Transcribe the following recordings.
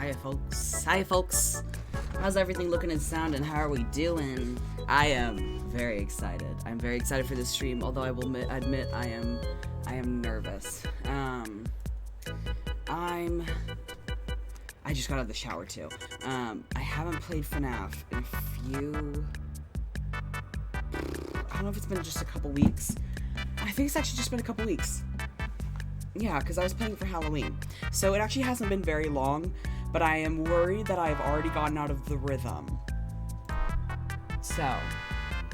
Hiya, folks. Hiya, folks. How's everything looking and sounding? How are we doing? I am very excited. I'm very excited for this stream, although I will admit I am nervous. I just got out of the shower, too. I haven't played FNAF in a few... I don't know if it's been just a couple weeks. I think it's actually just been a couple weeks. Yeah, because I was playing for Halloween. So it actually hasn't been very long, but I am worried that I've already gotten out of the rhythm. So,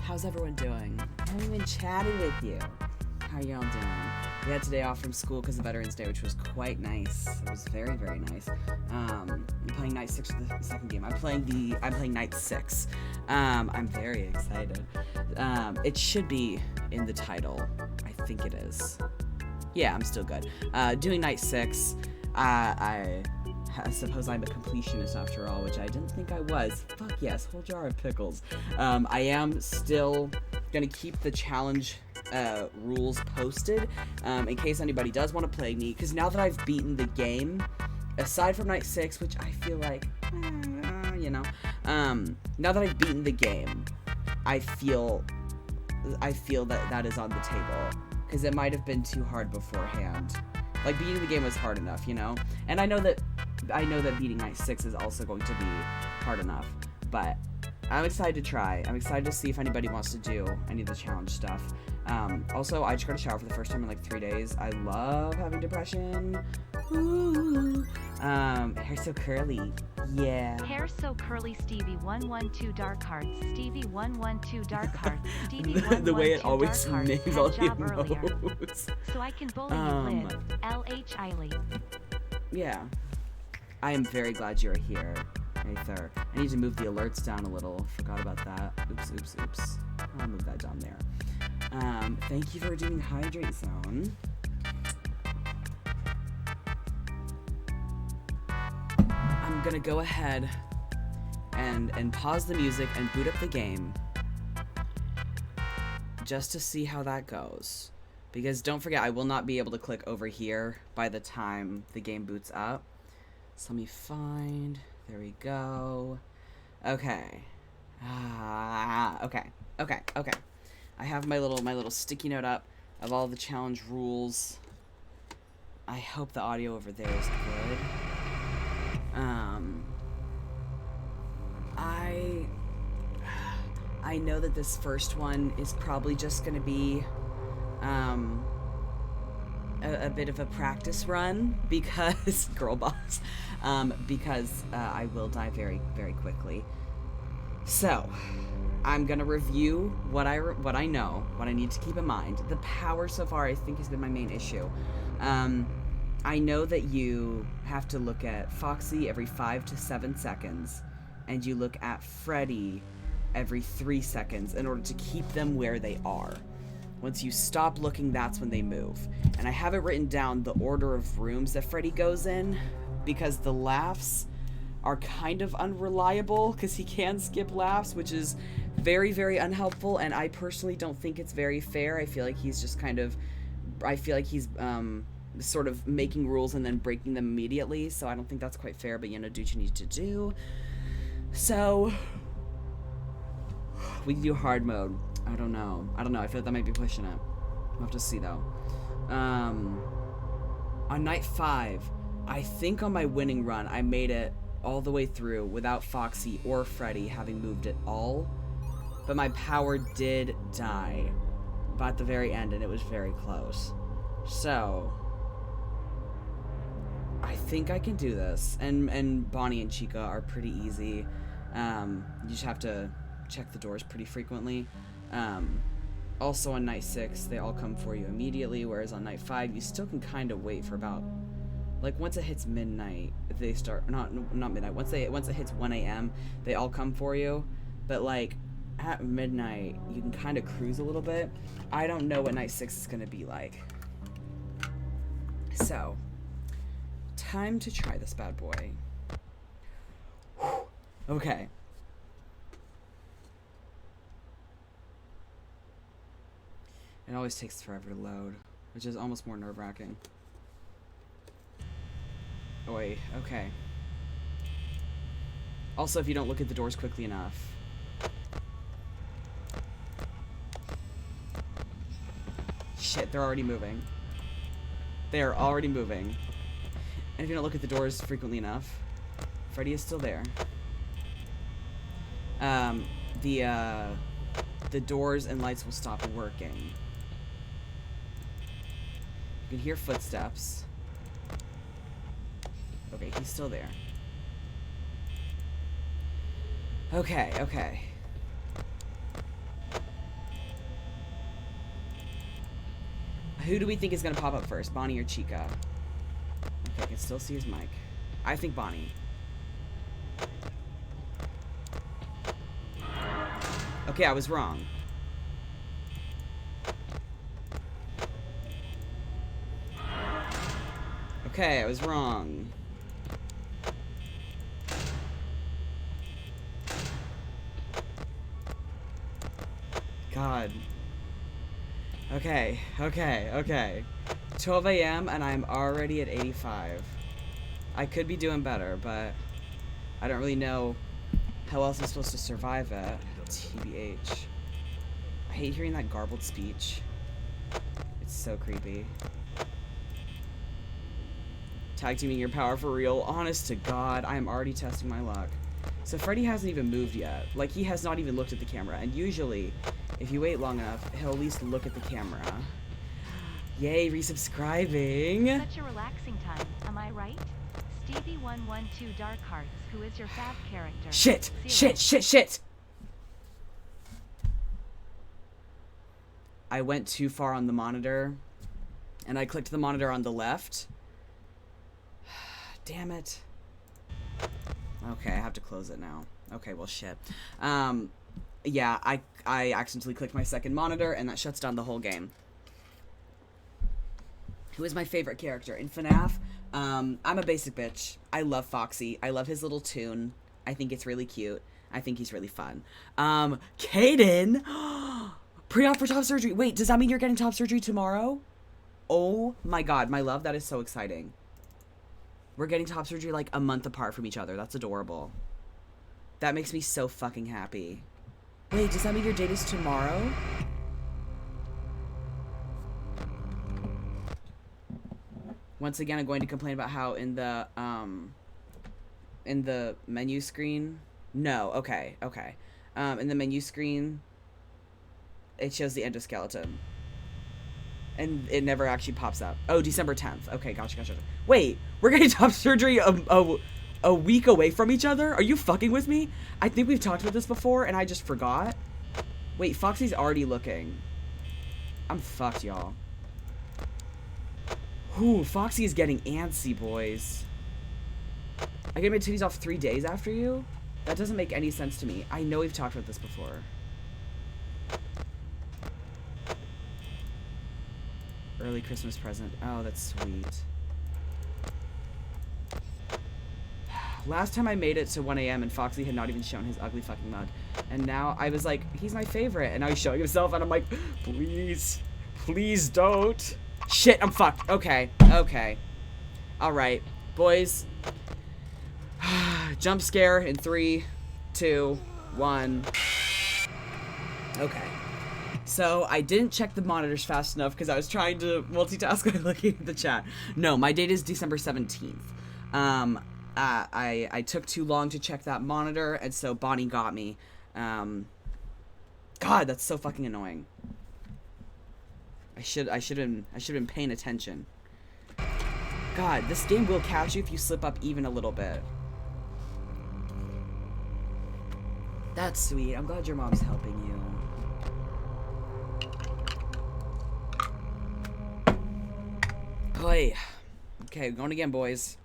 how's everyone doing? I haven't even chatted with you. How are y'all doing? We had today off from school because of Veterans Day, which was quite nice. It was very, very nice. I'm playing night 6 for the second game. I'm playing night 6. I'm very excited. It should be in the title. I think it is. Yeah, I'm still good. Doing night 6. I suppose I'm a completionist after all, which I didn't think I was. Fuck yes, whole jar of pickles. I am still gonna keep the challenge rules posted in case anybody does want to play me, because now that I've beaten the game, aside from night 6, which I feel like, now that I've beaten the game, I feel that is on the table, because it might have been too hard beforehand. Like, beating the game was hard enough, you know? And I know that beating night 6 is also going to be hard enough, but I'm excited to try. I'm excited to see if anybody wants to do any of the challenge stuff. Also, I just got a shower for the first time in like 3 days. I love having depression. Ooh. Hair so curly. Yeah. Hair so curly, Stevie 112 dark hearts, Stevie 112 dark hearts, Stevie 112 the way it always dark names hearts. all Had the job earlier. emotes. So I can bully you, live. LH Eiley. Yeah. I am very glad you're here, Aether. I need to move the alerts down a little. Forgot about that. Oops. I'll move that down there. Thank you for doing Hydrate Zone. I'm gonna go ahead and pause the music and boot up the game just to see how that goes. Because don't forget, I will not be able to click over here by the time the game boots up. So let me find... There we go. Okay. Okay. I have my little sticky note up of all the challenge rules. I hope the audio over there is good. I know that this first one is probably just gonna be a bit of a practice run because girl boss, because I will die very, very quickly. So I'm gonna review what I know, what I need to keep in mind. The power so far, I think, has been my main issue. I know that you have to look at Foxy every 5 to 7 seconds, and you look at Freddy every 3 seconds in order to keep them where they are. Once you stop looking, that's when they move. And I have it written down the order of rooms that Freddy goes in, because the laughs are kind of unreliable, because he can skip laughs, which is very, very unhelpful, and I personally don't think it's very fair. I feel like he's just sort of making rules and then breaking them immediately, so I don't think that's quite fair, but do what you need to do. So we can do hard mode. I don't know. I feel like that might be pushing it. We'll have to see, though. On night 5, I think on my winning run, I made it all the way through without Foxy or Freddy having moved at all. But my power did die at the very end, and it was very close. So I think I can do this. And Bonnie and Chica are pretty easy. You just have to check the doors pretty frequently. Also on night 6, they all come for you immediately, whereas on night 5, you still can kind of wait for about, like, once it hits midnight, they start, not midnight, once it hits 1 a.m., they all come for you, but, like, at midnight, you can kind of cruise a little bit. I don't know what night 6 is going to be like. So, time to try this bad boy. Whew. Okay. It always takes forever to load, which is almost more nerve-wracking. Oi, okay. Also, if you don't look at the doors quickly enough. Shit, they're already moving. They are already moving. And if you don't look at the doors frequently enough, Freddy is still there. The doors and lights will stop working. You can hear footsteps. Okay, he's still there. Okay, okay. Who do we think is going to pop up first, Bonnie or Chica? Okay, I can still see his mic. I think Bonnie. Okay, I was wrong. Okay, I was wrong. God. Okay, okay, okay. 12 a.m. and I'm already at 85. I could be doing better, but I don't really know how else I'm supposed to survive it. TBH. I hate hearing that garbled speech. It's so creepy. Tag teaming your power for real. Honest to God, I am already testing my luck. So Freddy hasn't even moved yet. Like, he has not even looked at the camera. And usually, if you wait long enough, he'll at least look at the camera. Yay, resubscribing. Such a relaxing time, am I right? Stevie112 Dark Hearts, who is your fab character? Shit! 0. Shit! Shit! Shit! I went too far on the monitor, and I clicked the monitor on the left. Damn it. Okay, I have to close it now. Okay, well, shit. Yeah, I accidentally clicked my second monitor, and that shuts down the whole game. Who is my favorite character? In FNAF, I'm a basic bitch. I love Foxy. I love his little tune. I think it's really cute. I think he's really fun. Kaden! Pre-op for top surgery. Wait, does that mean you're getting top surgery tomorrow? Oh my God, my love, that is so exciting. We're getting top surgery like a month apart from each other. That's adorable. That makes me so fucking happy. Wait, does that mean your date is tomorrow? Once again, I'm going to complain about how in the menu screen. No, okay, okay. In the menu screen, it shows the endoskeleton. And it never actually pops up. Oh, December 10th. Okay, gotcha, gotcha. Wait, we're getting top surgery a week away from each other? Are you fucking with me? I think we've talked about this before, and I just forgot. Wait, Foxy's already looking. I'm fucked, y'all. Ooh, Foxy is getting antsy, boys. I get my titties off 3 days after you? That doesn't make any sense to me. I know we've talked about this before. Early Christmas present. Oh, that's sweet. Last time I made it to 1 a.m. and Foxy had not even shown his ugly fucking mug. And now I was like, he's my favorite. And now he's showing himself and I'm like, please, please don't. Shit, I'm fucked. Okay, okay. Alright, boys. Jump scare in 3, 2, 1. Okay. So, I didn't check the monitors fast enough because I was trying to multitask by looking at the chat. No, my date is December 17th. I took too long to check that monitor, and so Bonnie got me. God, that's so fucking annoying. I should have been paying attention. God, this game will catch you if you slip up even a little bit. That's sweet. I'm glad your mom's helping you. Boy. Okay, going again, boys.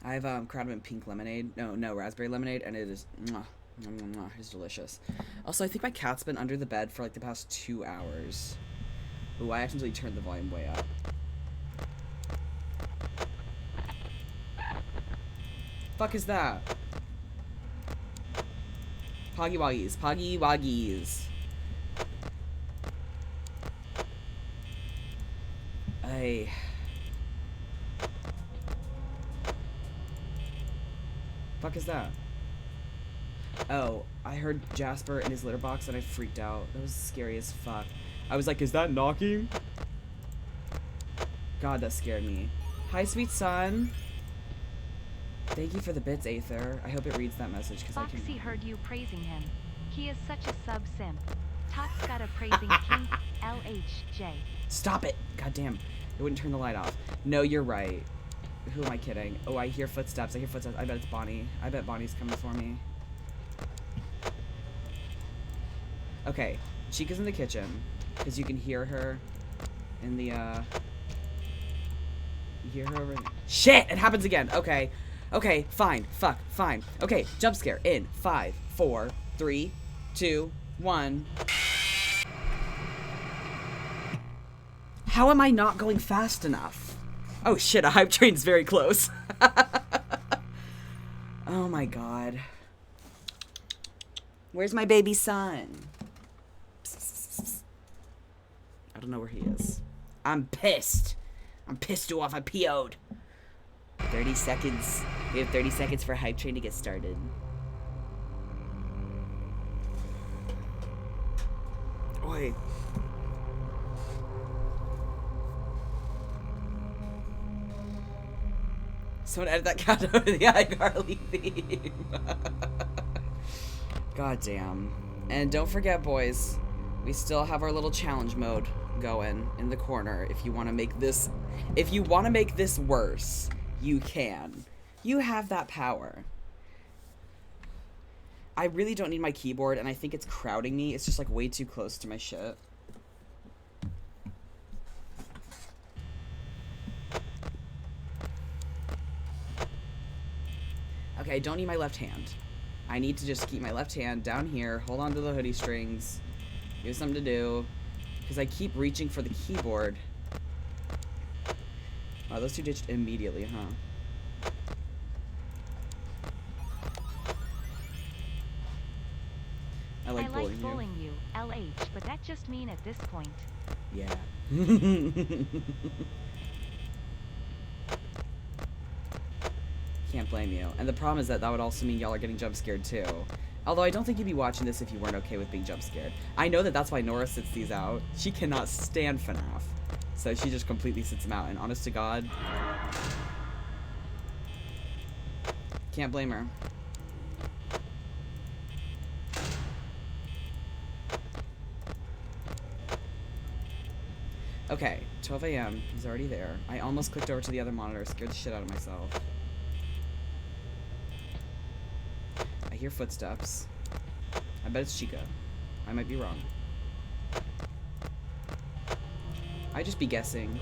I have Crowdman pink lemonade. No, raspberry lemonade, and it is it's delicious. Also, I think my cat's been under the bed for like the past 2 hours. Ooh, I accidentally turned the volume way up. Fuck is that? Poggy Woggies. Poggy Woggies. Fuck is that? Oh, I heard Jasper in his litter box and I freaked out. That was scary as fuck. I was like, is that knocking? God, that scared me. Hi, sweet son. Thank you for the bits, Aether. I hope it reads that message because I can. Foxy heard you praising him. He is such a sub simp. Top's got a praising king. LHJ. Stop it! Goddamn. It wouldn't turn the light off. No, you're right. Who am I kidding? Oh, I hear footsteps. I hear footsteps. I bet it's Bonnie. I bet Bonnie's coming for me. Okay. Chica's in the kitchen. Because you can hear her in the, You hear her over there. Shit! It happens again. Okay. Okay, fine. Fuck. Fine. Okay, jump scare. In 5, 4, 3, 2, 1. How am I not going fast enough? Oh shit, a hype train's very close. Oh my god. Where's my baby son? I don't know where he is. I'm pissed. I'm pissed off. I PO'd. 30 seconds. We have 30 seconds for hype train to get started. Oi. Someone edit that cat over the iCarly theme. God damn. And don't forget, boys, we still have our little challenge mode going in the corner. If you want to make this, worse, you can. You have that power. I really don't need my keyboard, and I think it's crowding me. It's just like way too close to my shit. Okay, I don't need my left hand. I need to just keep my left hand down here, hold on to the hoodie strings, give something to do, because I keep reaching for the keyboard. Wow, those two ditched immediately, huh? I like bullying you, LH, but that just mean at this point. Yeah. Can't blame you. And the problem is that would also mean y'all are getting jump scared too. Although I don't think you'd be watching this if you weren't okay with being jump scared. I know that that's why Nora sits these out. She cannot stand FNAF. So she just completely sits them out. And honest to God, can't blame her. Okay, 12 a.m. He's already there. I almost clicked over to the other monitor, scared the shit out of myself. I hear footsteps. I bet it's Chica. I might be wrong. I just be guessing.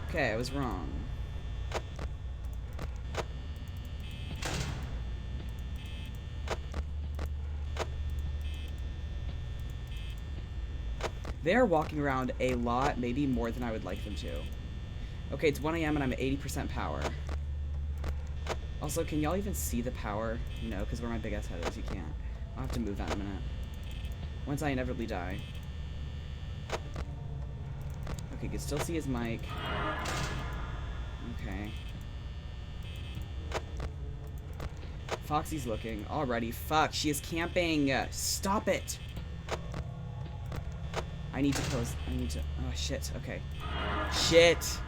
Okay, I was wrong. They're walking around a lot, maybe more than I would like them to. Okay, it's 1 a.m. and I'm at 80% power. Also, can y'all even see the power? No, because where my big ass head is, you can't. I'll have to move that in a minute. Once I inevitably die. Okay, you can still see his mic. Okay. Foxy's looking. Alrighty, fuck, she is camping. Stop it! I need to close. I need to. Oh, shit. Okay. Shit!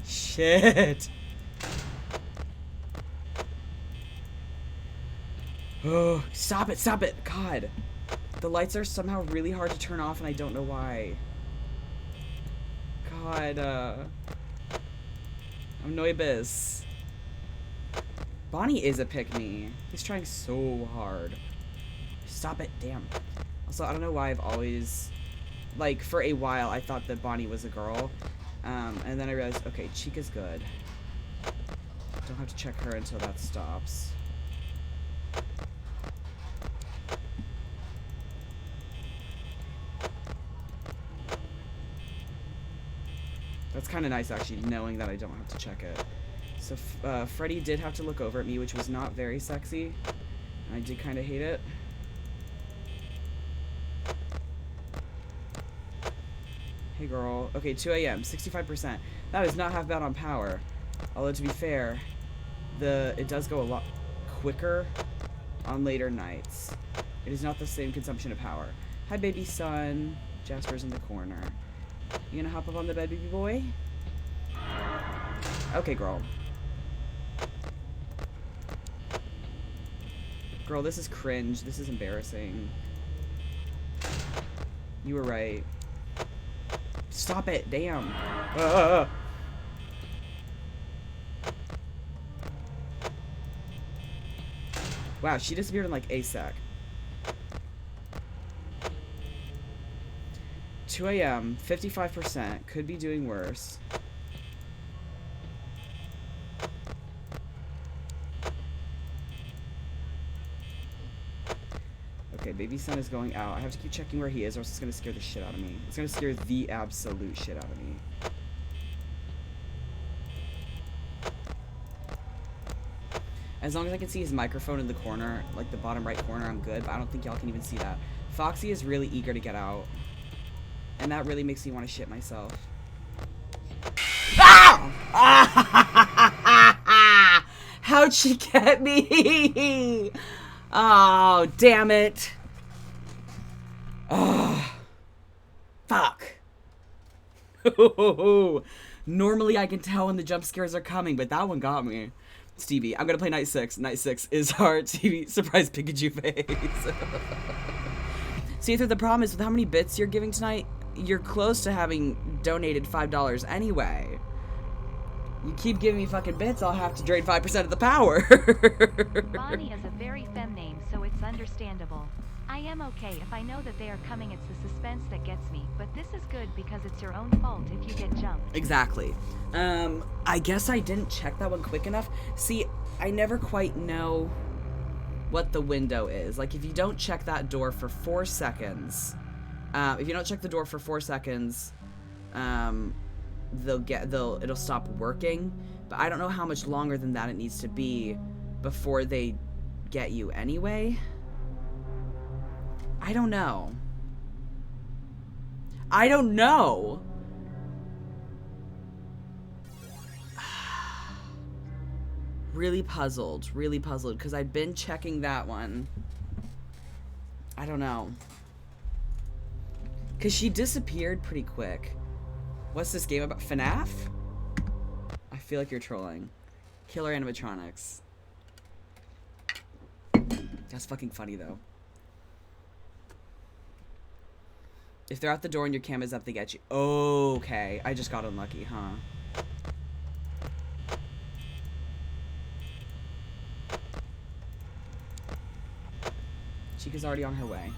Shit! Oh, stop it, stop it! God. The lights are somehow really hard to turn off and I don't know why. God, I'm Noibus. Bonnie is a pick-me. He's trying so hard. Stop it, damn. Also, I don't know why I've always, like, for a while I thought that Bonnie was a girl. And then I realized, okay, Chica's good. Don't have to check her until that stops. That's kind of nice, actually, knowing that I don't have to check it. So, Freddy did have to look over at me, which was not very sexy. And I did kind of hate it. Hey, girl. Okay, 2 a.m. 65%. That is not half bad on power. Although, to be fair, it does go a lot quicker on later nights. It is not the same consumption of power. Hi, baby son. Jasper's in the corner. You gonna hop up on the bed, baby boy? Okay, girl. Girl, this is cringe. This is embarrassing. You were right. Stop it. Damn. Wow, she disappeared in like a sec. 2 a.m. 55%. Could be doing worse. Okay, baby son is going out. I have to keep checking where he is or else it's going to scare the shit out of me. It's going to scare the absolute shit out of me. As long as I can see his microphone in the corner, like the bottom right corner, I'm good. But I don't think y'all can even see that. Foxy is really eager to get out. And that really makes me want to shit myself. Ah! How'd she get me? Oh, damn it. Oh, fuck. Normally I can tell when the jump scares are coming, but that one got me. Stevie, I'm gonna play night 6. Night 6 is our TV surprise Pikachu face. See, the problem is with how many bits you're giving tonight, you're close to having donated $5 anyway. You keep giving me fucking bits, I'll have to drain 5% of the power. Bonnie is a very femme name, so it's understandable. I am okay if I know that they are coming. It's the suspense that gets me, but this is good because it's your own fault if you get jumped. Exactly. I guess I didn't check that one quick enough. See, I never quite know what the window is. Like, if you don't check that door for 4 seconds, it'll stop working. But I don't know how much longer than that it needs to be before they get you anyway. I don't know. Really puzzled, because I'd been checking that one. I don't know. Because she disappeared pretty quick. What's this game about? FNAF? I feel like you're trolling. Killer animatronics. That's fucking funny, though. If they're out the door and your cam is up, they get you. Okay. I just got unlucky, huh? Chica's already on her way.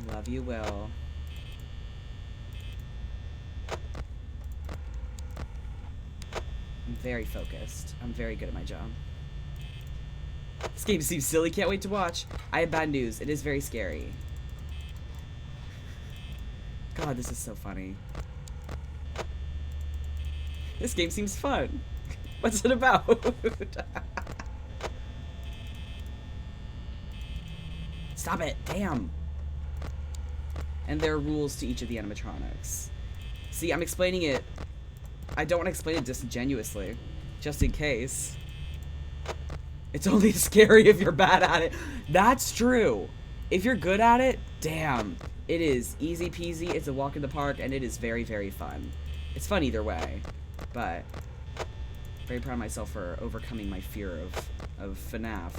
Love you, Will. I'm very focused. I'm very good at my job. This game seems silly. Can't wait to watch. I have bad news. It is very scary. God, this is so funny. This game seems fun. What's it about? Stop it. Damn. And there are rules to each of the animatronics. See, I'm explaining it. I don't want to explain it disingenuously. Just in case. It's only scary if you're bad at it. That's true. If you're good at it, damn. It is easy peasy. It's a walk in the park, and it is very, very fun. It's fun either way. But very proud of myself for overcoming my fear of FNAF,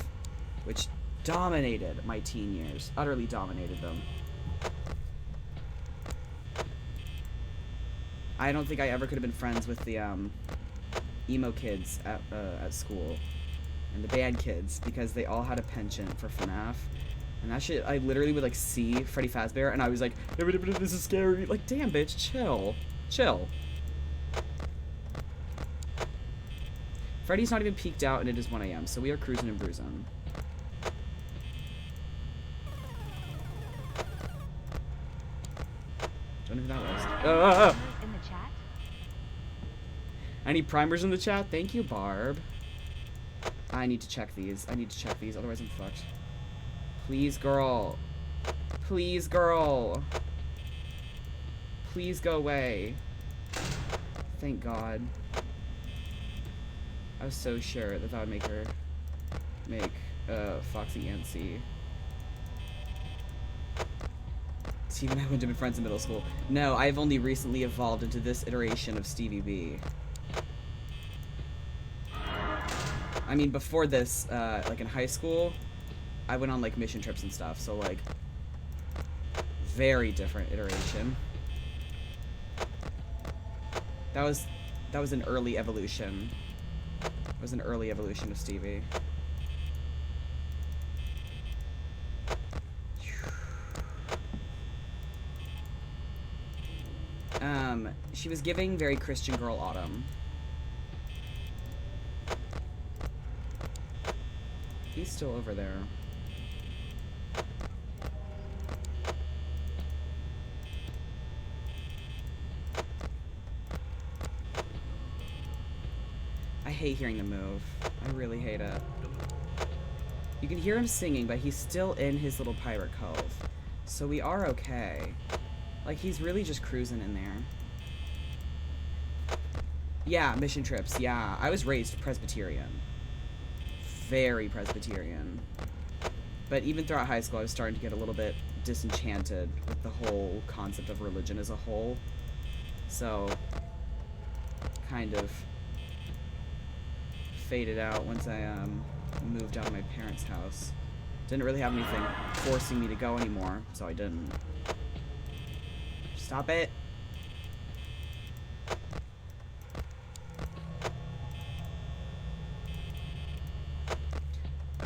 which dominated my teen years. Utterly dominated them. I don't think I ever could have been friends with the emo kids at school and the bad kids because they all had a penchant for FNAF. And that shit, I literally would like see Freddy Fazbear and I was like, this is scary. Like, damn, bitch, chill. Chill. Freddy's not even peeked out and it is 1 a.m., so we are cruising and bruising. Don't know who that was. In the chat? I need primers in the chat. Thank you, Barb. I need to check these. Otherwise I'm fucked. Please, girl. Please, girl. Please go away. Thank God. I was so sure that would make her make Foxy antsy. Steve and I wouldn't have been friends in middle school. No, I've only recently evolved into this iteration of Stevie B. I mean, before this, like in high school, I went on like mission trips and stuff, so like very different iteration. That was an early evolution. It was an early evolution of Stevie. She was giving very Christian girl Autumn. He's still over there. I hate hearing them move. I really hate it. You can hear him singing, but he's still in his little pirate cove. So we are okay. Like, he's really just cruising in there. Yeah, mission trips, yeah. I was raised Presbyterian. Very Presbyterian. But even throughout high school, I was starting to get a little bit disenchanted with the whole concept of religion as a whole. So, kind of faded out once I moved out of my parents' house. Didn't really have anything forcing me to go anymore, so I didn't. Stop it.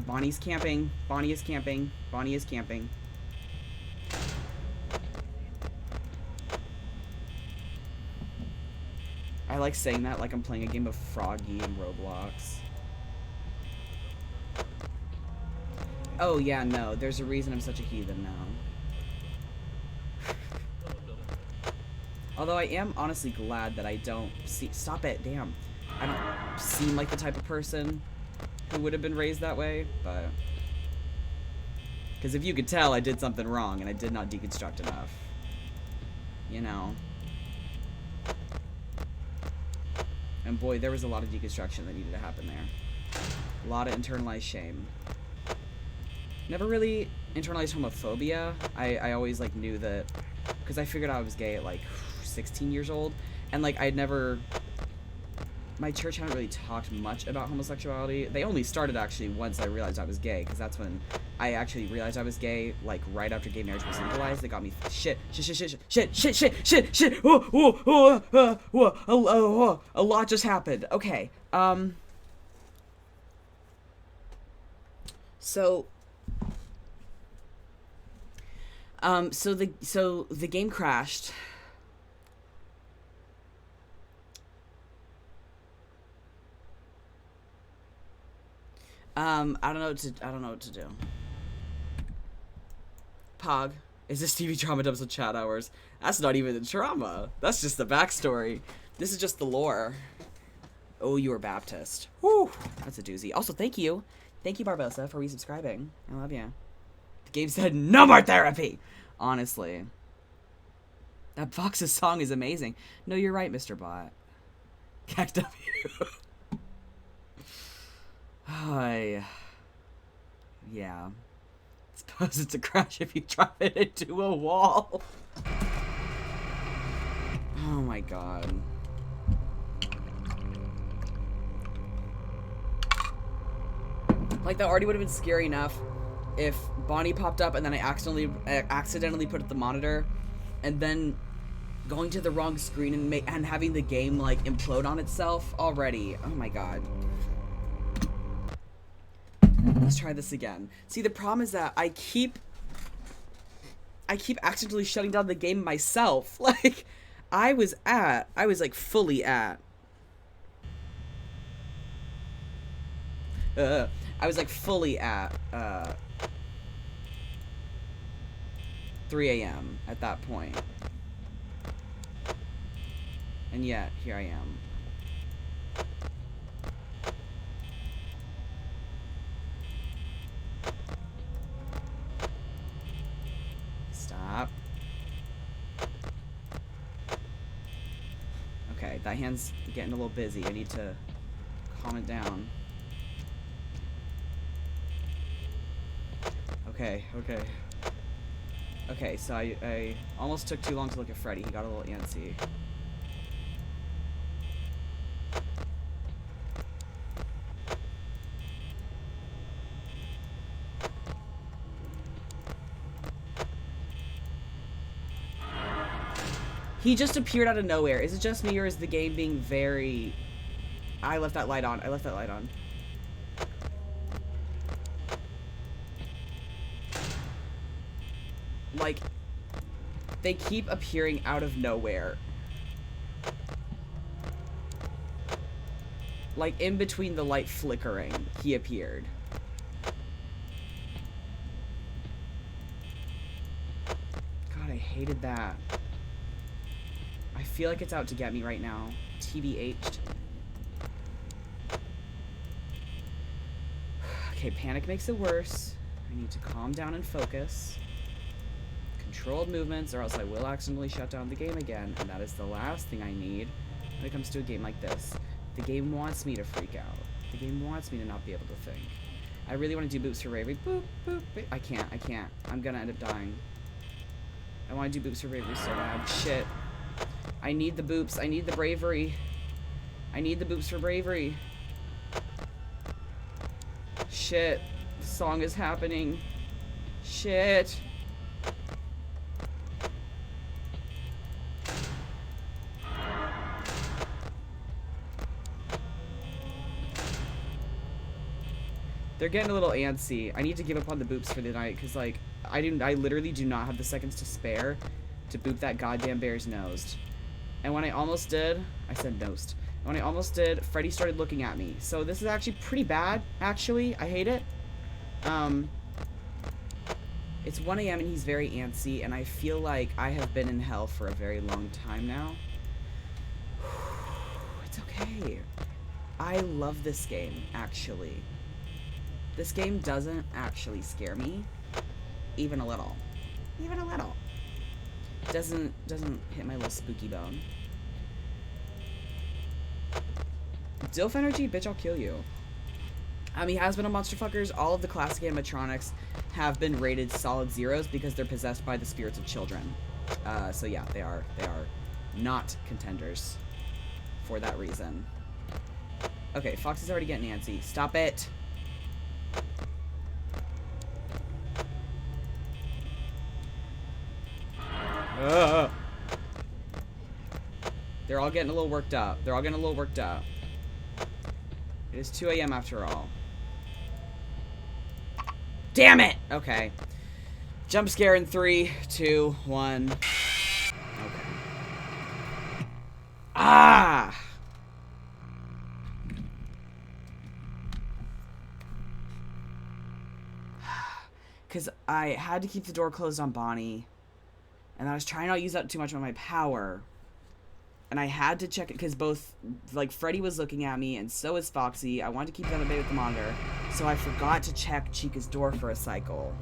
Bonnie's camping. Bonnie is camping. Bonnie is camping. I like saying that like I'm playing a game of Froggy in Roblox. Oh yeah, no. There's a reason I'm such a heathen now. Although I am honestly glad that I don't see... Stop it, damn. I don't seem like the type of person who would have been raised that way, but... Because if you could tell, I did something wrong, and I did not deconstruct enough. You know. And boy, there was a lot of deconstruction that needed to happen there. A lot of internalized shame. Never really internalized homophobia. I always, like, knew that... Because I figured I was gay at, like, 16 years old. And, like, I'd never... My church hadn't really talked much about homosexuality. They only started, actually, once I realized I was gay. Because that's when I actually realized I was gay, like, right after gay marriage was legalized. They got me... Shit. Whoa. A lot just happened. Okay. So the game crashed. I don't know what to do. Pog, is this TV trauma dumps with chat hours? That's not even the trauma. That's just the backstory. This is just the lore. Oh, you were Baptist. Whew, that's a doozy. Also, thank you. Thank you, Barbosa, for resubscribing. I love you. The game said no more therapy. Honestly. That Fox's song is amazing. No, you're right, Mr. Bot. Cack W. Hi. Yeah. Suppose it's a crash if you drop it into a wall. Oh my god. Like, that already would have been scary enough if Bonnie popped up and then I accidentally put up the monitor, and then going to the wrong screen and having the game, like, implode on itself already. Oh my god. Let's try this again. See, the problem is that I keep accidentally shutting down the game myself. Like, I was like fully at. I was like fully at 3 a.m. at that point. And yet, here I am. Okay, that hand's getting a little busy. I need to calm it down. Okay, okay. Okay, so I almost took too long to look at Freddy. He got a little antsy. He just appeared out of nowhere. Is it just me, or is the game being very... I left that light on. I left that light on. Like, they keep appearing out of nowhere. Like, in between the light flickering, he appeared. God, I hated that. I feel like it's out to get me right now. TBH'd. Okay, panic makes it worse. I need to calm down and focus. Controlled movements, or else I will accidentally shut down the game again, and that is the last thing I need when it comes to a game like this. The game wants me to freak out. The game wants me to not be able to think. I really want to do boops for bravery. Boop, boop, boop. I can't. I'm gonna end up dying. I want to do boops for bravery so bad. Shit. I need the boops. I need the bravery. I need the boops for bravery. Shit. The song is happening. Shit. They're getting a little antsy. I need to give up on the boops for the night, because, like, I literally do not have the seconds to spare to boop that goddamn bear's nose. And when I almost did, I said nosed. When I almost did, Freddy started looking at me. So this is actually pretty bad, actually. I hate it. It's 1 a.m. and he's very antsy, and I feel like I have been in hell for a very long time now. It's okay. I love this game, actually. This game doesn't actually scare me, even a little. Even a little. Doesn't hit my little spooky bone. Dilf energy, bitch, I'll kill you. He has been on Monster Fuckers. All of the classic animatronics have been rated solid zeros because they're possessed by the spirits of children. So yeah, they are not contenders for that reason. Okay, Fox is already getting antsy. Stop it. They're all getting a little worked up. It is 2 a.m. after all. Damn it! Okay. Jump scare in 3, 2, 1. Okay. Ah! Because I had to keep the door closed on Bonnie. And I was trying not to use up too much of my power. And I had to check it because both, like, Freddy was looking at me and so is Foxy. I wanted to keep them at bay with the monitor. So I forgot to check Chica's door for a cycle.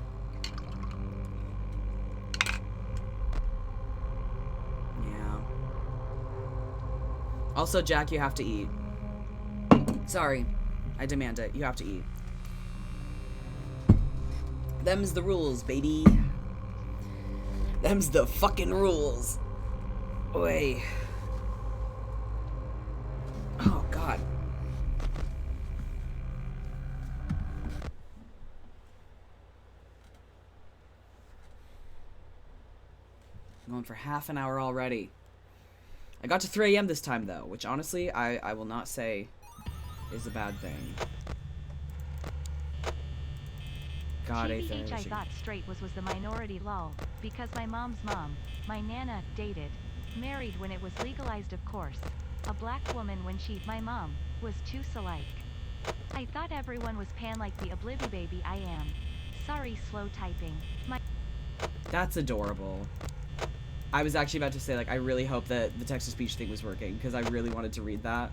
Yeah. Also, Jack, you have to eat. Sorry. I demand it. You have to eat. Them's the rules, baby. Them's the fucking rules. Oi. Oh, God. I'm going for half an hour already. I got to 3 a.m. this time, though, which honestly, I will not say is a bad thing. God, GBH I thought straight was the minority lol, because my mom's mom, my nana, dated, married when it was legalized of course, a black woman when my mom, was too alike. I thought everyone was pan like the oblivi baby I am. Sorry slow typing. That's adorable. I was actually about to say, like, I really hope that the text-to-speech thing was working, because I really wanted to read that.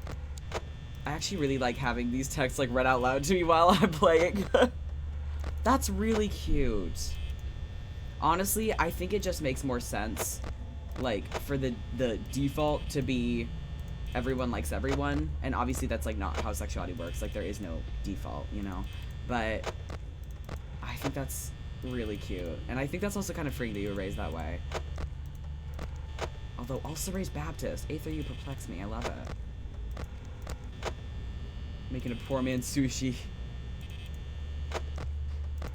I actually really like having these texts, like, read out loud to me while I'm playing. That's really cute. Honestly, I think it just makes more sense, like, for the default to be everyone likes everyone, and obviously that's like not how sexuality works. Like there is no default, you know. But I think that's really cute, and I think that's also kind of freeing that you were raised that way. Although also raised Baptist, A3 you perplex me. I love it. Making a poor man sushi.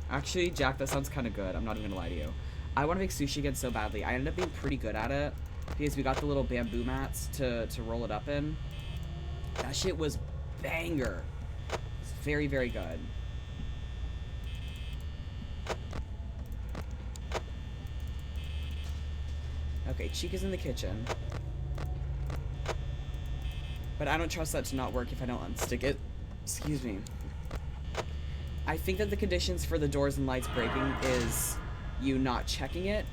Actually, Jack, that sounds kind of good. I'm not even gonna lie to you. I want to make sushi again so badly. I ended up being pretty good at it because we got the little bamboo mats to roll it up in. That shit was banger. It's very, very good. Okay, Chica's in the kitchen. But I don't trust that to not work if I don't unstick it. Excuse me. I think that the conditions for the doors and lights breaking is you not checking it.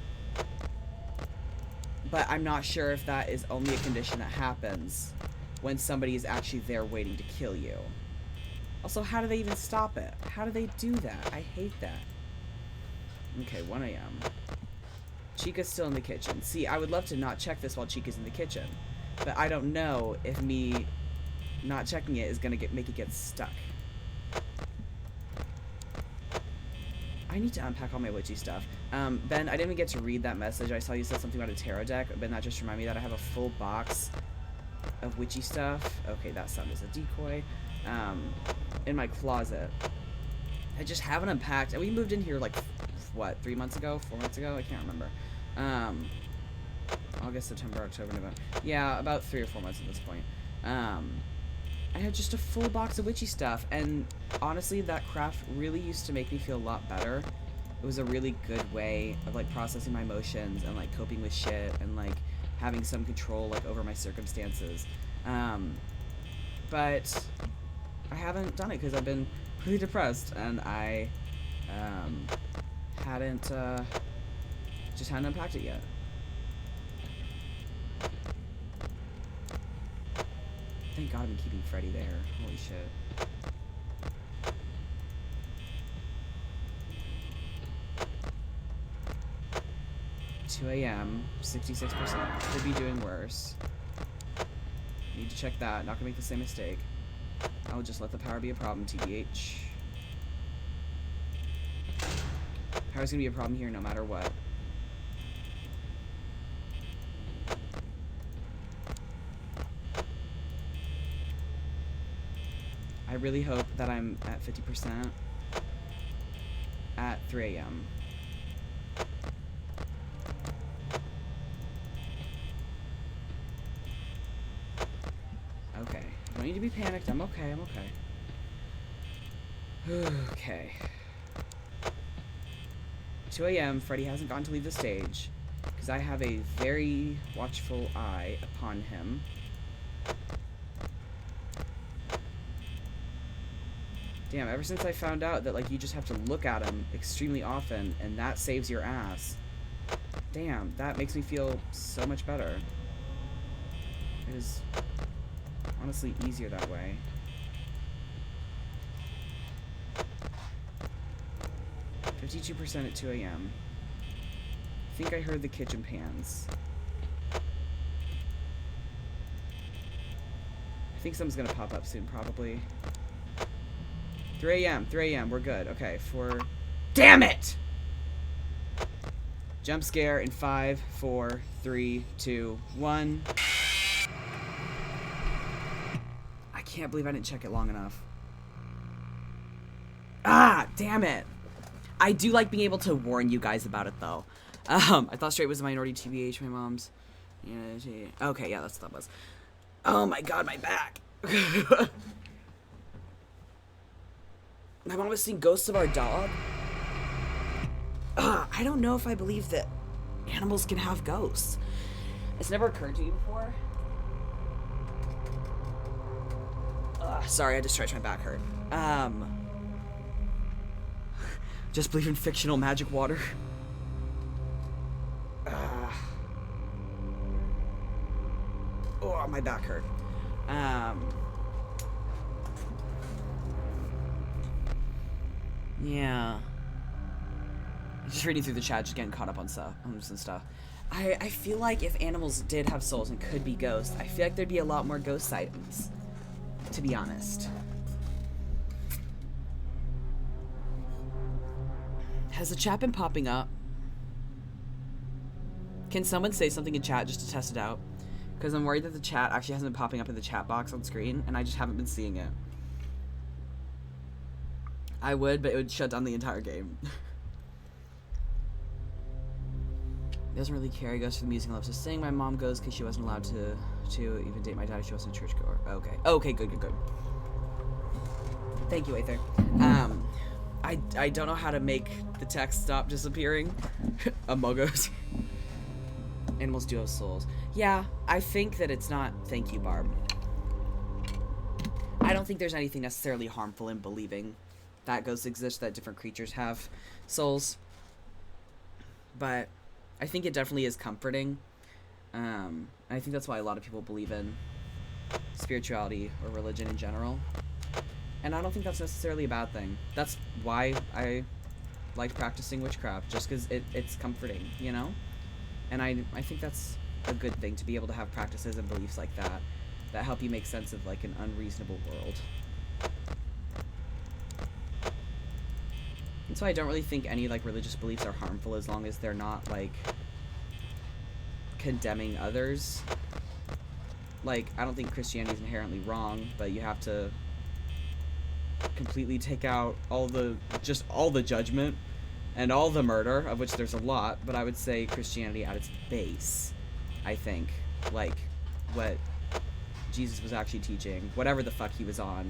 But I'm not sure if that is only a condition that happens when somebody is actually there waiting to kill you. Also, how do they even stop it? How do they do that? I hate that. Okay, 1 a.m. Chica's still in the kitchen. See, I would love to not check this while Chica's in the kitchen. But I don't know if me not checking it is gonna make it get stuck. I need to unpack all my witchy stuff. Ben, I didn't even get to read that message. I saw you said something about a tarot deck. Ben, that just reminded me that I have a full box of witchy stuff. Okay, that sound is a decoy. In my closet. I just haven't unpacked. And we moved in here like, what, 3 months ago? 4 months ago? I can't remember. August, September, October, November. Yeah, about 3 or 4 months at this point. I had just a full box of witchy stuff, and honestly, that craft really used to make me feel a lot better. It was a really good way of, like, processing my emotions and, like, coping with shit and, like, having some control, like, over my circumstances. But I haven't done it because I've been really depressed, and I, just hadn't unpacked it yet. Thank God I've been keeping Freddy there. Holy shit. $2 a.m. 66%. Could be doing worse. Need to check that. Not gonna make the same mistake. I'll just let the power be a problem, TBH. Power's gonna be a problem here no matter what. I really hope that I'm at 50% at 3 a.m. Okay. Don't need to be panicked. I'm okay. I'm okay. Okay. 2 a.m. Freddy hasn't gone to leave the stage because I have a very watchful eye upon him. Damn, ever since I found out that, like, you just have to look at him extremely often, and that saves your ass. Damn, that makes me feel so much better. It is honestly easier that way. %52% at 2 a.m. I think I heard the kitchen pans. I think something's gonna pop up soon, probably. 3 a.m. 3 a.m. We're good. Okay, Damn it! Jump scare in 5, 4, 3, 2, 1. I can't believe I didn't check it long enough. Ah, damn it. I do like being able to warn you guys about it, though. I thought straight was a minority, TBH, my mom's. Okay, yeah, that's what that was. Oh my god, my back. My mom was seeing ghosts of our dog. I don't know if I believe that animals can have ghosts. It's never occurred to you before. Sorry, I had to stretch my back hurt. Just believe in fictional magic water. Oh, my back hurt. Yeah. Just reading through the chat, just getting caught up on some stuff. I feel like if animals did have souls and could be ghosts, I feel like there'd be a lot more ghost sightings, to be honest. Has the chat been popping up? Can someone say something in chat just to test it out? Because I'm worried that the chat actually hasn't been popping up in the chat box on screen, and I just haven't been seeing it. I would, but it would shut down the entire game. He doesn't really care. He goes for the music and loves to sing. My mom goes because she wasn't allowed to even date my dad if she wasn't a churchgoer. Okay. Okay, good. Thank you, Aether. I don't know how to make the text stop disappearing. Amogos. Animals do have souls. Yeah, I think that it's not... Thank you, Barb. I don't think there's anything necessarily harmful in believing that ghosts exist, that different creatures have souls. But I think it definitely is comforting. I think that's why a lot of people believe in spirituality or religion in general. And I don't think that's necessarily a bad thing. That's why I liked practicing witchcraft, just because it's comforting, you know? And I think that's a good thing, to be able to have practices and beliefs like that that help you make sense of, like, an unreasonable world. And so I don't really think any, like, religious beliefs are harmful as long as they're not, like, condemning others. Like, I don't think Christianity is inherently wrong, but you have to completely take out all the judgment and all the murder, of which there's a lot, but I would say Christianity at its base, I think, like, what Jesus was actually teaching, whatever the fuck he was on,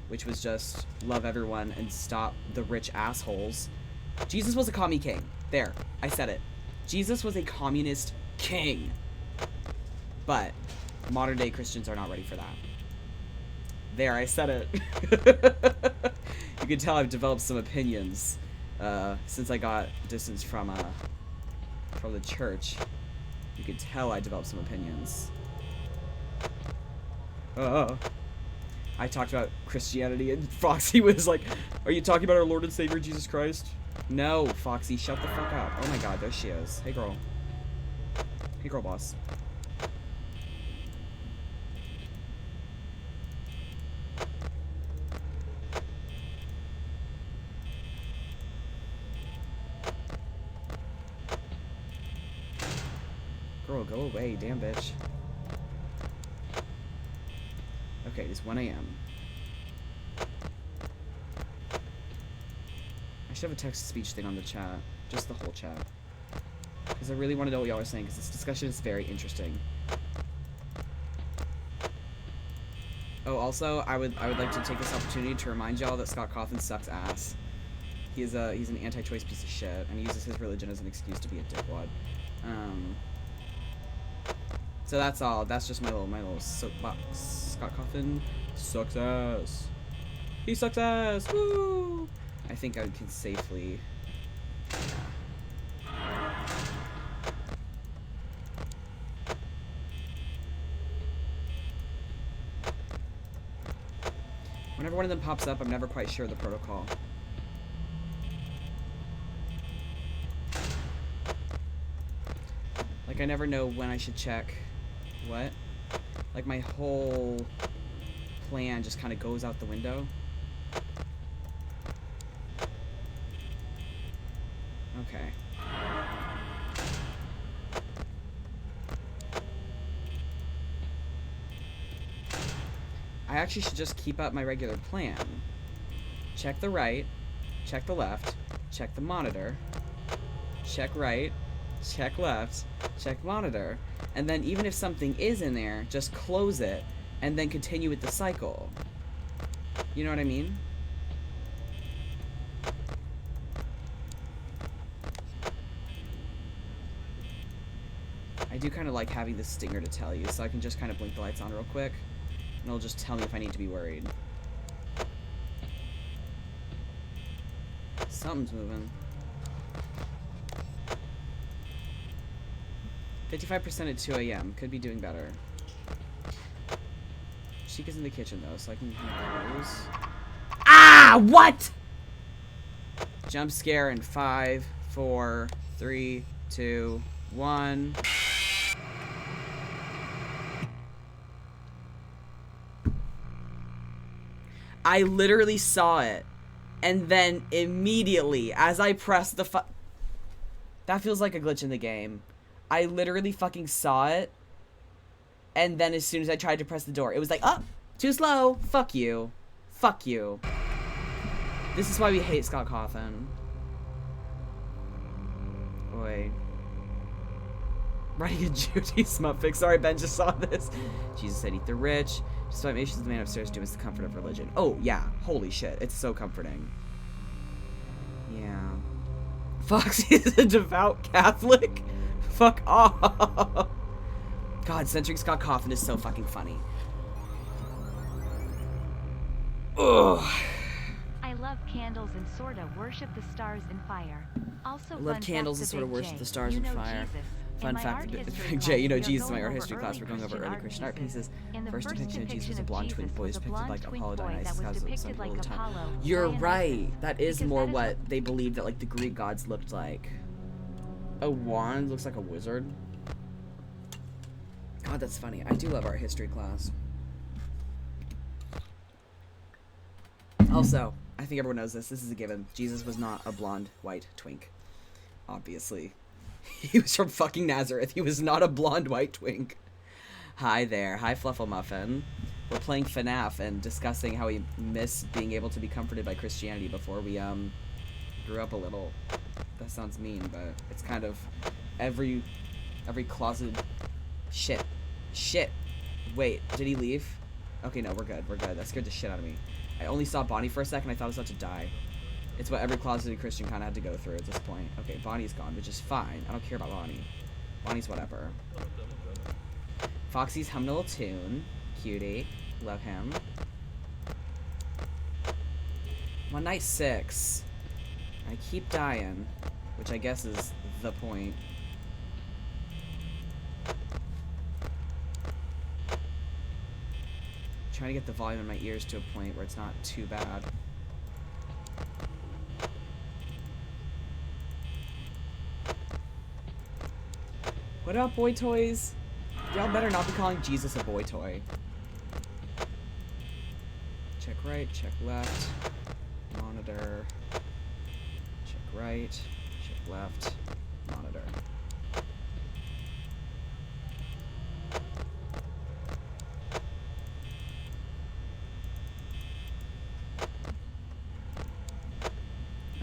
which was just love everyone and stop the rich assholes. Jesus was a commie king. There, I said it. Jesus was a communist king. But modern day Christians are not ready for that. There, I said it. You can tell I've developed some opinions since I got distance from the church. You could tell I developed some opinions. I talked about Christianity and Foxy was like, "Are you talking about our Lord and Savior Jesus Christ?" No, Foxy, shut the fuck up. Oh my god, there she is. Hey girl. Hey girl boss. Girl, go away, damn bitch. Okay, it's 1 a.m. I should have a text-to-speech thing on the chat. Just the whole chat. Because I really want to know what y'all are saying, because this discussion is very interesting. Oh, also, I would like to take this opportunity to remind y'all that Scott Cawthon sucks ass. He's an anti-choice piece of shit, and he uses his religion as an excuse to be a dickwad. So that's all. That's just my little soapbox. Scott Cawthon sucks ass. He sucks ass. Woo! I think I can safely. Whenever one of them pops up, I'm never quite sure of the protocol. Like, I never know when I should check what. Like, my whole plan just kind of goes out the window. Okay. I actually should just keep up my regular plan. Check the right, check the left, check the monitor, check right, check left, check monitor, and then even if something is in there, just close it, and then continue with the cycle. You know what I mean? I do kind of like having this stinger to tell you, so I can just kind of blink the lights on real quick, and it'll just tell me if I need to be worried. Something's moving. 55% at 2 a.m. Could be doing better. Chica's in the kitchen, though, so I can close. Ah! What? Jump scare in 5, 4, 3, 2, 1. I literally saw it. And then immediately, as I pressed the that feels like a glitch in the game. I literally fucking saw it. And then as soon as I tried to press the door, it was like, oh, too slow. Fuck you. Fuck you. This is why we hate Scott Cawthon. Wait. Writing a Judy smut fic. Sorry, Ben just saw this. Jesus said, eat the rich. Despite nations, the man upstairs doing is the comfort of religion. Oh, yeah. Holy shit. It's so comforting. Yeah. Foxy is a devout Catholic? Fuck off. God, censoring Scott Cawthon is so fucking funny. Ugh. I love candles and sorta worship the stars and fire. Also, I love candles and sorta worship the stars and fire. Fun fact, Big J, you know Jesus in my art history class, we're going over early Christian art pieces. First depiction of Jesus as a blonde twin boy is depicted like Apollo Dionysus, has some people all the time. You're right. That is more what they believe that like the Greek gods looked like. A wand looks like a wizard. God, that's funny. I do love art history class. Also, I think everyone knows this. This is a given. Jesus was not a blonde, white twink. Obviously. He was from fucking Nazareth. He was not a blonde, white twink. Hi there. Hi, Flufflemuffin. We're playing FNAF and discussing how we miss being able to be comforted by Christianity before we, grew up a little. That sounds mean, but it's kind of every closet... Shit. Shit. Wait, did he leave? Okay, no, we're good. We're good. That scared the shit out of me. I only saw Bonnie for a second. I thought I was about to die. It's what every closeted Christian kind of had to go through at this point. Okay, Bonnie's gone, which is fine. I don't care about Bonnie. Bonnie's whatever. Foxy's humming a little tune. Cutie. Love him. I'm on night 6. I keep dying, which I guess is the point. Trying to get the volume in my ears to a point where it's not too bad. What up, boy toys? Y'all better not be calling Jesus a boy toy. Check right, check left. Monitor. Check right, check left. Monitor.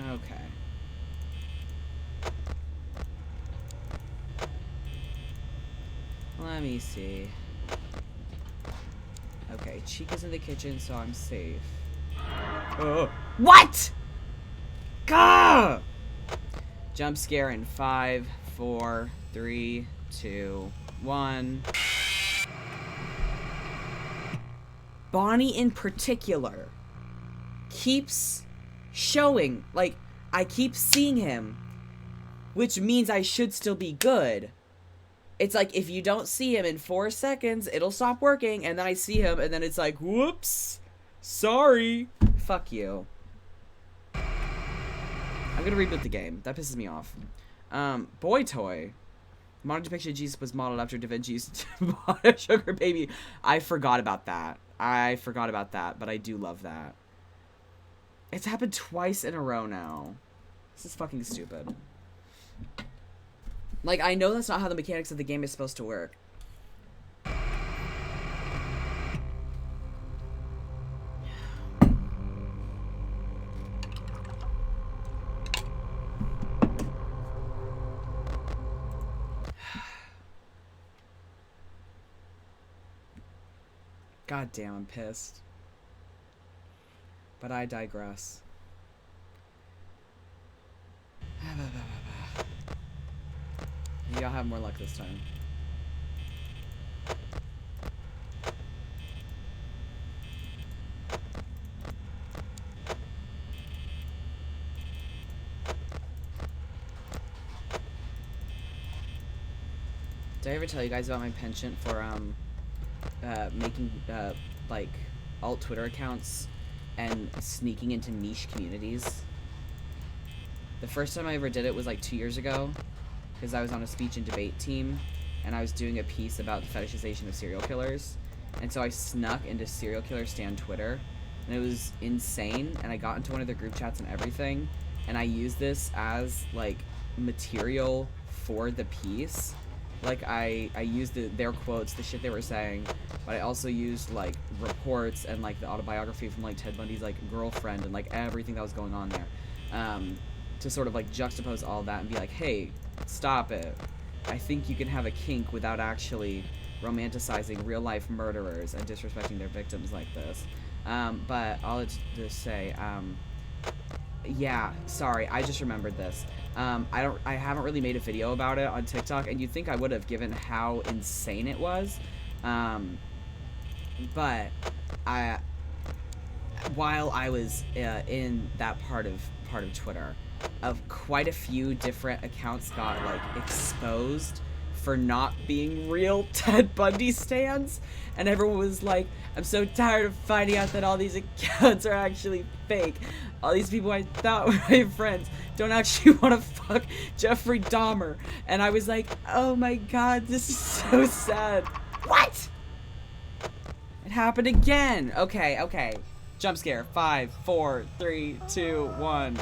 Okay. Let me see. Okay, Chica's in the kitchen, so I'm safe. What? Gah! Jump scare in 5, 4, 3, 2, 1. Bonnie in particular keeps showing, like, I keep seeing him, which means I should still be good. It's like, if you don't see him in 4 seconds, it'll stop working, and then I see him, and then it's like, whoops, sorry. Fuck you. I'm gonna reboot the game. That pisses me off. Boy toy. Modern depiction of Jesus was modeled after Da Vinci's Sugar Baby. I forgot about that. But I do love that. It's happened twice in a row now. This is fucking stupid. Like, I know that's not how the mechanics of the game is supposed to work. God damn, I'm pissed. But I digress. Maybe I'll have more luck this time. Did I ever tell you guys about my penchant for making like alt Twitter accounts and sneaking into niche communities? The first time I ever did it was like 2 years ago. because I was on a speech and debate team, and I was doing a piece about the fetishization of serial killers, and so I snuck into serial killer stan Twitter, and it was insane, and I got into one of their group chats and everything, and I used this as, like, material for the piece. Like, I used their quotes, the shit they were saying, but I also used, like, reports and, like, the autobiography from, like, Ted Bundy's, like, girlfriend and, like, everything that was going on there, to sort of, like, juxtapose all that and be like, hey, stop it. I think you can have a kink without actually romanticizing real-life murderers and disrespecting their victims like this. But I'll just say, yeah, sorry, I just remembered this. I haven't really made a video about it on TikTok, and you'd think I would have, given how insane it was. But while I was in that part of Twitter, quite a few different accounts got, like, exposed for not being real Ted Bundy stans, and everyone was like, I'm so tired of finding out that all these accounts are actually fake. All these people I thought were my friends don't actually want to fuck Jeffrey Dahmer. And I was like, oh my god, this is so sad. What? It happened again. Okay. Jump scare. 5, 4, 3, 2, 1.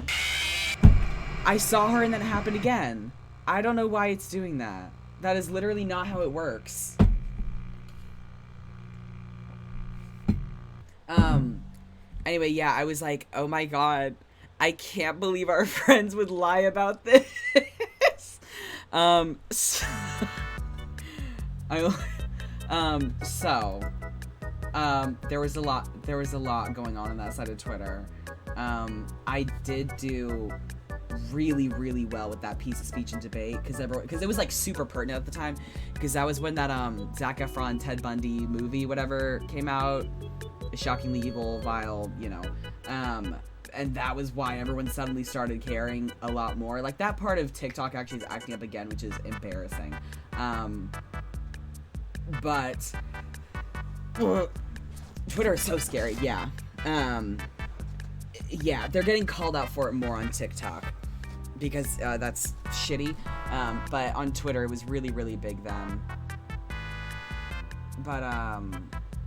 I saw her and then it happened again. I don't know why it's doing that. That is literally not how it works. Anyway, yeah, I was like, oh my god, I can't believe our friends would lie about this. There was a lot going on that side of Twitter. I did do really, really well with that piece of speech and debate, because it was, like, super pertinent at the time, because that was when that Zac Efron Ted Bundy movie whatever came out, shockingly evil, vile, you know, and that was why everyone suddenly started caring a lot more. Like, that part of TikTok actually is acting up again, which is embarrassing. But Twitter is so scary. Yeah, they're getting called out for it more on TikTok, because that's shitty, but on Twitter it was really, really big then. But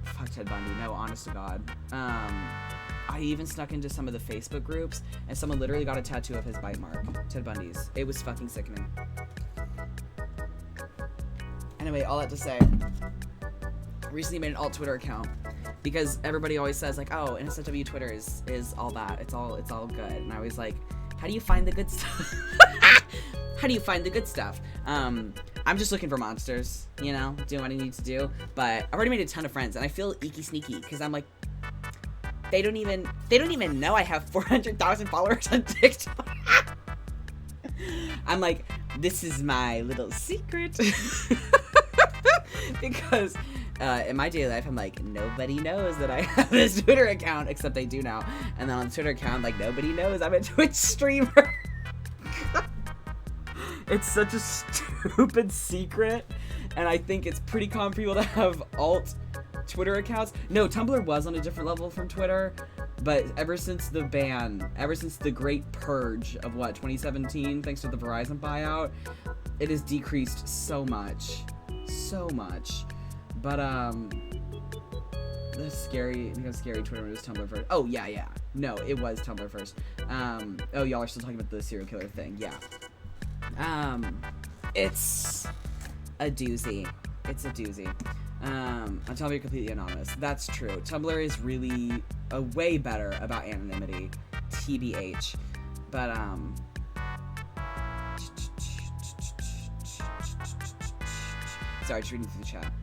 fuck Ted Bundy, no, honest to god. I even snuck into some of the Facebook groups, and someone literally got a tattoo of his bite mark, Ted Bundy's. It was fucking sickening. Anyway, all that to say, recently made an alt Twitter account, because everybody always says, like, oh, NSFW Twitter is all that, it's all good, and I was like, how do you find the good stuff? How do you find the good stuff? I'm just looking for monsters, you know, doing what I need to do, but I've already made a ton of friends, and I feel icky sneaky, because I'm like, they don't even know I have 400,000 followers on TikTok. I'm like, this is my little secret. Because in my daily life, I'm like, nobody knows that I have this Twitter account, except they do now. And then on the Twitter account, like, nobody knows I'm a Twitch streamer. It's such a stupid secret, and I think it's pretty common for people to have alt Twitter accounts. No, Tumblr was on a different level from Twitter, but ever since the great purge of 2017, thanks to the Verizon buyout, it has decreased so much. But that's scary. You know, scary Twitter when it was Tumblr first. Oh yeah. No, it was Tumblr first. Oh, y'all are still talking about the serial killer thing. Yeah. It's a doozy. On Tumblr, you're completely anonymous. That's true. Tumblr is really way better about anonymity, TBH. But sorry, just reading through the chat.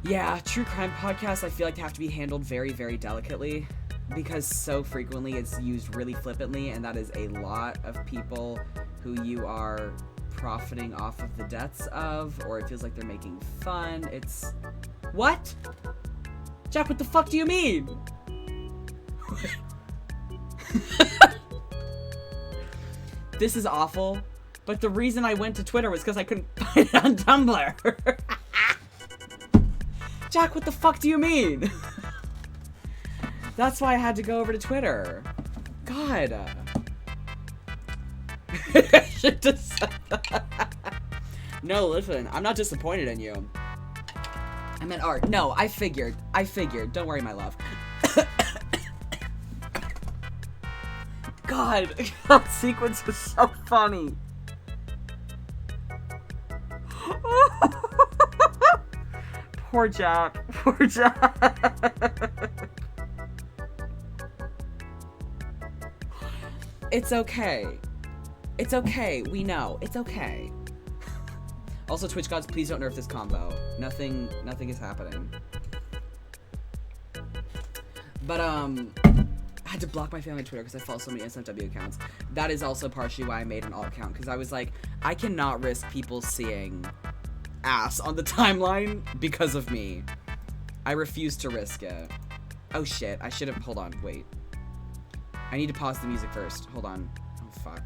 Yeah, true crime podcasts, I feel like they have to be handled very, very delicately, because so frequently it's used really flippantly, and that is a lot of people who you are profiting off of the deaths of, or it feels like they're making fun. It's... What? Jack, what the fuck do you mean? This is awful, but the reason I went to Twitter was because I couldn't find it on Tumblr. Jack, what the fuck do you mean? That's why I had to go over to Twitter. God. I should have said that. No, listen, I'm not disappointed in you. I meant art. No, I figured. Don't worry, my love. God, that sequence was so funny. Poor Jack. Poor Jack. It's okay. It's okay. We know. It's okay. Also, Twitch gods, please don't nerf this combo. Nothing is happening. But, I had to block my family on Twitter because I follow so many SFW accounts. That is also partially why I made an alt account, because I was like, I cannot risk people seeing ass on the timeline because of me. I refuse to risk it. Oh shit, I should have, hold on, wait. I need to pause the music first. Hold on. Oh fuck.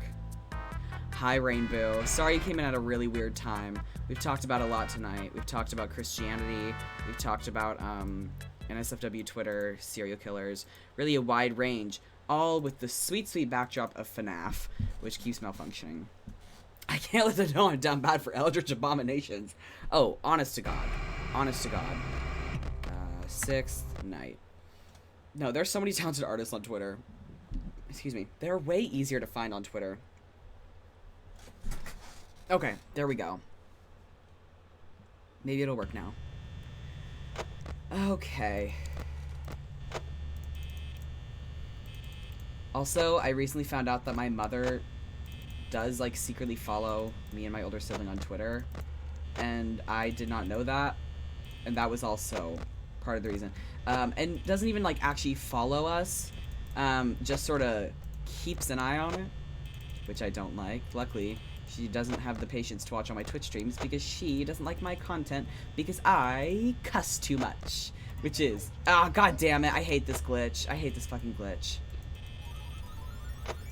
Hi Rainbow. Sorry you came in at a really weird time. We've talked about a lot tonight. We've talked about Christianity. We've talked about, NSFW Twitter, serial killers, really a wide range, all with the sweet, sweet backdrop of FNAF, which keeps malfunctioning. I can't let them know I'm down bad for Eldritch Abominations. Oh, honest to God. Honest to God. Sixth night. No, there's so many talented artists on Twitter. Excuse me. They're way easier to find on Twitter. Okay, there we go. Maybe it'll work now. Okay. Also, I recently found out that my mother does, like, secretly follow me and my older sibling on Twitter. And I did not know that. And that was also part of the reason. And doesn't even, like, actually follow us. Just sort of keeps an eye on it. Which I don't like. Luckily, she doesn't have the patience to watch all my Twitch streams because she doesn't like my content because I cuss too much. Which is... Ah, god damn it. I hate this glitch. I hate this fucking glitch.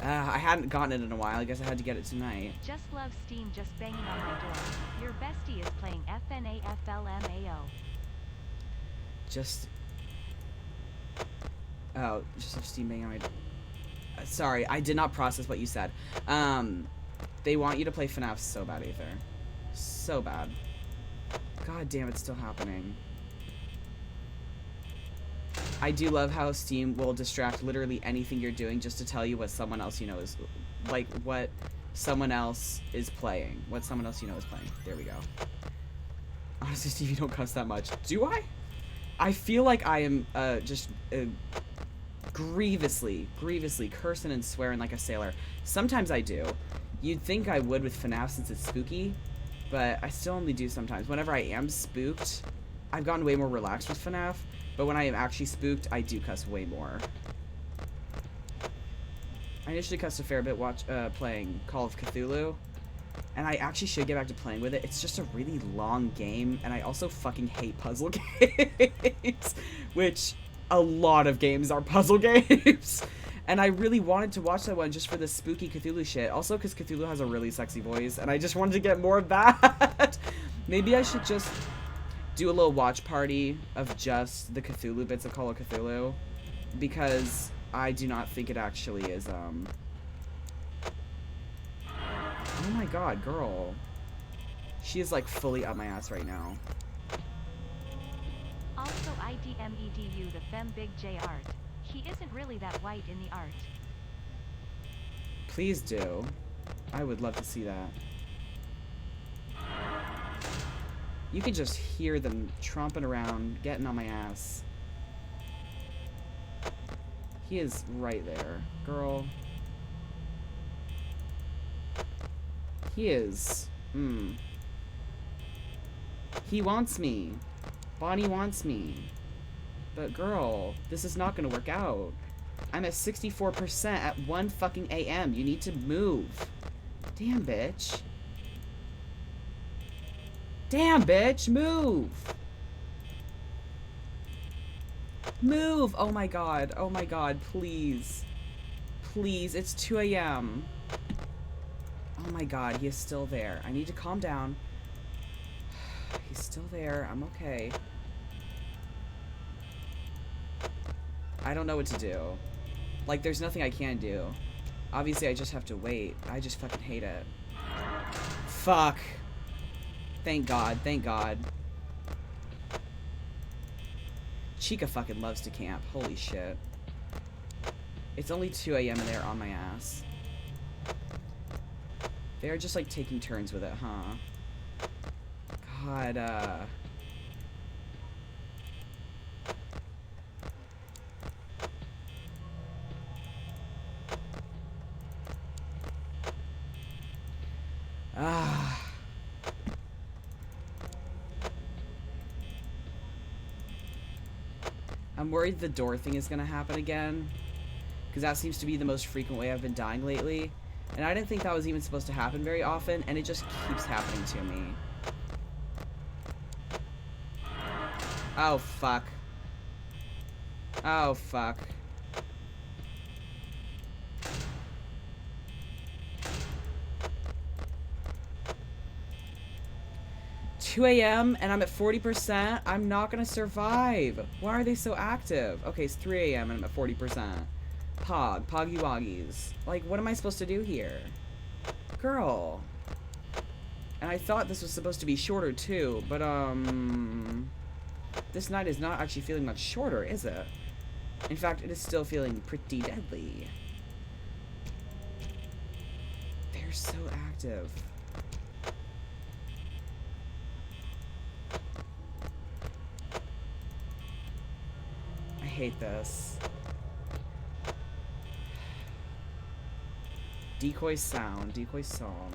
I hadn't gotten it in a while. I guess I had to get it tonight. Just love Steam just banging on my door. Your bestie is playing FNAFLMAO. Just... Oh, just love Steam banging on my door. Sorry, I did not process what you said. They want you to play FNAF so bad, Aether. So bad. God damn, it's still happening. I do love how Steam will distract literally anything you're doing just to tell you what someone else you know is... Like, what someone else is playing. What someone else you know is playing. There we go. Honestly, Steve, you don't cuss that much. Do I? I feel like I am, grievously cursing and swearing like a sailor. Sometimes I do. You'd think I would with FNAF since it's spooky, but I still only do sometimes. Whenever I am spooked, I've gotten way more relaxed with FNAF, but when I am actually spooked, I do cuss way more. I initially cussed a fair bit playing Call of Cthulhu, and I actually should get back to playing with it. It's just a really long game, and I also fucking hate puzzle games, which a lot of games are puzzle games. And I really wanted to watch that one just for the spooky Cthulhu shit. Also, because Cthulhu has a really sexy voice, and I just wanted to get more of that. Maybe I should just do a little watch party of just the Cthulhu bits of Call of Cthulhu. Because I do not think it actually is, Oh my god, girl. She is, like, fully up my ass right now. Also IDMEDU the Fem Big J art. He isn't really that white in the art. Please do. I would love to see that. You can just hear them tromping around, getting on my ass. He is right there. Girl. He is. He wants me. Bonnie wants me. But girl, this is not gonna work out. I'm at 64% at 1 fucking AM. You need to move. Damn, bitch. Damn, bitch, move. Move. Oh my god. Oh my god, please. Please, it's 2 AM. Oh my god, he is still there. I need to calm down. He's still there. I'm okay. I don't know what to do. Like, there's nothing I can do. Obviously, I just have to wait. I just fucking hate it. Fuck. Thank God. Thank God. Chica fucking loves to camp. Holy shit. It's only 2 a.m. and they're on my ass. They're just like taking turns with it, huh? God, I'm worried the door thing is gonna happen again. Because that seems to be the most frequent way I've been dying lately. And I didn't think that was even supposed to happen very often, and it just keeps happening to me. Oh, fuck. Oh, fuck. $2 a.m. and I'm at 40%. I'm not gonna survive. Why are they so active? Okay, it's 3 a.m. and I'm at 40%. Poggy woggies. Like, what am I supposed to do here? Girl. And I thought this was supposed to be shorter too, but this night is not actually feeling much shorter, is it? In fact, it is still feeling pretty deadly. They're so active. I hate this. Decoy sound, decoy song.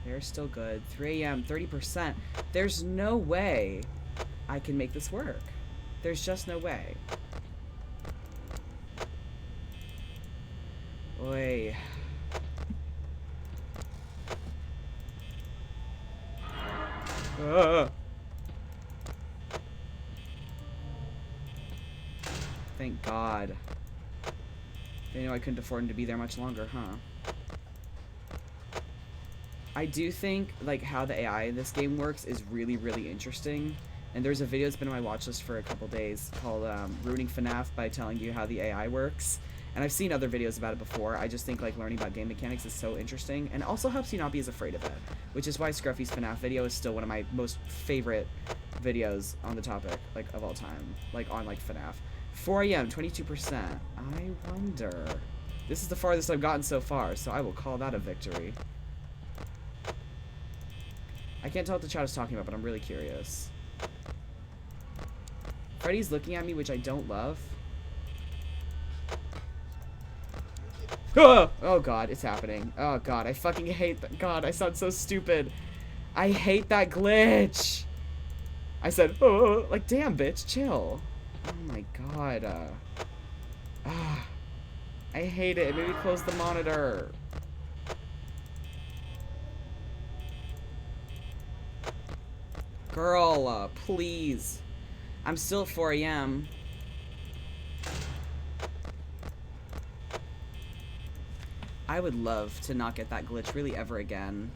They're still good. 3 a.m., 30%. There's no way I can make this work. There's just no way. Oi. Thank God. They knew I couldn't afford him to be there much longer, huh? I do think, like, how the AI in this game works is really, really interesting. And there's a video that's been on my watch list for a couple days called Ruining FNAF by telling you how the AI works. And I've seen other videos about it before. I just think, like, learning about game mechanics is so interesting. And also helps you not be as afraid of it. Which is why Scruffy's FNAF video is still one of my most favorite videos on the topic, like, of all time. Like, on, like, FNAF. 4 a.m., 22%. I wonder. This is the farthest I've gotten so far, so I will call that a victory. I can't tell what the chat is talking about, but I'm really curious. Freddy's looking at me, which I don't love. Oh god, it's happening. Oh god, I fucking hate that. God, I sound so stupid. I hate that glitch. I said, oh, like, damn, bitch, chill. Oh my god. I hate it. Maybe close the monitor. Girl, please. I'm still at 4 a.m. I would love to not get that glitch really ever again.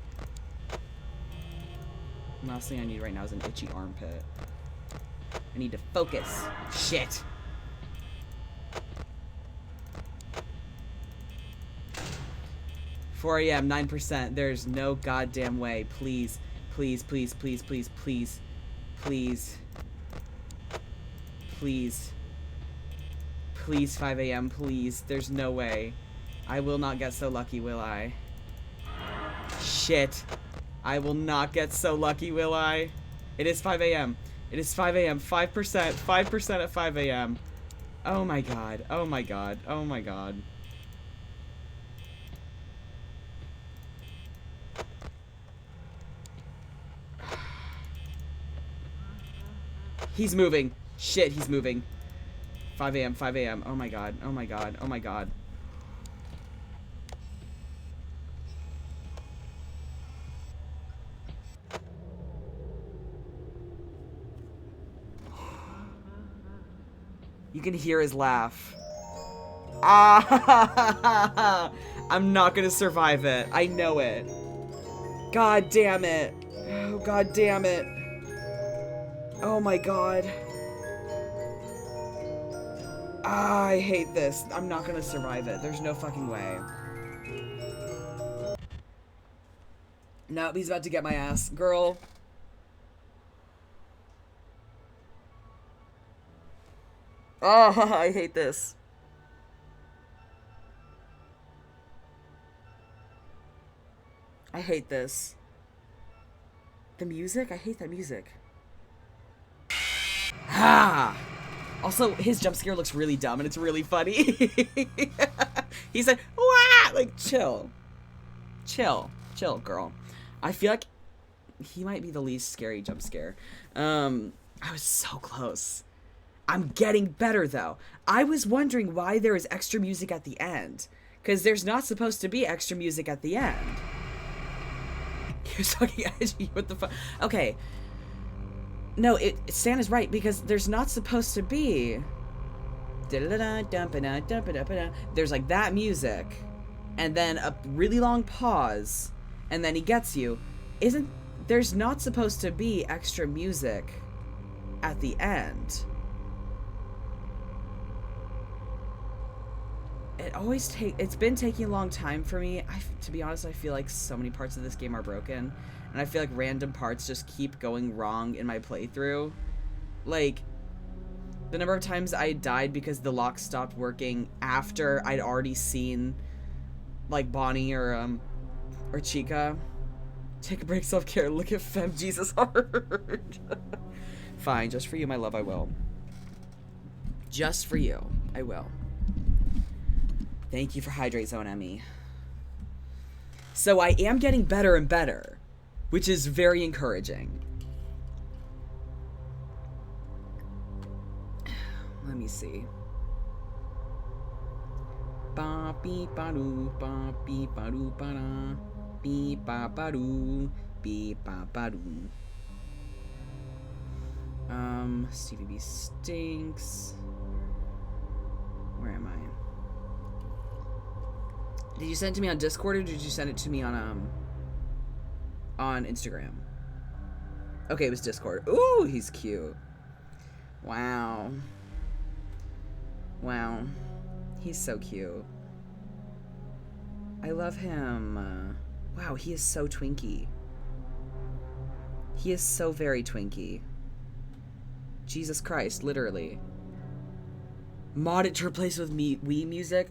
The last thing I need right now is an itchy armpit. I need to focus. Shit. $4 a.m., 9%. There's no goddamn way. Please. Please, please, please, please, please. Please. Please. Please, 5 a.m., please. There's no way. I will not get so lucky, will I? Shit. I will not get so lucky, will I? It is 5 a.m. It is 5 a.m. 5%. 5% at 5 a.m. Oh my god. Oh my god. Oh my god. He's moving. Shit, he's moving. 5 a.m. 5 a.m. Oh my god. Oh my god. Oh my god. You can hear his laugh. Ah! I'm not gonna survive it. I know it. God damn it. Oh, god damn it. Oh my god. I hate this. I'm not gonna survive it. There's no fucking way. No, he's about to get my ass. Girl. Oh, I hate this. I hate this. The music? I hate that music. Ah! Also, his jump scare looks really dumb and it's really funny. He said, "Wah!" Like, chill. Chill. Chill, girl. I feel like he might be the least scary jump scare. I was so close. I'm getting better, though. I was wondering why there is extra music at the end. Because there's not supposed to be extra music at the end. You're fucking edgy. What the fuck? Okay. No, Stan is right, because there's not supposed to be... There's like that music, and then a really long pause, and then he gets you. There's not supposed to be extra music at the end. It's been taking a long time for me. To be honest, I feel like so many parts of this game are broken, and I feel like random parts just keep going wrong in my playthrough. Like, the number of times I died because the lock stopped working after I'd already seen, like, Bonnie or Chica. Take a break, self-care, look at Fem Jesus hard. Fine, just for you, my love, I will. Just for you, I will. Thank you for Hydrate Zone, Emmy. So I am getting better and better, which is very encouraging. Let me see. Ba beep ba doo ba beep ba doo ba da beep ba ba doo beep ba ba doo. CVB stinks. Where am I? Did you send it to me on Discord or did you send it to me on Instagram? Okay, it was Discord. Ooh, he's cute. Wow. Wow. He's so cute. I love him. Wow, he is so twinky. He is so very twinky. Jesus Christ, literally. Mod it to replace with Wii music.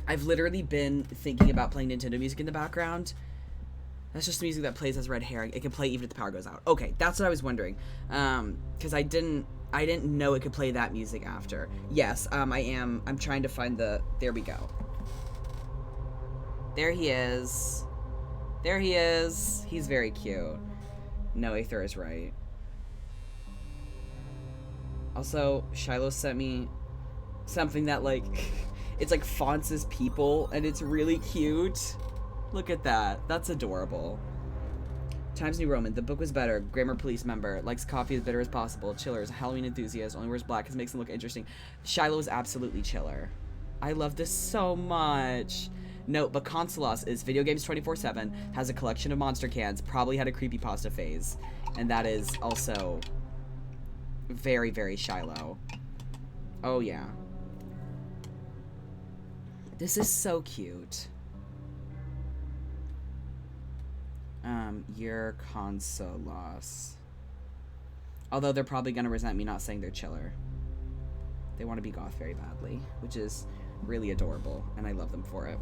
I've literally been thinking about playing Nintendo music in the background. That's just the music that plays as red hair. It can play even if the power goes out. Okay, that's what I was wondering. Because I didn't know it could play that music after. Yes, I'm trying to find the... There we go. There he is. There he is. He's very cute. No, Aether is right. Also, Shiloh sent me something that, like... It's like fonts as people, and it's really cute. Look at that. That's adorable. Times New Roman. The book was better. Grammar police member. Likes coffee as bitter as possible. Chiller. Is a Halloween enthusiast. Only wears black because it makes him look interesting. Shiloh is absolutely chiller. I love this so much. Note, but Consolas is video games 24/7. Has a collection of monster cans. Probably had a creepypasta phase. And that is also very, very Shiloh. Oh, yeah. This is so cute. Your Consolas. Although they're probably gonna resent me not saying they're chiller. They want to be goth very badly, which is really adorable, and I love them for it.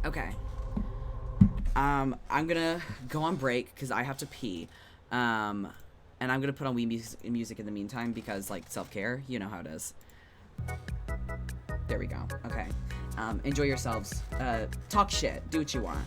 Okay. I'm gonna go on break because I have to pee. And I'm gonna put on Wii music in the meantime because, like, self-care, you know how it is. There we go. Okay. Enjoy yourselves. Talk shit. Do what you want.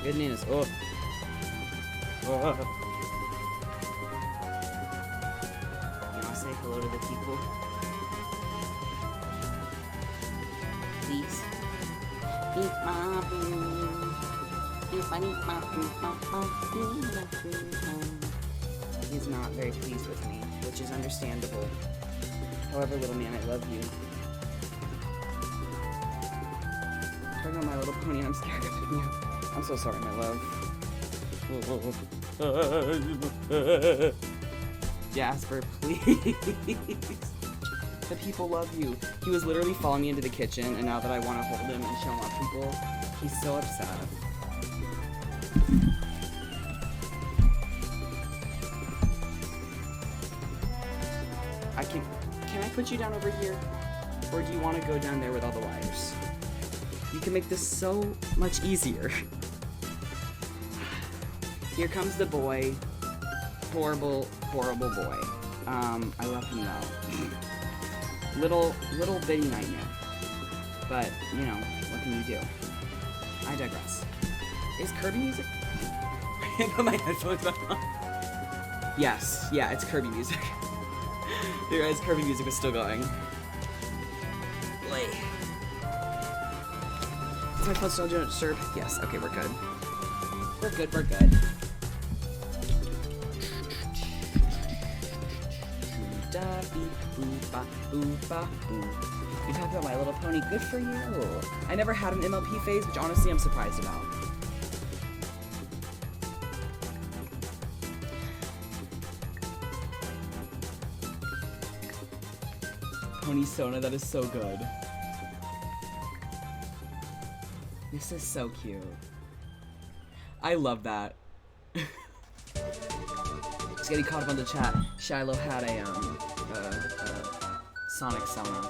Goodness. Oh. Oh. You want to say hello to the people? Please. He's not very pleased with me, which is understandable. However, little man, I love you. Turn on My Little Pony, I'm scared of you. I'm so sorry, my love. Jasper, please. The people love you. He was literally following me into the kitchen, and now that I want to hold him and show him off people, he's so upset. Can I put you down over here? Or do you want to go down there with all the wires? You can make this so much easier. Here comes the boy. Horrible, horrible boy. I love him though. Little bitty nightmare. But, you know, what can you do? I digress. Is Kirby music? I put my headphones back on. Yes, yeah, it's Kirby music. You guys, Kirby music is still going. Wait. Is my phone still doing disturb? Yes, okay, we're good. We're good, we're good. You talked about My Little Pony. Good for you. I never had an MLP phase, which honestly I'm surprised about. Pony Sona, that is so good. This is so cute. I love that. Just getting caught up on the chat. Shiloh had a Sonic Sona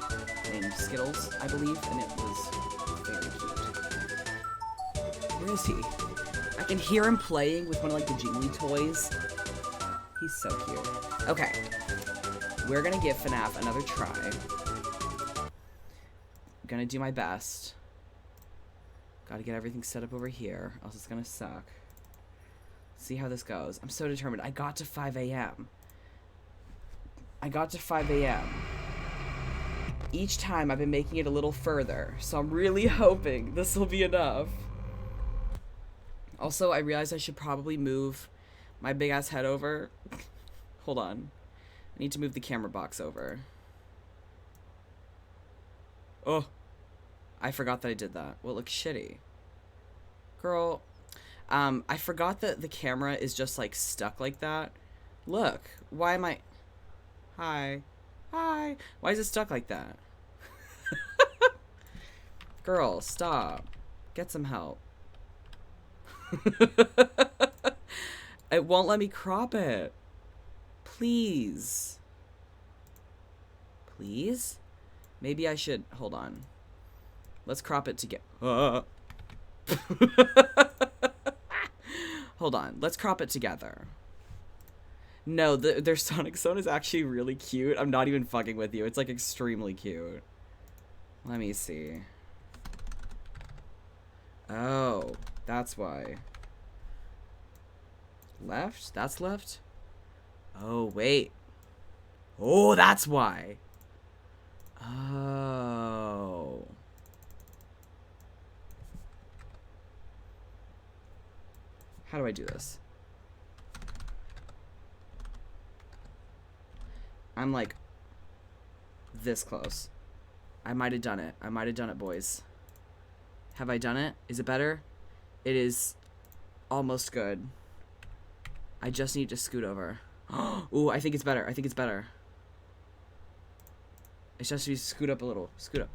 named Skittles, I believe, and it was very cute. Where is he? I can hear him playing with one of like the Jingly toys. He's so cute. Okay. We're gonna give FNAF another try. Gonna do my best. Gotta get everything set up over here, else it's gonna suck. See how this goes. I'm so determined. I got to 5 a.m. I got to 5 a.m. Each time I've been making it a little further, so I'm really hoping this will be enough. Also, I realized I should probably move my big ass head over. Hold on. I need to move the camera box over. Oh. I forgot that I did that. Well, it looks shitty. Girl. I forgot that the camera is just, like, stuck like that. Look. Why am I... Hi. Hi. Why is it stuck like that? Girl, stop. Get some help. It won't let me crop it. Please. Please? Maybe I should... Hold on. Let's crop it together. Hold on. Let's crop it together. No, their Sonic Zone is actually really cute. I'm not even fucking with you. It's, like, extremely cute. Let me see. Oh, that's why. Left? That's left? Oh, wait. Oh, that's why. Oh. How do I do this? I'm like this close. I might have done it. I might have done it, boys. Have I done it? Is it better? It is almost good. I just need to scoot over. Ooh, I think it's better. I think it's better. It's just to scoot up a little. Scoot up.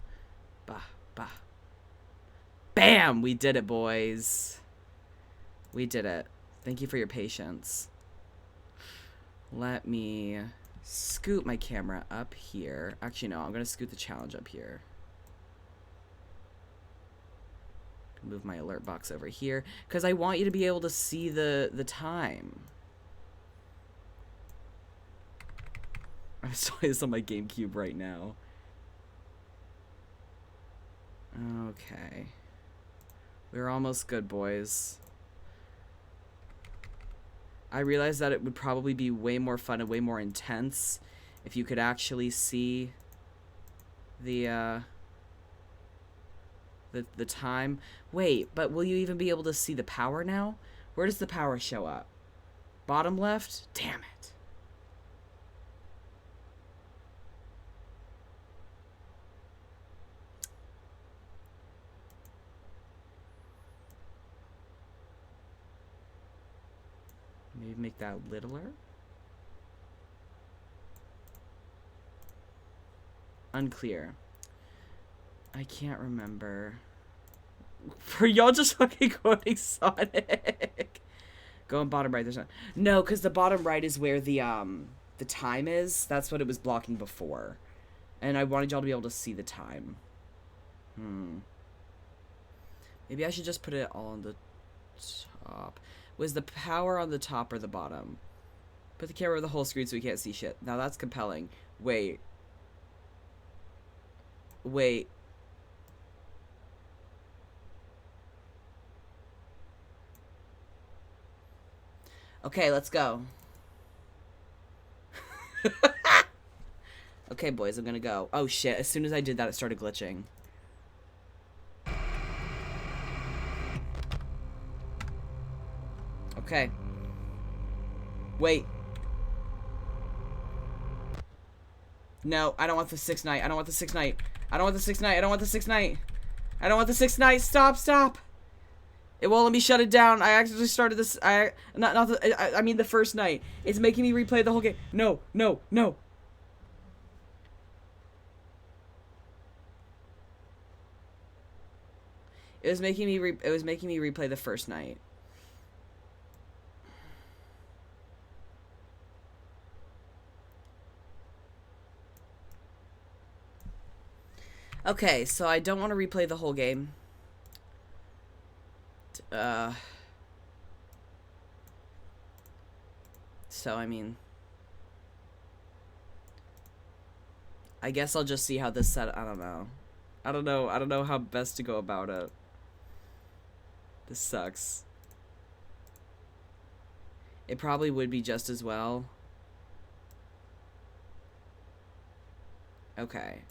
Bah, bah. Bam! We did it, boys. We did it. Thank you for your patience. Let me scoot my camera up here. Actually, no. I'm going to scoot the challenge up here. Move my alert box over here. Because I want you to be able to see the time. I'm sorry, this on my GameCube right now. Okay. We're almost good, boys. I realized that it would probably be way more fun and way more intense if you could actually see the time. Wait, but will you even be able to see the power now? Where does the power show up? Bottom left? Damn it. Maybe make that littler? Unclear. I can't remember. For y'all just fucking quoting Sonic. Going bottom right, there's not. No, because the bottom right is where the time is. That's what it was blocking before. And I wanted y'all to be able to see the time. Maybe I should just put it all on the top. Was the power on the top or the bottom? Put the camera over the whole screen so we can't see shit. Now that's compelling. Wait. Wait. Okay, let's go. Okay, boys, I'm gonna go. Oh, shit. As soon as I did that, it started glitching. Okay. Wait. No, I don't want the 6th night. I don't want the 6th night. I don't want the 6th night. I don't want the 6th night. I don't want the 6th night. Stop, stop. It won't let me shut it down. I actually started this. I mean the first night. It's making me replay the whole game. No, no, no. It was making me replay the first night. Okay, so I don't want to replay the whole game. So, I mean, I guess I'll just see how this set. I don't know. I don't know how best to go about it. This sucks. It probably would be just as well. Okay.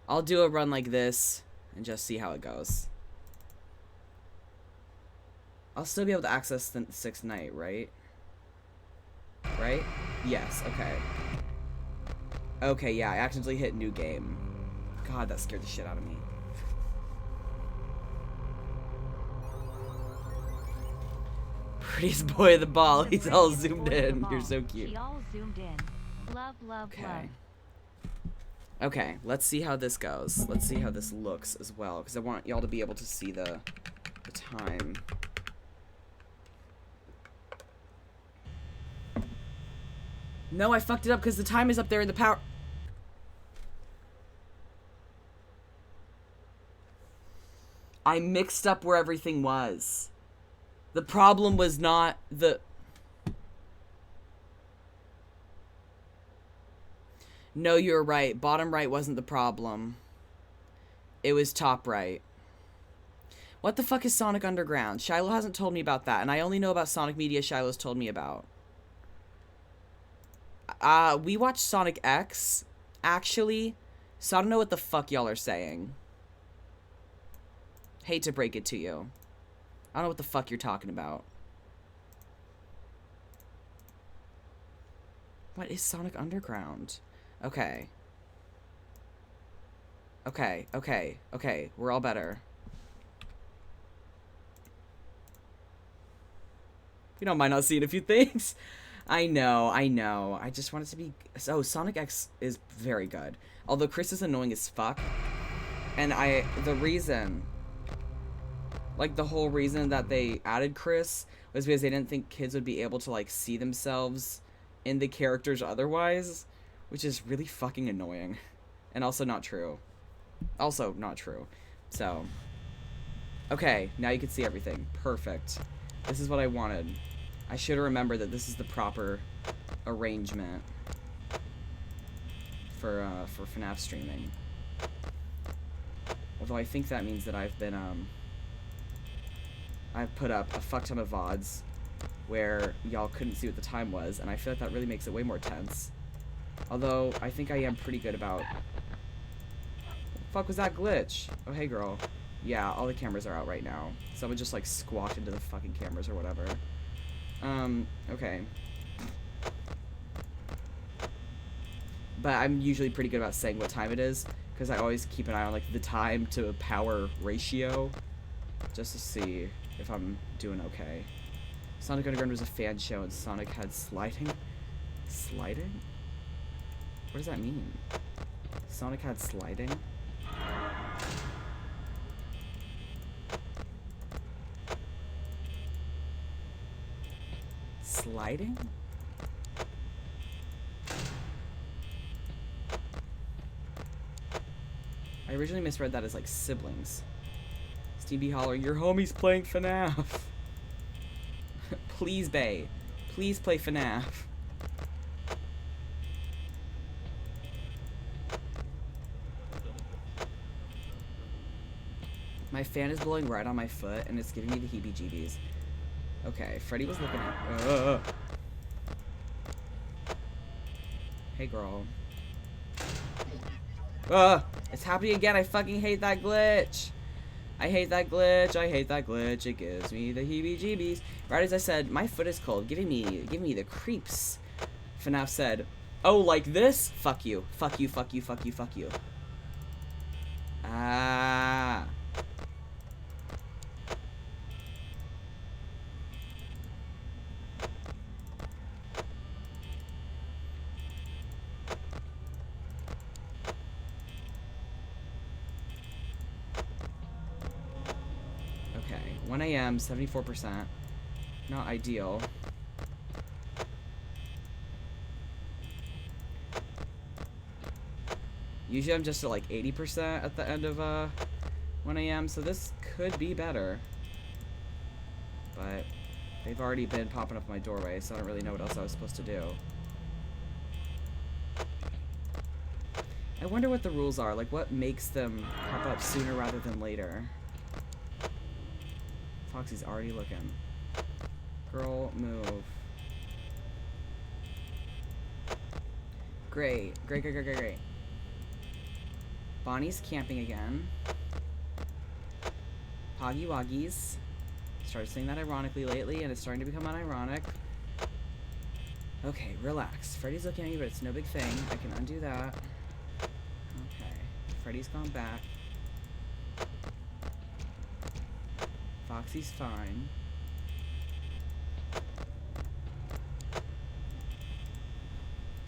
I'll do a run like this and just see how it goes. I'll still be able to access the 6th night, right? Right? Yes, okay. Okay, yeah, I accidentally hit new game. God, that scared the shit out of me. Prettiest boy of the ball. He's all zoomed in. You're so cute. He all zoomed in. Love, love, okay. love. Okay, let's see how this goes. Let's see how this looks as well, because I want y'all to be able to see the time. No, I fucked it up because the time is up there in the power. I mixed up where everything was. The problem was not the... No, you're right. Bottom right wasn't the problem. It was top right. What the fuck is Sonic Underground? Shiloh hasn't told me about that, and I only know about Sonic Media Shiloh's told me about. We watched Sonic X, actually, so I don't know what the fuck y'all are saying. Hate to break it to you. I don't know what the fuck you're talking about. What is Sonic Underground? Okay. Okay, okay, okay. We're all better. You don't mind not seeing a few things. I know, I know. I just want it to be... So, Sonic X is very good. Although Chris is annoying as fuck. And the reason... Like, the whole reason that they added Chris was because they didn't think kids would be able to, like, see themselves in the characters otherwise. Which is really fucking annoying. And also not true. Also not true. So. Okay, now you can see everything. Perfect. This is what I wanted. I should remember that this is the proper arrangement for FNAF streaming. Although I think that means that I've been, I've put up a fuck ton of VODs where y'all couldn't see what the time was, and I feel like that really makes it way more tense. Although, I think I am pretty good about... What the fuck was that glitch? Oh, hey, girl. Yeah, all the cameras are out right now. Someone just, like, squawked into the fucking cameras or whatever. Okay. But I'm usually pretty good about saying what time it is, because I always keep an eye on, like, the time to power ratio, just to see if I'm doing okay. Sonic Underground was a fan show, and Sonic had sliding? Sliding? What does that mean? Sonic had sliding? Sliding? I originally misread that as, like, siblings. Stevie Holler, your homie's playing FNAF. Please, bae. Please play FNAF. My fan is blowing right on my foot, and it's giving me the heebie-jeebies. Okay, Freddy was looking at... Hey, girl. It's happening again. I fucking hate that glitch. I hate that glitch. I hate that glitch. It gives me the heebie-jeebies. Right as I said, my foot is cold, giving me the creeps. FNAF said, "Oh, like this? Fuck you. Fuck you. Fuck you. Fuck you. Fuck you." Ah. Okay, 1 a.m., 74%. Not ideal. Usually I'm just at like 80% at the end of 1 a.m., so this could be better. But they've already been popping up my doorway, so I don't really know what else I was supposed to do. I wonder what the rules are, like what makes them pop up sooner rather than later. Foxy's already looking. Girl, move. Great. Great, great, great, great, great. Bonnie's camping again. Poggy Woggies. Started saying that ironically lately, and it's starting to become unironic. Okay, relax. Freddy's looking at me, but it's no big thing. I can undo that. Okay. Freddy's gone back. Foxy's fine.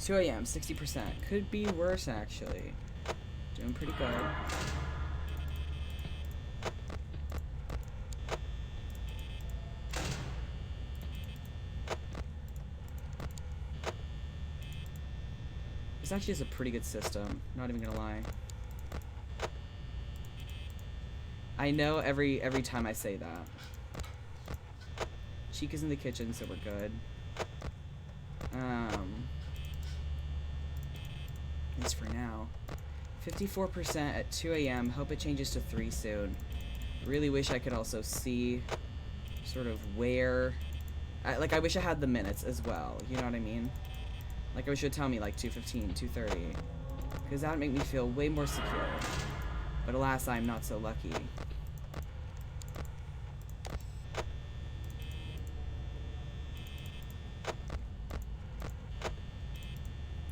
Two a.m., 60%. Could be worse, actually. Doing pretty good. This actually is a pretty good system. Not even gonna lie. I know every time I say that. Chica's in the kitchen, so we're good. At least for now. 54% at 2 a.m. Hope it changes to 3 soon. Really wish I could also see sort of where... I wish I had the minutes as well. You know what I mean? Like, I wish it would tell me, like, 2:15, 2:30. Because that would make me feel way more secure. But alas, I'm not so lucky.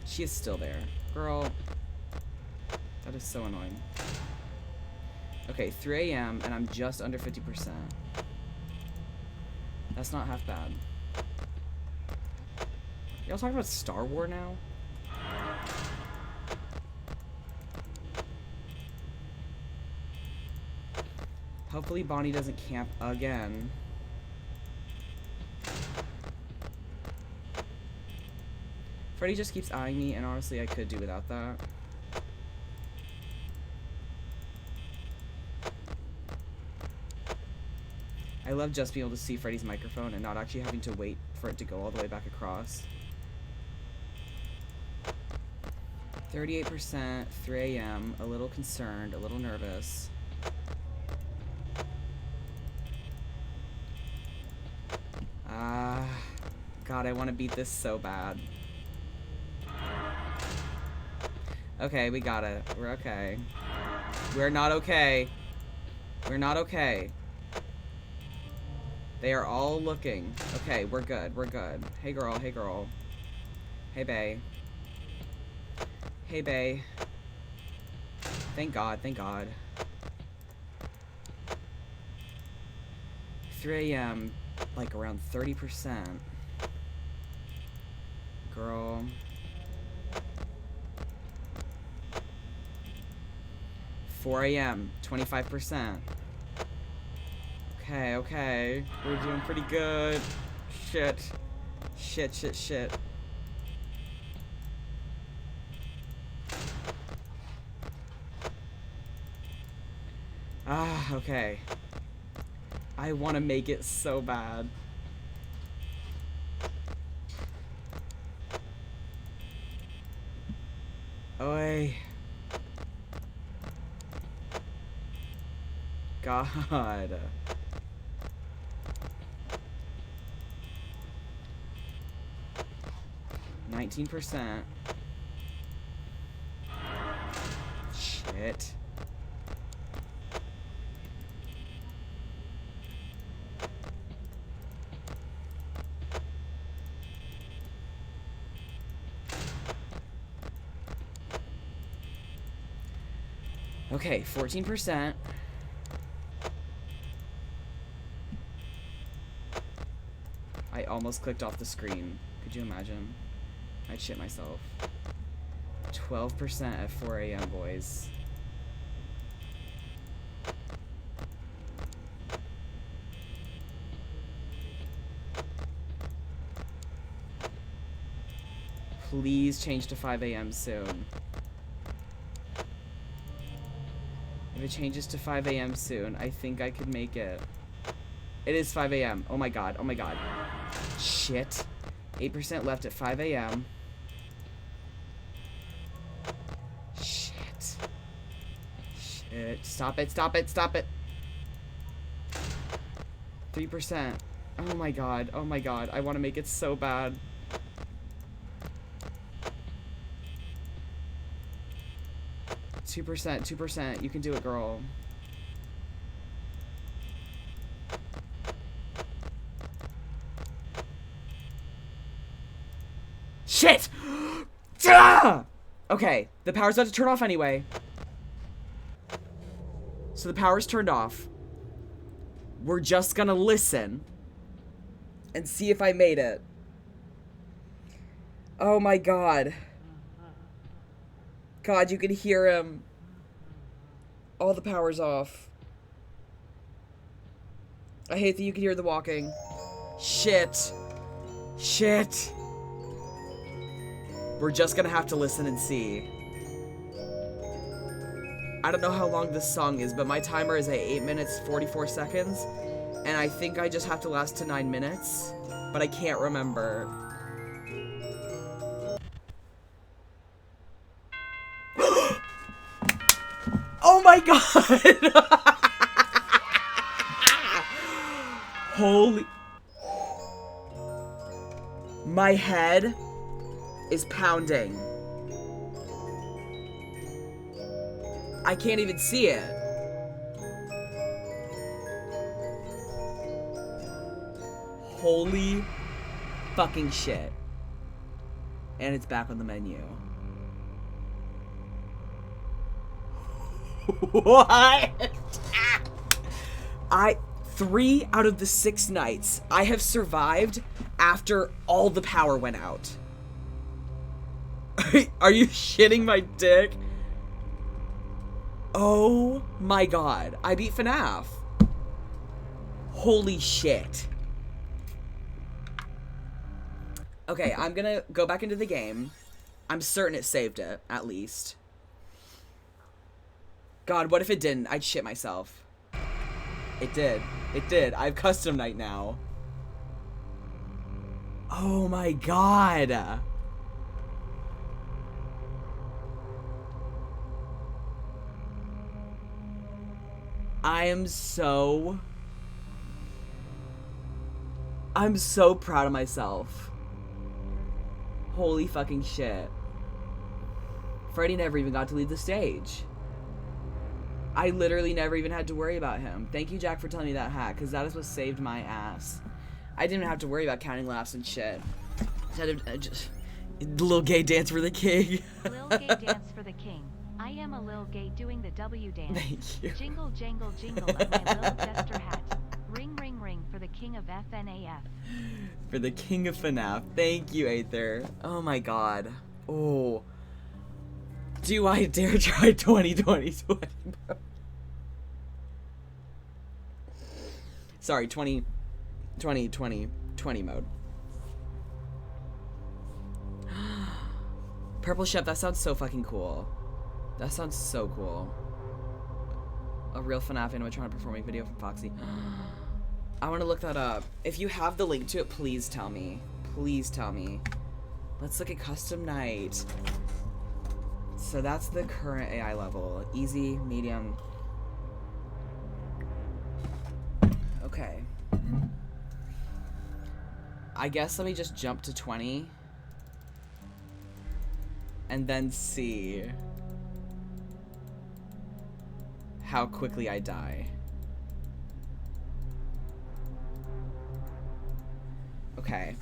She is still there. Girl. That is so annoying. Okay, 3 a.m. and I'm just under 50%. That's not half bad. Y'all talking about Star Wars now? Hopefully Bonnie doesn't camp again. Freddy just keeps eyeing me, and honestly, I could do without that. I love just being able to see Freddy's microphone and not actually having to wait for it to go all the way back across. 38%, 3 a.m., a little concerned, a little nervous. god, I want to beat this so bad. Okay, we got it. We're okay. We're not okay. We're not okay. They are all looking. Okay, we're good. We're good. Hey, girl. Hey, girl. Hey, bae. Hey, bae. Thank God. Thank God. 3 a.m. Like around 30%. Girl. Four a.m. 25%. Okay, okay. We're doing pretty good. Shit. Shit, shit, shit. Ah, okay. I want to make it so bad. Oi. God. %. Shit. Okay, 14%. I almost clicked off the screen. Could you imagine? I'd shit myself. 12% at 4 a.m., boys. Please change to 5 a.m. soon. If it changes to 5 a.m. soon, I think I could make it. It is 5 a.m. Oh my god. Oh my god. Shit. 8% left at 5 a.m. Shit. Shit. Stop it. Stop it. Stop it. 3%. Oh my god. Oh my god. I want to make it so bad. Two percent, 2%. You can do it, girl. Shit! Okay, the power's about to turn off anyway. So the power's turned off. We're just gonna listen and see if I made it. Oh my god. God, you can hear him. All the power's off. I hate that you can hear the walking. Shit. Shit. We're just gonna have to listen and see. I don't know how long this song is, but my timer is at 8 minutes 44 seconds. And I think I just have to last to 9 minutes. But I can't remember. Oh my god! Holy... My head is pounding. I can't even see it. Holy fucking shit. And it's back on the menu. What? 3 out of the 6 nights I have survived after all the power went out. Are you shitting my dick? Oh my god. I beat FNAF. Holy shit. Okay, I'm gonna go back into the game. I'm certain it saved it, at least. God, what if it didn't? I'd shit myself. It did. It did. I have custom night now. Oh my god. I'm so proud of myself. Holy fucking shit. Freddy never even got to leave the stage. I literally never even had to worry about him. Thank you, Jack, for telling me that hack, because that is what saved my ass. I didn't even have to worry about counting laughs and shit. Just little gay dance for the king. Lil gay dance for the king. I am a lil gay doing the W dance. Thank you. Jingle jangle jingle of my lil jester hat. Ring ring ring for the king of FNAF. For the king of FNAF. Thank you, Aether. Oh my god. Oh. Do I dare try 2020 sweaty mode? Sorry, 20 mode. Purple Chef, that sounds so fucking cool. That sounds so cool. A real FNAF animatronic performing video from Foxy. I want to look that up. If you have the link to it, please tell me. Please tell me. Let's look at custom night. So that's the current AI level. Easy, medium. Okay. I guess let me just jump to 20. And then see how quickly I die. Okay.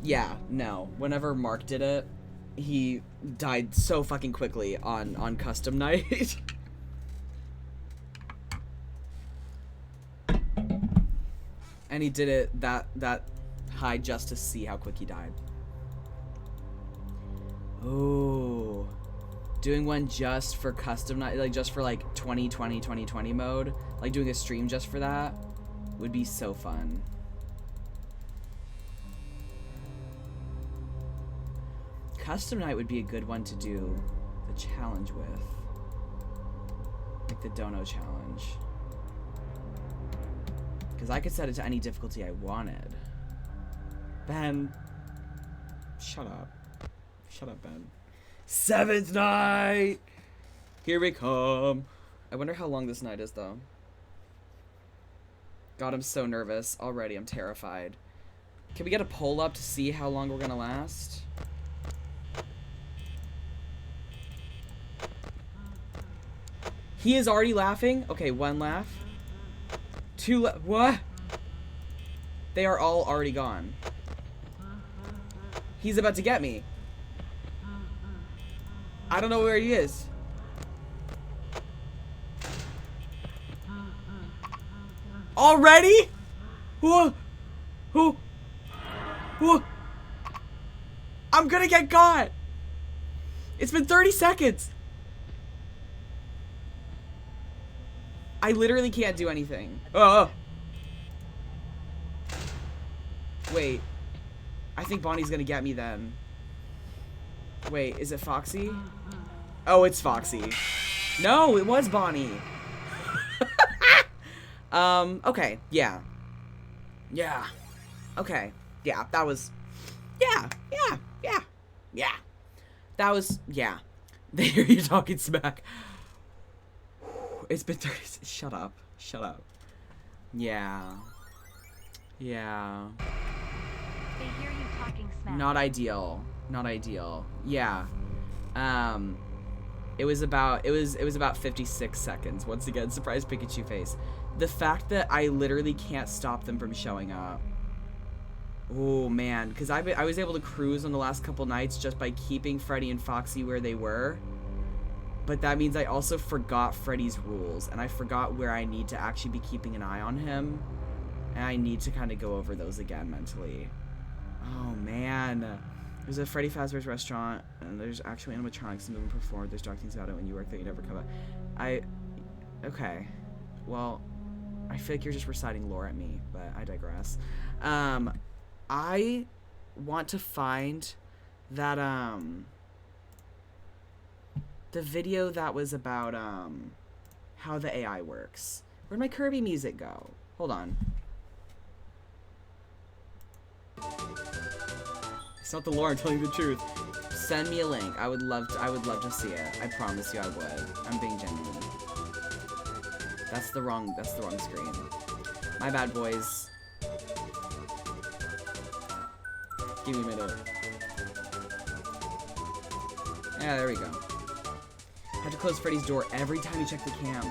Yeah, no. Whenever Mark did it, he died so fucking quickly on custom night. And he did it that high just to see how quick he died. Oh. Doing one just for custom night, like just for like 2020 mode, like doing a stream just for that would be so fun. Custom night would be a good one to do the challenge with. Like the dono challenge. Because I could set it to any difficulty I wanted. Ben. Shut up. Shut up, Ben. 7th night! Here we come. I wonder how long this night is, though. God, I'm so nervous. Already, I'm terrified. Can we get a poll up to see how long we're gonna last? He is already laughing? Okay, 1 laugh. 2 what? They are all already gone. He's about to get me. I don't know where he is. Already? Whoa. Who? Whoa. I'm gonna get caught. It's been 30 seconds. I literally can't do anything. Oh. Wait. I think Bonnie's gonna get me then. Wait, is it Foxy? Oh, it's Foxy. No, it was Bonnie. Okay, yeah. Yeah. Okay. Yeah, that was... Yeah. That was... Yeah. They hear you talking smack. It's been 30... Shut up. Shut up. Yeah. Yeah. They hear you talking smack. Not ideal. Not ideal. Yeah. It was about 56 seconds. Once again, surprise Pikachu face. The fact that I literally can't stop them from showing up. Oh man, because I was able to cruise on the last couple nights just by keeping Freddy and Foxy where they were. But that means I also forgot Freddy's rules, and I forgot where I need to actually be keeping an eye on him. And I need to kind of go over those again mentally. Oh man. There's a Freddy Fazbear's restaurant, and there's actually animatronics moving before. There's dark things about it when you work there, you never come out. Okay. Well, I feel like you're just reciting lore at me, but I digress. I want to find that, the video that was about, how the AI works. Where'd my Kirby music go? Hold on. It's not the lore, I'm telling you the truth. Send me a link. I would love to see it. I promise you I would. I'm being genuine. That's the wrong screen. My bad, boys. Give me a minute. Yeah, there we go. Have to close Freddy's door every time you check the cam.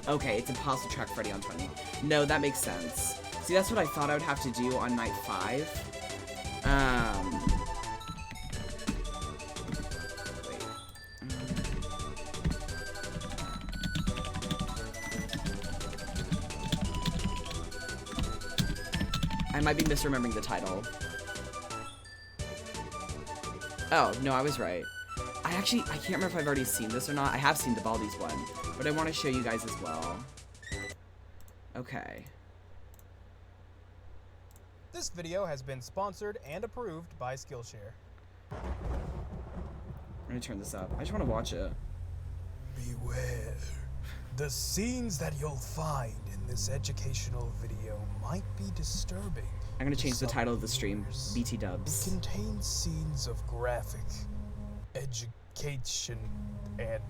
Okay, it's impossible to track Freddy on 20. No, that makes sense. See, that's what I thought I would have to do on night 5. Wait. I might be misremembering the title. Oh, no, I was right. I can't remember if I've already seen this or not. I have seen the Baldi's one, but I want to show you guys as well. Okay. This video has been sponsored and approved by Skillshare. I'm gonna turn this up. I just want to watch it. Beware. The scenes that you'll find in this educational video might be disturbing. I'm gonna change the title of the stream. BT Dubs. It contains scenes of graphic education and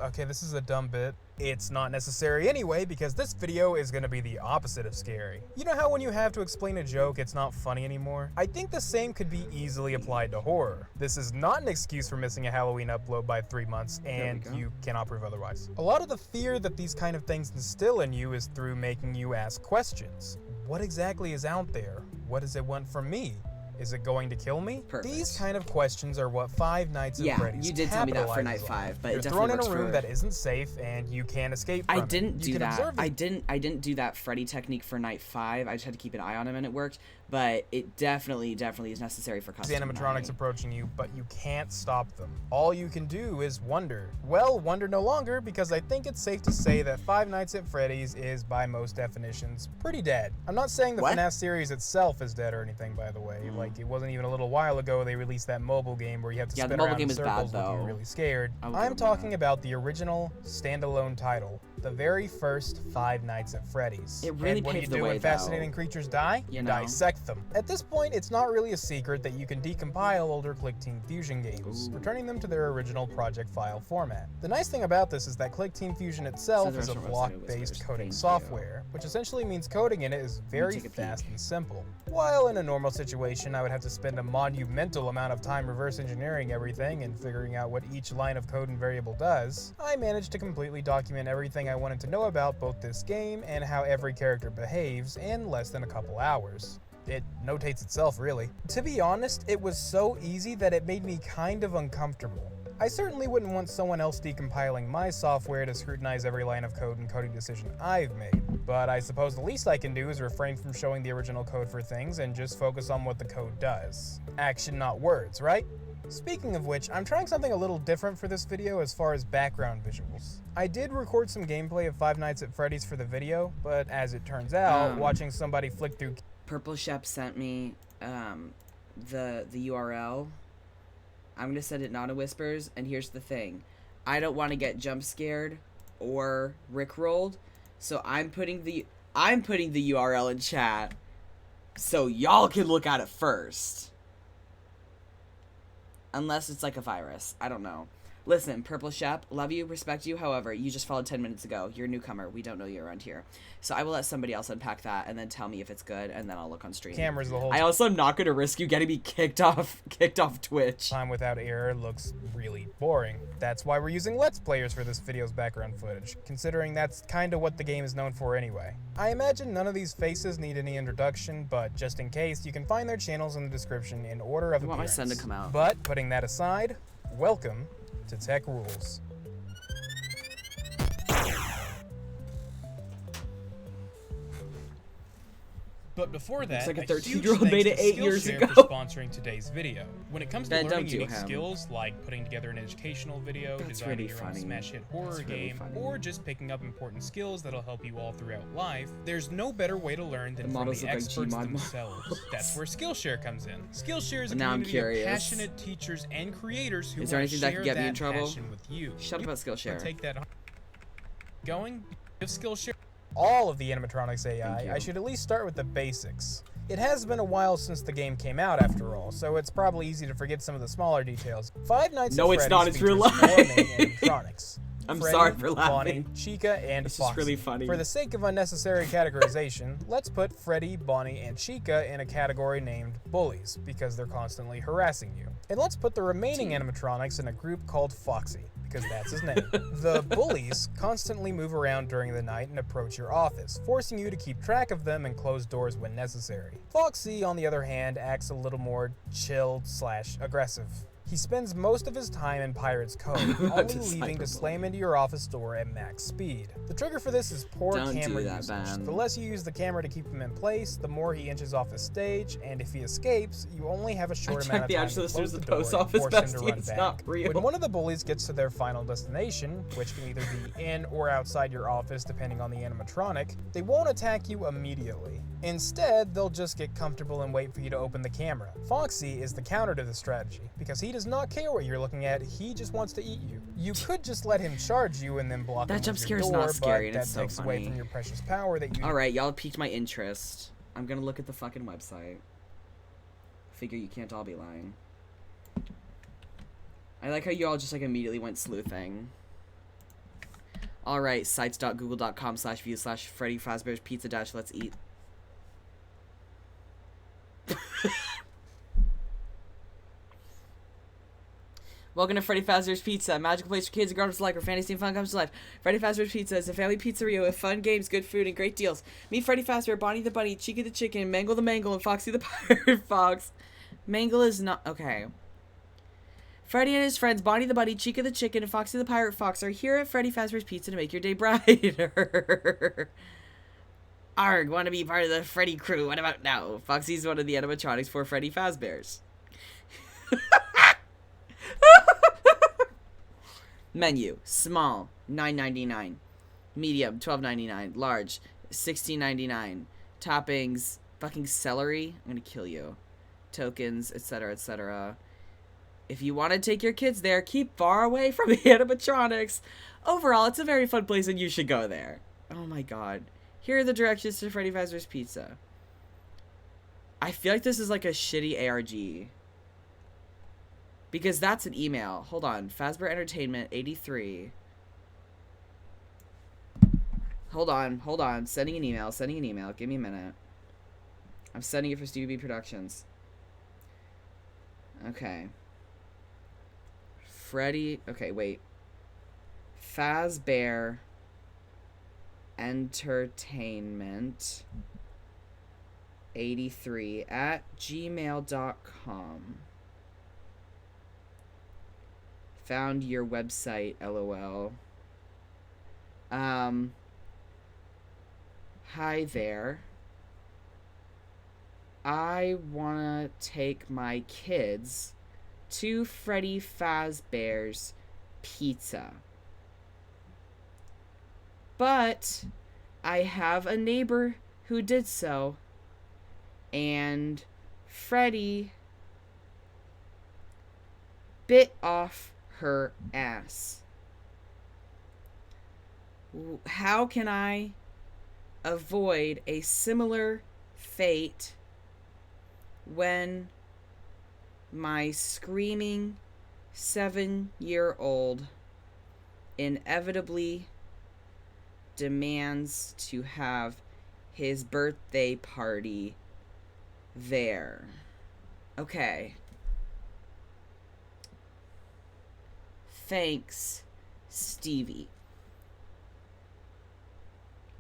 okay, this is a dumb bit. It's not necessary anyway, because this video is gonna be the opposite of scary. You know how when you have to explain a joke, it's not funny anymore? I think the same could be easily applied to horror. This is not an excuse for missing a Halloween upload by 3 months, and you cannot prove otherwise. A lot of the fear that these kind of things instill in you is through making you ask questions. What exactly is out there? What does it want from me? Is it going to kill me? Perfect. These kind of questions are what Five Nights at Freddy's you did tell me that for capitalizes night on. 5, but You're it definitely thrown in works a room for... that isn't safe and you can't escape from I didn't it. do You can that. observe I didn't do that Freddy technique for night 5. I just had to keep an eye on him and it worked. But it definitely is necessary for custom animatronics night. approaching you, but you can't stop them. All you can do is wonder. Well, wonder no longer, because I think it's safe to say that Five Nights at Freddy's is, by most definitions, pretty dead. I'm not saying the FNAF series itself is dead or anything, by the way. Like, it wasn't even a little while ago they released that mobile game where you have to spin around in circles looking really scared. I'm talking about the original standalone title, the very first Five Nights at Freddy's. It really and what do you paved the do way, when fascinating creatures die? You know. Dissect them. At this point, it's not really a secret that you can decompile older ClickTeam Fusion games, returning them to their original project file format. The nice thing about this is that ClickTeam Fusion itself is a block-based coding software, which essentially means coding in it is very fast and simple. While in a normal situation, I would have to spend a monumental amount of time reverse engineering everything and figuring out what each line of code and variable does, I managed to completely document everything I wanted to know about both this game and how every character behaves in less than a couple hours. It notates itself, really. To be honest, it was so easy that it made me kind of uncomfortable. I certainly wouldn't want someone else decompiling my software to scrutinize every line of code and coding decision I've made, but I suppose the least I can do is refrain from showing the original code for things and just focus on what the code does. Action, not words, right? Speaking of which, I'm trying something a little different for this video as far as background visuals. I did record some gameplay of Five Nights at Freddy's for the video, but as it turns out, watching somebody flick through... Purple Shep sent me the URL. I'm gonna send it not in whispers, and here's the thing. I don't want to get jump scared or rickrolled, so I'm putting the URL in chat so y'all can look at it first. Unless it's like a virus. I don't know. Listen, Purple Shep, love you, respect you. However, you just followed 10 minutes ago. You're a newcomer. We don't know you around here. So I will let somebody else unpack that and then tell me if it's good, and then I'll look on stream. Cameras the whole I also am not going to risk you getting me kicked off Twitch. time without error looks really boring. That's why we're using Let's Players for this video's background footage, considering that's kinda what the game is known for anyway. I imagine none of these faces need any introduction, but just in case, you can find their channels in the description in order of appearance. I want my son to come out. But putting that aside, welcome to Tech Rules. But before that, like a huge 13-year-old made it thanks 8 years Skillshare ago. for sponsoring today's video. When it comes to Then learning don't do unique him. skills like putting together an educational video, That's designing really your funny. own smash hit horror That's really game, funny. or just picking up important skills that'll help you all throughout life, there's no better way to learn than The from models the look like experts Gmod themselves. models. That's where Skillshare comes in. Skillshare is a Now I'm community of curious. passionate teachers and creators who Is there want to anything that share could get me that in trouble? passion with you. Shut up about Skillshare. Take that going. If Skillshare all of the animatronics AI, I should at least start with the basics. It has been a while since the game came out after all, so it's probably easy to forget some of the smaller details. Five Nights at No, it's Freddy's not, it's real features four life. main animatronics. I'm Freddy, sorry for laughing. Bonnie, Chica, and It's Foxy. just really funny. For the sake of unnecessary categorization, let's put Freddy, Bonnie, and Chica in a category named bullies, because they're constantly harassing you. And let's put the remaining animatronics in a group called Foxy, because that's his name. The bullies constantly move around during the night and approach your office, forcing you to keep track of them and close doors when necessary. Foxy, on the other hand, acts a little more chilled/aggressive. He spends most of his time in Pirate's Cove, only leaving to slam into your office door at max speed. The trigger for this is poor camera usage. The less you use the camera to keep him in place, the more he inches off the stage, and if he escapes, you only have a short amount of time to close the door and force him to run back. When one of the bullies gets to their final destination, which can either be in or outside your office depending on the animatronic, they won't attack you immediately. Instead, they'll just get comfortable and wait for you to open the camera. Foxy is the counter to this strategy, because he does not care what you're looking at, he just wants to eat you. You could just let him charge you and then block him with your door, That jump scare is not scary, and but it's that so takes funny. away from your precious power that you... Alright, y'all piqued my interest. I'm gonna look at the fucking website. Figure you can't all be lying. I like how you all just like immediately went sleuthing. Alright, sites.google.com/view/Freddy Fazbear's Pizza dash let's eat. Welcome to Freddy Fazbear's Pizza, a magical place for kids and grown-ups alike where fantasy and fun comes to life. Freddy Fazbear's Pizza is a family pizzeria with fun games, good food, and great deals. Meet Freddy Fazbear, Bonnie the Bunny, Chica the Chicken, Mangle the Mangle, and Foxy the Pirate Fox. Mangle is not... okay. Freddy and his friends, Bonnie the Bunny, Chica the Chicken, and Foxy the Pirate Fox are here at Freddy Fazbear's Pizza to make your day brighter. Arg, want to be part of the Freddy crew? What about now? Foxy's one of the animatronics for Freddy Fazbear's. Menu: small, $9.99. Medium, $12.99. Large, $16.99. Toppings: fucking celery. I'm gonna kill you. Tokens, etc., etc. If you want to take your kids there, keep far away from the animatronics. Overall, it's a very fun place and you should go there. Oh my god. Here are the directions to Freddy Fazbear's Pizza. I feel like this is like a shitty ARG. Because that's an email. Hold on. Fazbear Entertainment, 83. Hold on. Sending an email. Give me a minute. I'm sending it for Stevie B Productions. Okay. Freddy. Okay, wait. Fazbear Entertainment 83 at gmail.com. Found your website, LOL. Hi there. I wanna take my kids to Freddy Fazbear's Pizza. But I have a neighbor who did so, and Freddy bit off her ass. How can I avoid a similar fate when my screaming 7-year-old inevitably demands to have his birthday party there? Okay. Thanks, Stevie.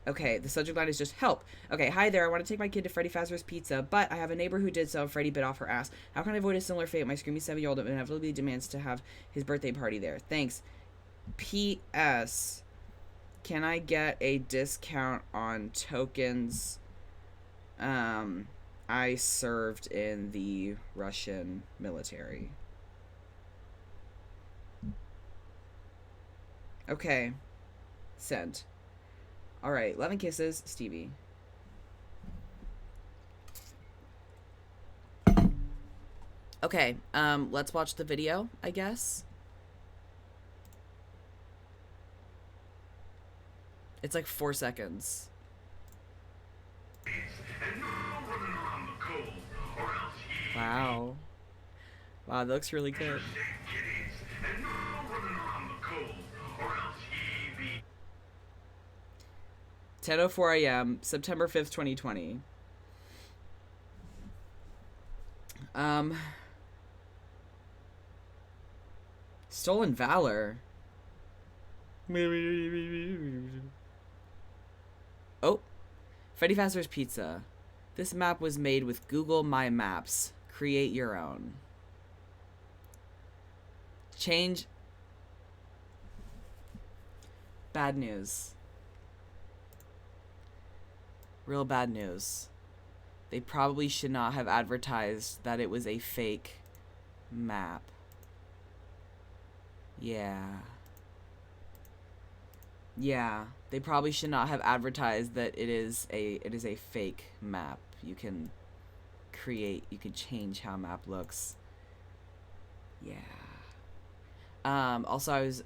Okay, the subject line is just help. Okay, hi there. I want to take my kid to Freddy Fazbear's Pizza, but I have a neighbor who did so and Freddy bit off her ass. How can I avoid a similar fate? My screaming 7-year-old inevitably demands to have his birthday party there. Thanks. P.S. Can I get a discount on tokens? I served in the Russian military. Okay. Sent. Alright, 11 kisses, Stevie. Okay, let's watch the video, I guess. It's like 4 seconds. Wow. Wow, that looks really good. 10:04 a.m., September 5th, 2020. Stolen Valor. Oh, Freddy Fazbear's Pizza. This map was made with Google My Maps. Create your own. Change. Bad news. Real bad news. They probably should not have advertised that it was a fake map. Yeah. Yeah, they probably should not have advertised that it is a fake map. You can change how a map looks. Yeah. Also, I was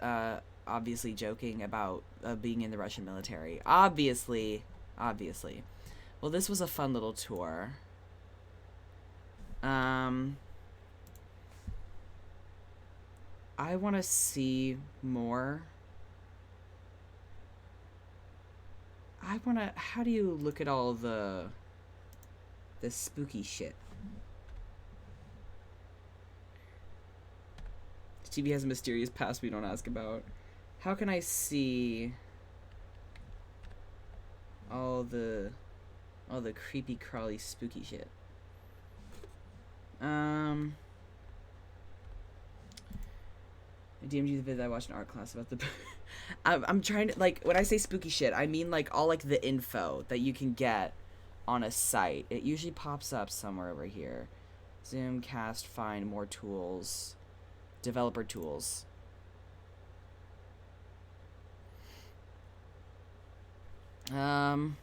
obviously joking about being in the Russian military. Obviously. Well, this was a fun little tour. I want to see more. How do you look at all the spooky shit? TV has a mysterious past we don't ask about. How can I see all the creepy, crawly, spooky shit? I DM'd you the vid I watched an art class about the... I'm trying to, like, when I say spooky shit, I mean, like, all, like, the info that you can get on a site. It usually pops up somewhere over here. Zoom, cast, find, more tools. Developer tools. Sans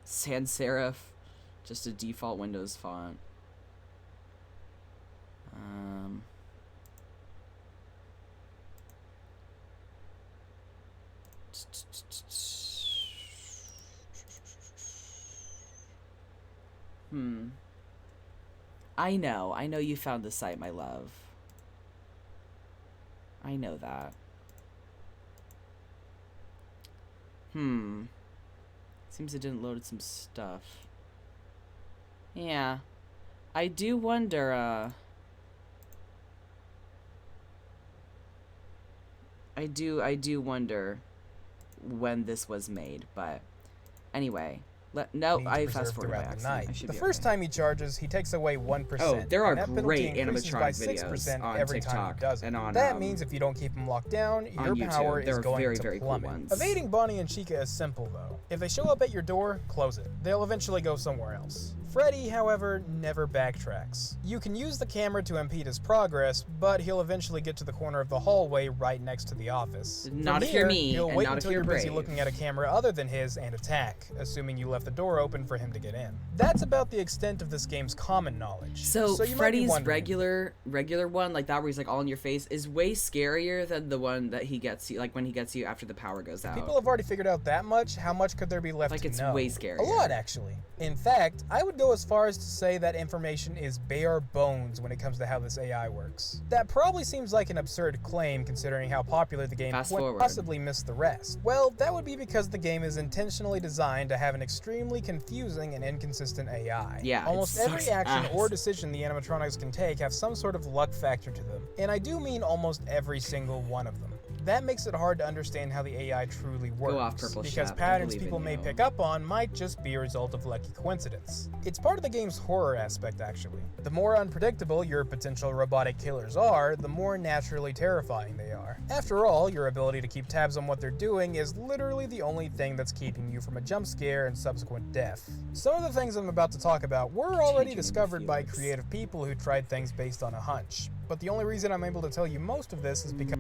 serif. Just a default Windows font. I know you found the site, my love. I know that. Seems it didn't load some stuff. Yeah. I do wonder, I do wonder when this was made, but anyway. I fast forwarded by accident. The first time he charges, he takes away 1%. Oh, there are and that great penalty increases by animatronic videos on every time TikTok he does it. and on That means if you don't keep him locked down, your YouTube. power There is are going very, to very cool plummet. ones. Evading Bonnie and Chica is simple though. If they show up at your door, close it. They'll eventually go somewhere else. Freddy, however, never backtracks. You can use the camera to impede his progress, but he'll eventually get to the corner of the hallway right next to the office. Not From if you're here, me, he'll and wait not if until you're you're busy brave. looking at a camera other than his and attack, assuming you left the door open for him to get in. That's about the extent of this game's common knowledge. So you might be Freddy's wondering, regular one, like that where he's like all in your face, is way scarier than the one that he gets you, like when he gets you after the power goes out. People have already figured out that much. How much could there be left Like, to it's know? way scarier. A lot, actually. In fact, I would go as far as to say that information is bare bones when it comes to how this AI works. That probably seems like an absurd claim considering how popular the game Fast would forward. possibly miss the rest. Well, that would be because the game is intentionally designed to have an extremely confusing and inconsistent AI. Yeah, it Almost every sucks action ass. or decision the animatronics can take have some sort of luck factor to them. And I do mean almost every single one of them. That makes it hard to understand how the AI truly works, Go off, Purple because Shep, I patterns believe in people may you. pick up on might just be a result of lucky coincidence. It's part of the game's horror aspect, actually. The more unpredictable your potential robotic killers are, the more naturally terrifying they are. After all, your ability to keep tabs on what they're doing is literally the only thing that's keeping you from a jump scare and subsequent death. Some of the things I'm about to talk about were already Changing discovered by Felix. creative people who tried things based on a hunch, but the only reason I'm able to tell you most of this is because...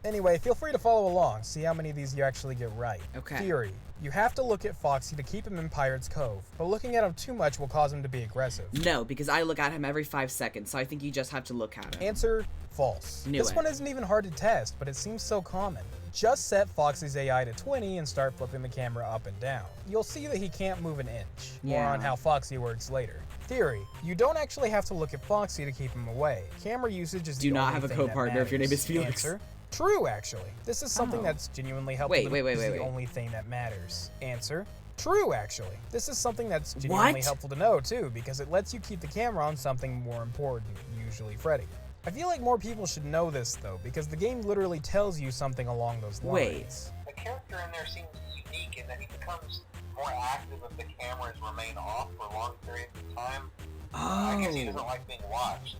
Anyway, feel free to follow along, see how many of these you actually get right. Okay. Theory. You have to look at Foxy to keep him in Pirate's Cove, but looking at him too much will cause him to be aggressive. No, because I look at him every 5 seconds, so I think you just have to look at him. Answer, false. Knew This it. one isn't even hard to test, but it seems so common. Just set Foxy's AI to 20 and start flipping the camera up and down. You'll see that he can't move an inch. More Yeah. on how Foxy works later. Theory. You don't actually have to look at Foxy to keep him away. Camera usage is Do the not only have a thing co-partner that if your name matters. is Felix. Answer, True, actually. This is something Oh. that's genuinely helpful. Wait, to wait, wait, is wait, the wait. only thing that matters. Answer. True, actually. This is something that's genuinely What? helpful to know, too, because it lets you keep the camera on something more important, usually Freddy. I feel like more people should know this, though, because the game literally tells you something along those lines. Wait. The character in there seems unique in that he becomes more active if the cameras remain off for long periods of time. I guess he doesn't Oh. like being watched.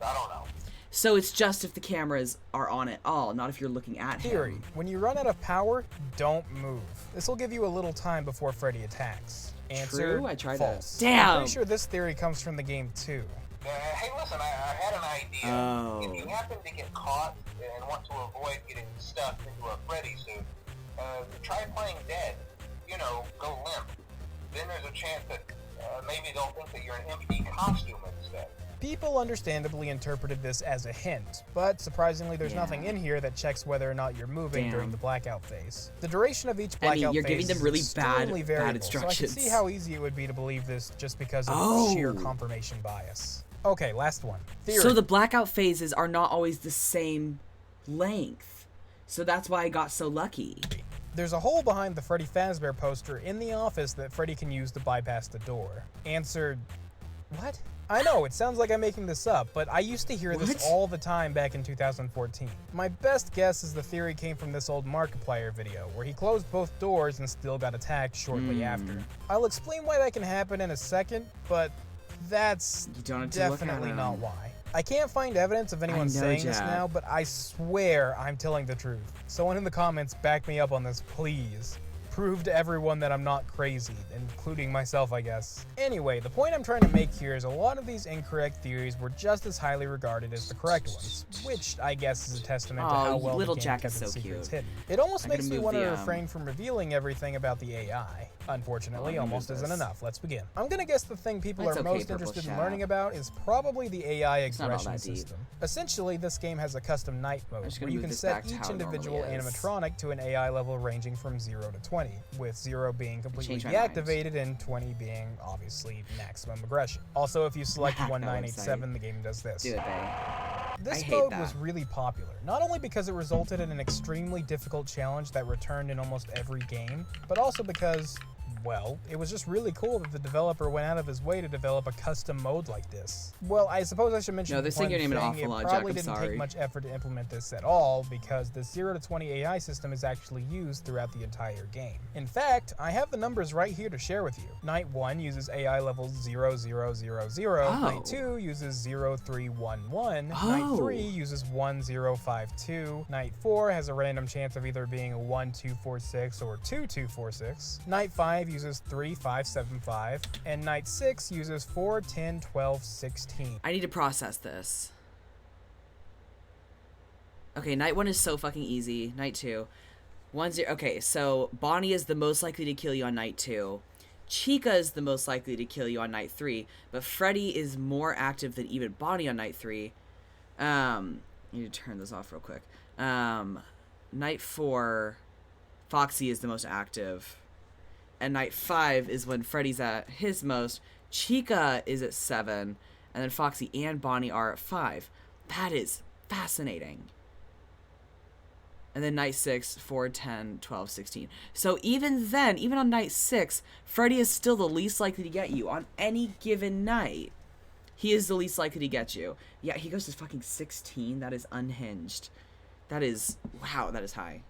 I don't know. So it's just if the cameras are on at all, not if you're looking at Theory. him. When you run out of power, don't move. This will give you a little time before Freddy attacks. Answer. True, I tried false. that. Damn. I'm pretty sure this theory comes from the game, too. Hey, listen, I had an idea. Oh. If you happen to get caught and want to avoid getting stuffed into a Freddy suit, try playing dead. You know, go limp. Then there's a chance that maybe they'll think that you're an empty costume instead. People understandably interpreted this as a hint, but surprisingly there's Yeah. nothing in here that checks whether or not you're moving during Damn. the blackout phase. The duration of each I mean, blackout you're phase giving them is really extremely bad variable, instructions. so I can see how easy it would be to believe this just because of Oh. sheer confirmation bias. Okay, last one. Theory. So the blackout phases are not always the same length. So that's why I got so lucky. There's a hole behind the Freddy Fazbear poster in the office that Freddy can use to bypass the door. Answer. What? I know, it sounds like I'm making this up, but I used to hear What? this all the time back in 2014. My best guess is the theory came from this old Markiplier video, where he closed both doors and still got attacked shortly after. I'll explain why that can happen in a second, but that's You don't have to look at definitely him. not why. I can't find evidence of anyone know, saying this Jack. now, but I swear I'm telling the truth. Someone in the comments back me up on this, please. Prove to everyone that I'm not crazy, including myself, I guess. Anyway, the point I'm trying to make here is a lot of these incorrect theories were just as highly regarded as the correct ones, which I guess is a testament to Oh, how well little the game Jack kept is its so secrets cute. hidden. It almost I'm makes gonna me move want to the, refrain from revealing everything about the AI. Unfortunately, I'm gonna almost move isn't this. enough. Let's begin. I'm gonna guess the thing people That's are okay, most Purple interested in Shadow. learning about is probably the AI not all aggression that deep. system. Essentially, this game has a custom night mode just where gonna you move can this set back to each how it individual normally is. animatronic to an AI level ranging from 0 to 20, with 0 being completely changed my mind. deactivated and 20 being obviously maximum aggression. Also, if you select Hack that 1987, the game does this. Do it, babe. I This hate mode that. was really popular, not only because it resulted in an extremely difficult challenge that returned in almost every game, but also because, well, it was just really cool that the developer went out of his way to develop a custom mode like this. Well, I suppose I should mention No, this thing one you're naming thing. awful It lot, Jack, probably I'm didn't sorry. take much effort to implement this at all, because the 0 to 20 AI system is actually used throughout the entire game. In fact, I have the numbers right here to share with you. Night 1 uses AI levels 0000, Oh. Night 2 uses 0311, Oh. Night 3 uses 1052, Night 4 has a random chance of either being a 1246 or 2246, Night 5 uses 3575, and Night 6 uses 4, 10, 12, 16. I need to process this. Okay, night 1 is so fucking easy. Night 2. 1-0. Okay, so Bonnie is the most likely to kill you on night 2. Chica is the most likely to kill you on night 3, but Freddy is more active than even Bonnie on night 3. I need to turn this off real quick. Night 4, Foxy is the most active. And night 5 is when Freddy's at his most. Chica is at 7, and then Foxy and Bonnie are at 5. That is fascinating. And then night 6, 4, 10, 12, 16. So even then, even on night 6, Freddy is still the least likely to get you on any given night. He is the least likely to get you. Yeah, he goes to fucking 16. That is unhinged. That is, wow, that is high.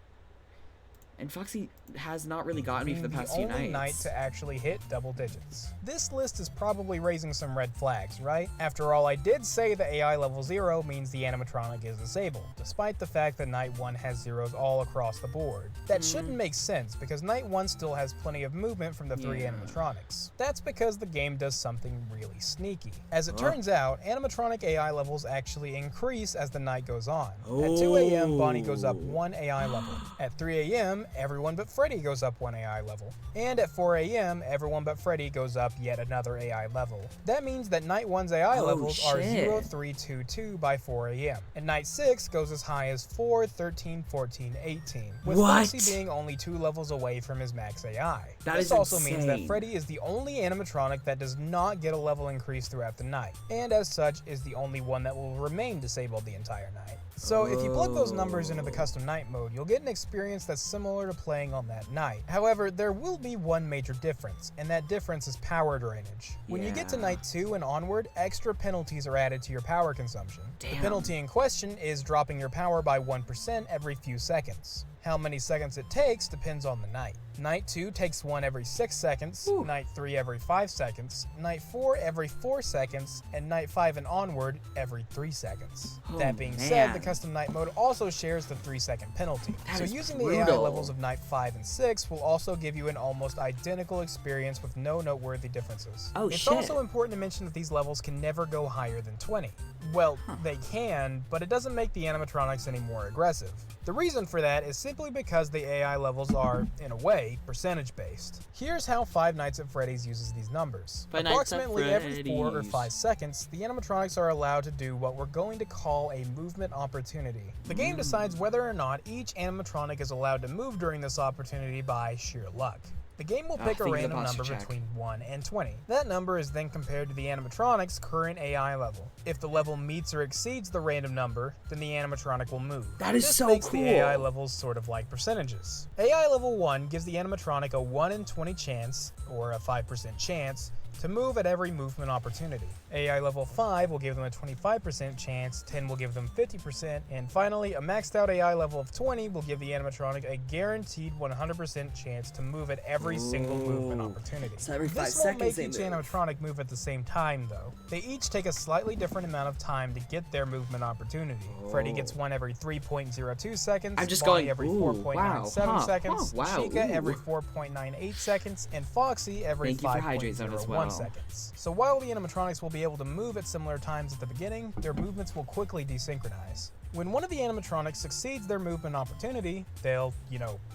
And Foxy has not really gotten me for the past few the only night nights. to actually hit double digits. This list is probably raising some red flags, right? After all, I did say the AI level 0 means the animatronic is disabled, despite the fact that Night 1 has zeros all across the board. That shouldn't make sense, because Night 1 still has plenty of movement from the 3 Yeah. animatronics. That's because the game does something really sneaky. As it turns out, animatronic AI levels actually increase as the night goes on. At 2 a.m., Bonnie goes up 1 AI level. At 3 a.m., everyone but Freddy goes up 1 AI level. And at 4 a.m., everyone but Freddy goes up yet another AI level. That means that Night 1's AI Oh, levels are shit. 0, 3, 2, 2 by 4 a.m. And Night 6 goes as high as 4, 13, 14, 18. With What? Foxy being only 2 levels away from his max AI. That This is also means that insane. Freddy is the only animatronic that does not get a level increase throughout the night, and as such is the only one that will remain disabled the entire night. So if you plug those numbers into the custom night mode, you'll get an experience that's similar to playing on that night. However, there will be one major difference, and that difference is power drainage. When you get to night 2 and onward, extra penalties are added to your power consumption. The penalty in question is dropping your power by 1% every few seconds. How many seconds it takes depends on the night. Night 2 takes 1 every 6 seconds, Night 3 every 5 seconds, Night 4 every 4 seconds, and Night 5 and onward every 3 seconds. That being said, the custom night mode also shares the 3-second penalty. So using the AI levels of Night 5 and 6 will also give you an almost identical experience with no noteworthy differences. It's also important to mention that these levels can never go higher than 20. Well, they can, but it doesn't make the animatronics any more aggressive. The reason for that is simply because the AI levels are, in a way, percentage-based. Here's how Five Nights at Freddy's uses these numbers. Approximately every 4 or 5 seconds, the animatronics are allowed to do what we're going to call a movement opportunity. The game decides whether or not each animatronic is allowed to move during this opportunity by sheer luck. The game will pick a random number between 1 and 20. That number is then compared to the animatronic's current AI level. If the level meets or exceeds the random number, then the animatronic will move. That is this so makes cool. the AI levels sort of like percentages. AI level 1 gives the animatronic a 1 in 20 chance, or a 5% chance, to move at every movement opportunity. AI level 5 will give them a 25% chance, 10 will give them 50%, and finally, a maxed out AI level of 20 will give the animatronic a guaranteed 100% chance to move at every single movement opportunity. So every 5 this won't seconds make each animatronic move at the same time though. They each take a slightly different amount of time to get their movement opportunity. Freddy gets one every 3.02 seconds, I'm just Bonnie going, every 4.97 seconds, Chica every 4.98 seconds, and Foxy every 5.01 seconds. So while the animatronics will be able to move at similar times at the beginning, their movements will quickly desynchronize. When one of the animatronics succeeds their movement opportunity, they'll,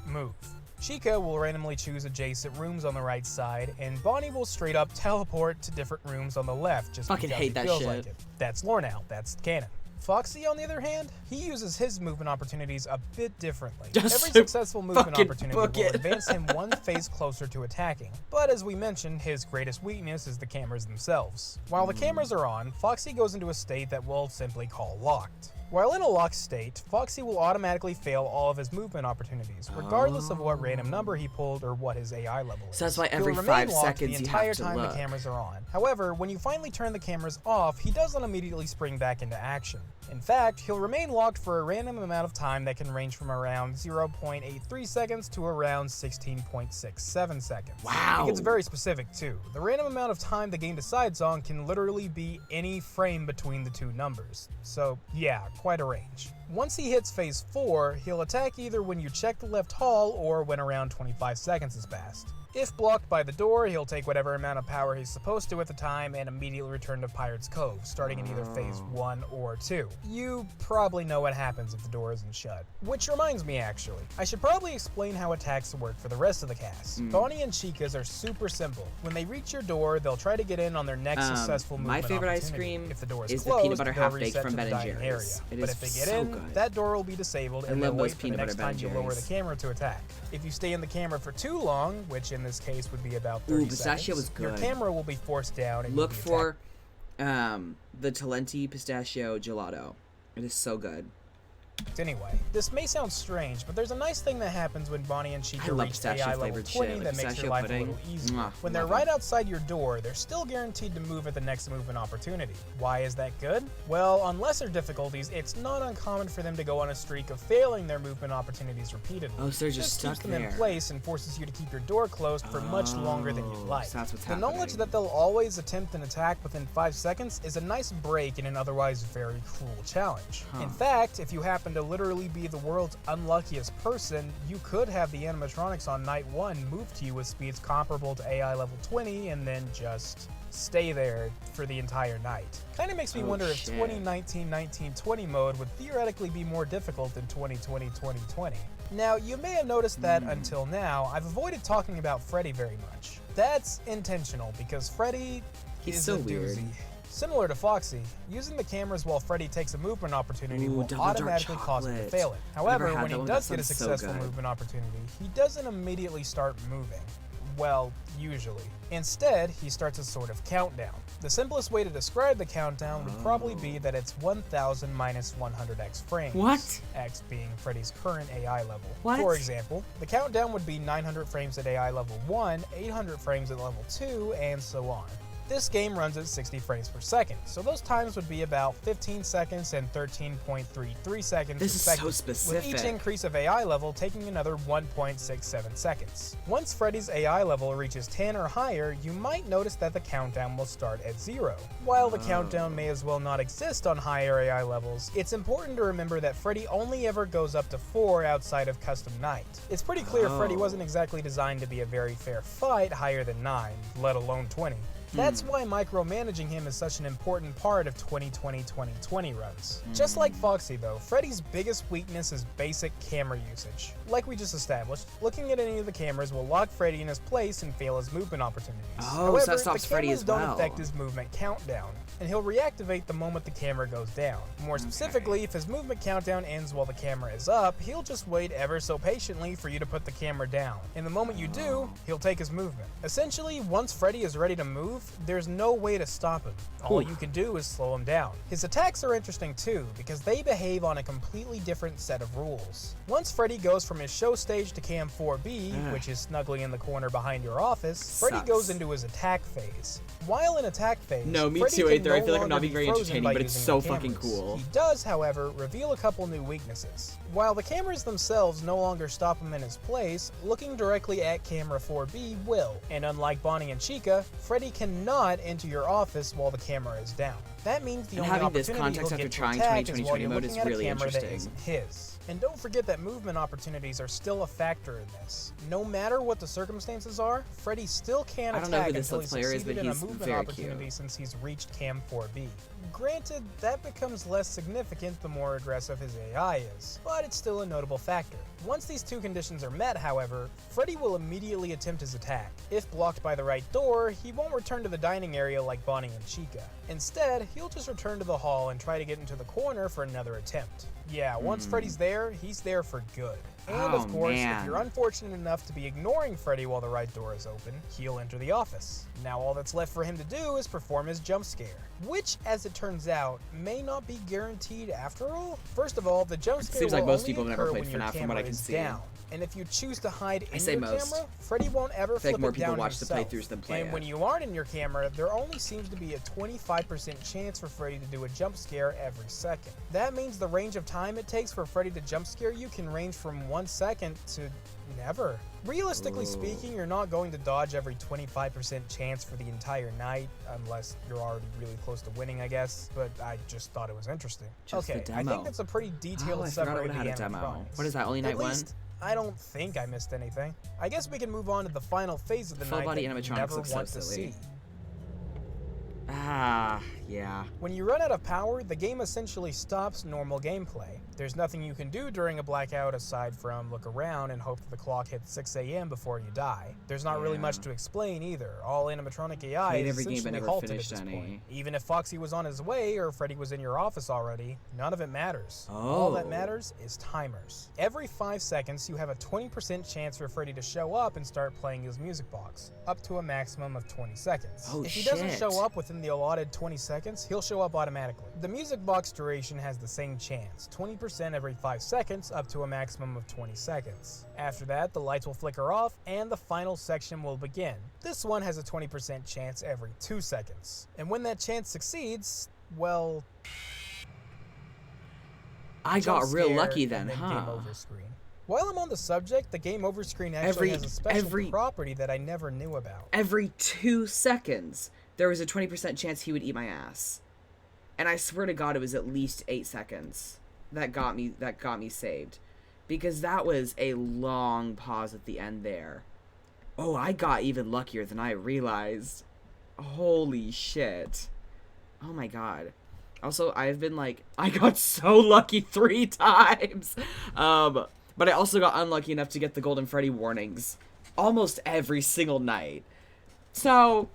move. Chica will randomly choose adjacent rooms on the right side, and Bonnie will straight up teleport to different rooms on the left just Fucking because hate she that feels shit. like it. That's lore now, that's canon. Foxy, on the other hand, he uses his movement opportunities a bit differently. Every successful movement opportunity will advance him one phase closer to attacking. But as we mentioned, his greatest weakness is the cameras themselves. While the cameras are on, Foxy goes into a state that we'll simply call locked. While in a locked state, Foxy will automatically fail all of his movement opportunities, regardless of what random number he pulled or what his AI level is. So that's why every He'll 5 remain locked seconds the you entire have to time look. the cameras are on. However, when you finally turn the cameras off, he doesn't immediately spring back into action. In fact, he'll remain locked for a random amount of time that can range from around 0.83 seconds to around 16.67 seconds. Wow. It gets very specific too. The random amount of time the game decides on can literally be any frame between the two numbers. So yeah, quite a range. Once he hits phase 4, he'll attack either when you check the left hall or when around 25 seconds has passed. If blocked by the door, he'll take whatever amount of power he's supposed to at the time and immediately return to Pirate's Cove, starting in either phase 1 or 2. You probably know what happens if the door isn't shut. Which reminds me actually, I should probably explain how attacks work for the rest of the cast. Bonnie and Chica's are super simple. When they reach your door, they'll try to get in on their next successful movement My favorite ice opportunity. cream If the door is closed, the peanut butter they'll half-baked reset from to the Ben and dining Jerry's. area. It But is if they get so in, good. that door will be disabled and they'll love those wait for the peanut next butter time Ben you lower the Jerry's. camera to attack. If you stay in the camera for too long, which in this case would be about 30 pistachio seconds, was your good. camera will be forced down and Look you'll be for the Talenti pistachio gelato. It is so good. Anyway, this may sound strange, but there's a nice thing that happens when Bonnie and Chica I love reach pistachio AI level flavored 20 shit, that makes pistachio your life pudding. a little easier. Mwah, When they're love right it. outside your door, they're still guaranteed to move at the next movement opportunity. Why is that good? Well, on lesser difficulties, it's not uncommon for them to go on a streak of failing their movement opportunities repeatedly. Oh, so they're just this stuck keeps them there. in place and forces you to keep your door closed for much longer than you'd like. So that's what's The knowledge happening. that they'll always attempt an attack within 5 seconds is a nice break in an otherwise very cruel challenge. In fact, if you happen to literally be the world's unluckiest person, you could have the animatronics on night 1 move to you with speeds comparable to AI level 20 and then just stay there for the entire night. Kinda makes me wonder if 2019-1920 mode would theoretically be more difficult than 2020-2020. Now, you may have noticed that until now, I've avoided talking about Freddy very much. That's intentional because Freddy is so a weird. doozy. Similar to Foxy, using the cameras while Freddy takes a movement opportunity Ooh, will double dark automatically cause him to chocolate. fail it. Never However, had when that he one. does That get a sounds so successful good. movement opportunity, he doesn't immediately start moving. Well, usually. Instead, he starts a sort of countdown. The simplest way to describe the countdown would probably be that it's 1000 minus 100x frames. What? X being Freddy's current AI level. What? For example, the countdown would be 900 frames at AI level 1, 800 frames at level 2, and so on. This game runs at 60 frames per second, so those times would be about 15 seconds and 13.33 seconds This is respectively, so specific. with each increase of AI level taking another 1.67 seconds. Once Freddy's AI level reaches 10 or higher, you might notice that the countdown will start at 0. While the countdown may as well not exist on higher AI levels, it's important to remember that Freddy only ever goes up to 4 outside of Custom Night. It's pretty clear Freddy wasn't exactly designed to be a very fair fight higher than 9, let alone 20. That's why micromanaging him is such an important part of 2020-2020 runs. Just like Foxy though, Freddy's biggest weakness is basic camera usage. Like we just established, looking at any of the cameras will lock Freddy in his place and fail his movement opportunities. Oh, However, so that stops the Freddy cameras as don't well. affect his movement countdown, and he'll reactivate the moment the camera goes down. More specifically, if his movement countdown ends while the camera is up, he'll just wait ever so patiently for you to put the camera down. And the moment you do, he'll take his movement. Essentially, once Freddy is ready to move, there's no way to stop him. All you can do is slow him down. His attacks are interesting too, because they behave on a completely different set of rules. Once Freddy goes from his show stage to Cam 4B, which is snugly in the corner behind your office, Freddy goes into his attack phase. While in attack phase, No, me Freddy too, can Aether. I no feel like I'm not longer being very be frozen entertaining, by but it's using so the fucking cameras. cool. He does, however, reveal a couple new weaknesses. While the cameras themselves no longer stop him in his place, looking directly at camera 4B will. And unlike Bonnie and Chica, Freddy cannot enter your office while the camera is down. That means the And only having this opportunity context he'll after get to trying attack 2020 is while you're mode looking is at a really camera that interesting. isn't his. And don't forget that movement opportunities are still a factor in this. No matter what the circumstances are, Freddy still can't I don't know who attack this until Let's he's Player is, but succeeded in a he's movement very opportunity cute. since he's reached Cam 4B. Granted, that becomes less significant the more aggressive his AI is, but it's still a notable factor. Once these two conditions are met, however, Freddy will immediately attempt his attack. If blocked by the right door, he won't return to the dining area like Bonnie and Chica. Instead, he'll just return to the hall and try to get into the corner for another attempt. Yeah, once Freddy's there, he's there for good. And of course, man. if you're unfortunate enough to be ignoring Freddy while the right door is open, he'll enter the office. Now all that's left for him to do is perform his jump scare, which, as it turns out, may not be guaranteed after all. First of all, the jump scare Seems will like most only people have never occur played when your FNAF from what I camera can is see. down. And if you choose to hide in say your most. camera, Freddy won't ever I feel flip like more it people down watch the himself. playthroughs than play And it. when you aren't in your camera, there only seems to be a 25% chance for Freddy to do a jump scare every second. That means the range of time it takes for Freddy to jump scare you can range from 1 second to never. Realistically speaking, you're not going to dodge every 25% chance for the entire night, unless you're already really close to winning, I guess. But I just thought it was interesting. Just the Okay, I demo. think that's a pretty detailed Oh, I summary forgot of it had the a demo. animatronics. What is that, only night At one? least, I don't think I missed anything. I guess we can move on to the final phase of the Full night body that you animatronics never look so want to silly. see. Ah, yeah. When you run out of power, the game essentially stops normal gameplay. There's nothing you can do during a blackout aside from look around and hope that the clock hits 6 a.m. before you die. There's not really much to explain either. All animatronic AI Played is every game but essentially never halted at finished this any. point. Even if Foxy was on his way or Freddy was in your office already, none of it matters. All that Oh. matters is timers. Every 5 seconds, you have a 20% chance for Freddy to show up and start playing his music box, up to a maximum of 20 seconds. Oh, if he doesn't shit. show up within the allotted 20 seconds, he'll show up automatically. The music box duration has the same chance, 20% every 5 seconds, up to a maximum of 20 seconds. After that, the lights will flicker off and the final section will begin. This one has a 20% chance every 2 seconds. And when that chance succeeds, well, I jump got real scare lucky and then, Game huh? over screen. While I'm on the subject, the game over screen actually has a special every- property that I never knew about. Every 2 seconds, there was a 20% chance he would eat my ass. And I swear to God, it was at least 8 seconds that got me saved. Because that was a long pause at the end there. Oh, I got even luckier than I realized. Holy shit. Oh my God. Also, I've been like, I got so lucky 3 times. But I also got unlucky enough to get the Golden Freddy warnings almost every single night. So,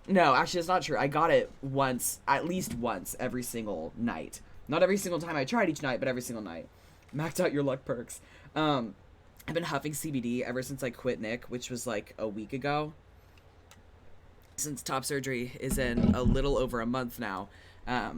no, actually, it's not true. I got it once, at least once, every single night. Not every single time I tried each night, but every single night. Maxed out your luck perks. I've been huffing CBD ever since I quit Nick, which was like a week ago. Since top surgery is in a little over a month now, I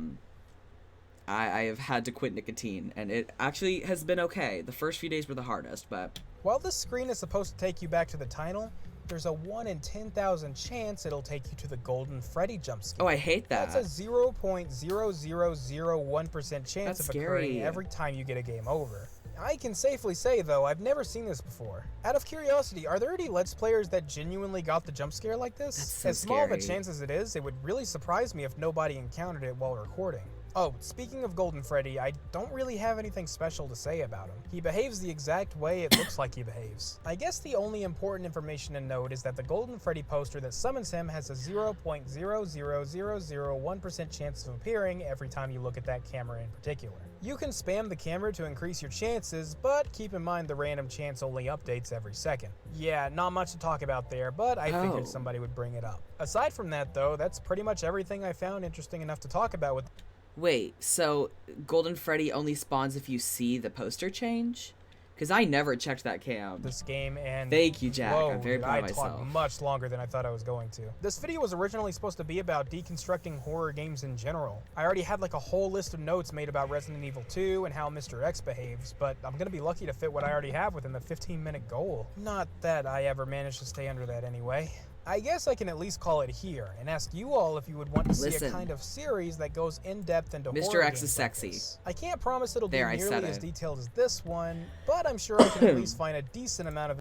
have had to quit nicotine, and it actually has been okay. The first few days were the hardest, but... While this screen is supposed to take you back to the title, there's a 1 in 10,000 chance it'll take you to the Golden Freddy jump scare. Oh, I hate that. That's a 0.0001% chance of occurring every time you get a game over. I can safely say, though, I've never seen this before. Out of curiosity, are there any Let's Players that genuinely got the jump scare like this? That's so as small of a scary. chance as it is, it would really surprise me if nobody encountered it while recording. Oh, speaking of Golden Freddy, I don't really have anything special to say about him. He behaves the exact way it looks like he behaves. I guess the only important information to note is that the Golden Freddy poster that summons him has a 0.00001% chance of appearing every time you look at that camera in particular. You can spam the camera to increase your chances, but keep in mind the random chance only updates every second. Yeah, not much to talk about there, but I figured somebody would bring it up. Aside from that, though, that's pretty much everything I found interesting enough to talk about with... Wait, so Golden Freddy only spawns if you see the poster change? Because I never checked that cam. This game, and Thank you, Jack. whoa, I'm very proud of I myself. talked much longer than I thought I was going to. This video was originally supposed to be about deconstructing horror games in general. I already had like a whole list of notes made about Resident Evil 2 and how Mr. X behaves, but I'm gonna be lucky to fit what I already have within the 15-minute goal. Not that I ever managed to stay under that anyway. I guess I can at least call it here and ask you all if you would want to see a kind of series that goes in depth into Mr. horror X games is like sexy. this. I can't promise it'll There, I be said nearly as it. detailed as this one, but I'm sure I can at least find a decent amount of...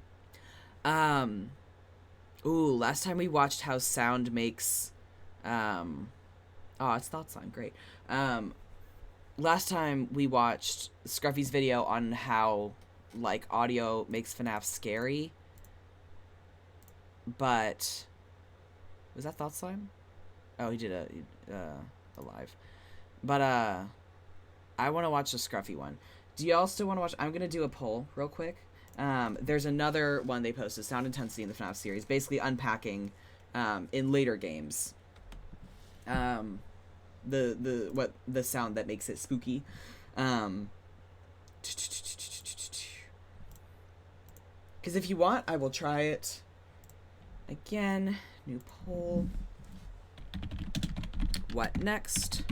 Ooh, last time we watched how sound makes, oh, it's not sound, great. Last time we watched Scruffy's video on how, like, audio makes FNAF scary, but, was that Thought Slime? Oh, he did a live. But, I want to watch the Scruffy one. Do y'all still want to watch? I'm going to do a poll real quick. There's another one they posted, Sound Intensity in the FNAF series, basically unpacking, in later games, the sound that makes it spooky. Because if you want, I will try it again. New poll. What next?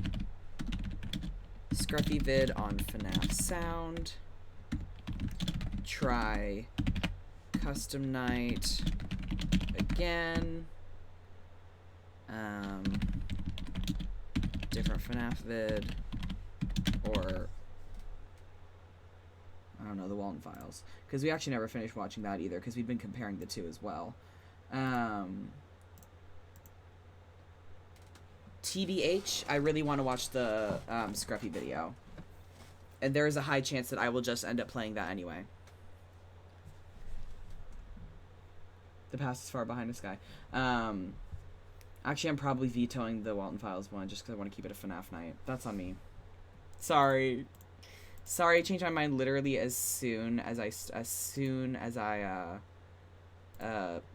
Scruffy vid on FNAF sound. Try custom night again. Different FNAF vid, or I don't know, the Walton Files, because we actually never finished watching that either, because we've been comparing the two as well. TBH, I really want to watch the Scruffy video, and there is a high chance that I will just end up playing that anyway. The past is far behind the sky. Actually, I'm probably vetoing the Walton Files one just because I want to keep it a FNAF night. That's on me. Sorry. Sorry, I changed my mind literally as soon as I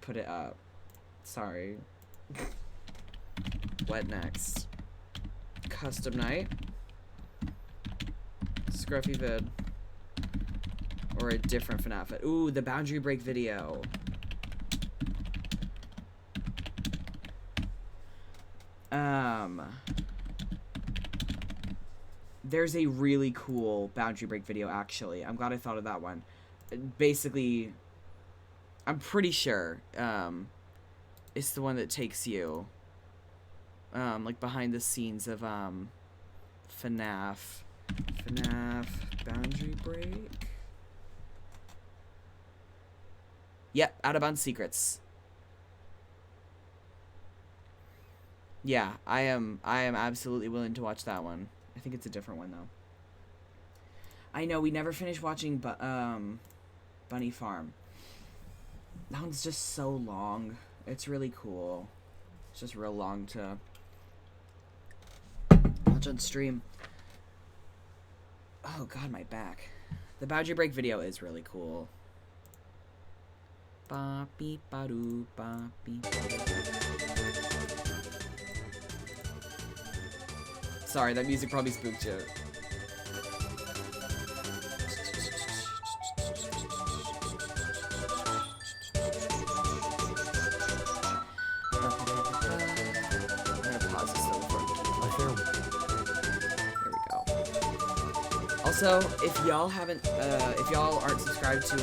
put it up. Sorry. What next? Custom night. Scruffy vid. Or a different FNAF vid. Ooh, the boundary break video. There's a really cool boundary break video, actually. I'm glad I thought of that one. Basically, I'm pretty sure, it's the one that takes you, like, behind the scenes of, FNAF boundary break. Yep, Out of Bounds Secrets. Yeah, I am absolutely willing to watch that one. I think it's a different one, though. I know, we never finished watching Bunny Farm. That one's just so long. It's really cool. It's just real long to watch on stream. Oh, God, my back. The boundary break video is really cool. Ba beep ba doo ba beep ba doo. Sorry, that music probably spooked you. Also, if y'all aren't subscribed to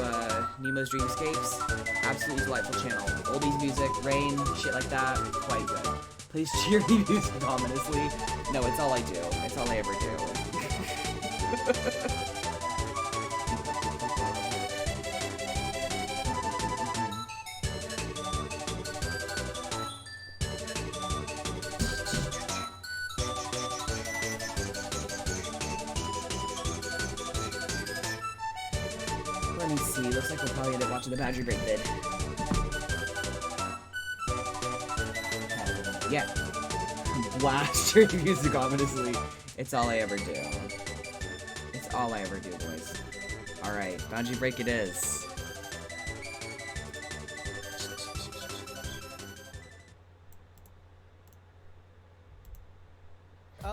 Nemo's Dreamscapes, absolutely delightful channel. Oldies music, rain, shit like that, quite good. Please cheer me music ominously. No, it's all I do. It's all I ever do. Let me see. Looks like we'll probably end up watching the Boundary Break vid. Yeah. Blast your music ominously. It's all I ever do. It's all I ever do, boys. Alright, Boundary Break it is.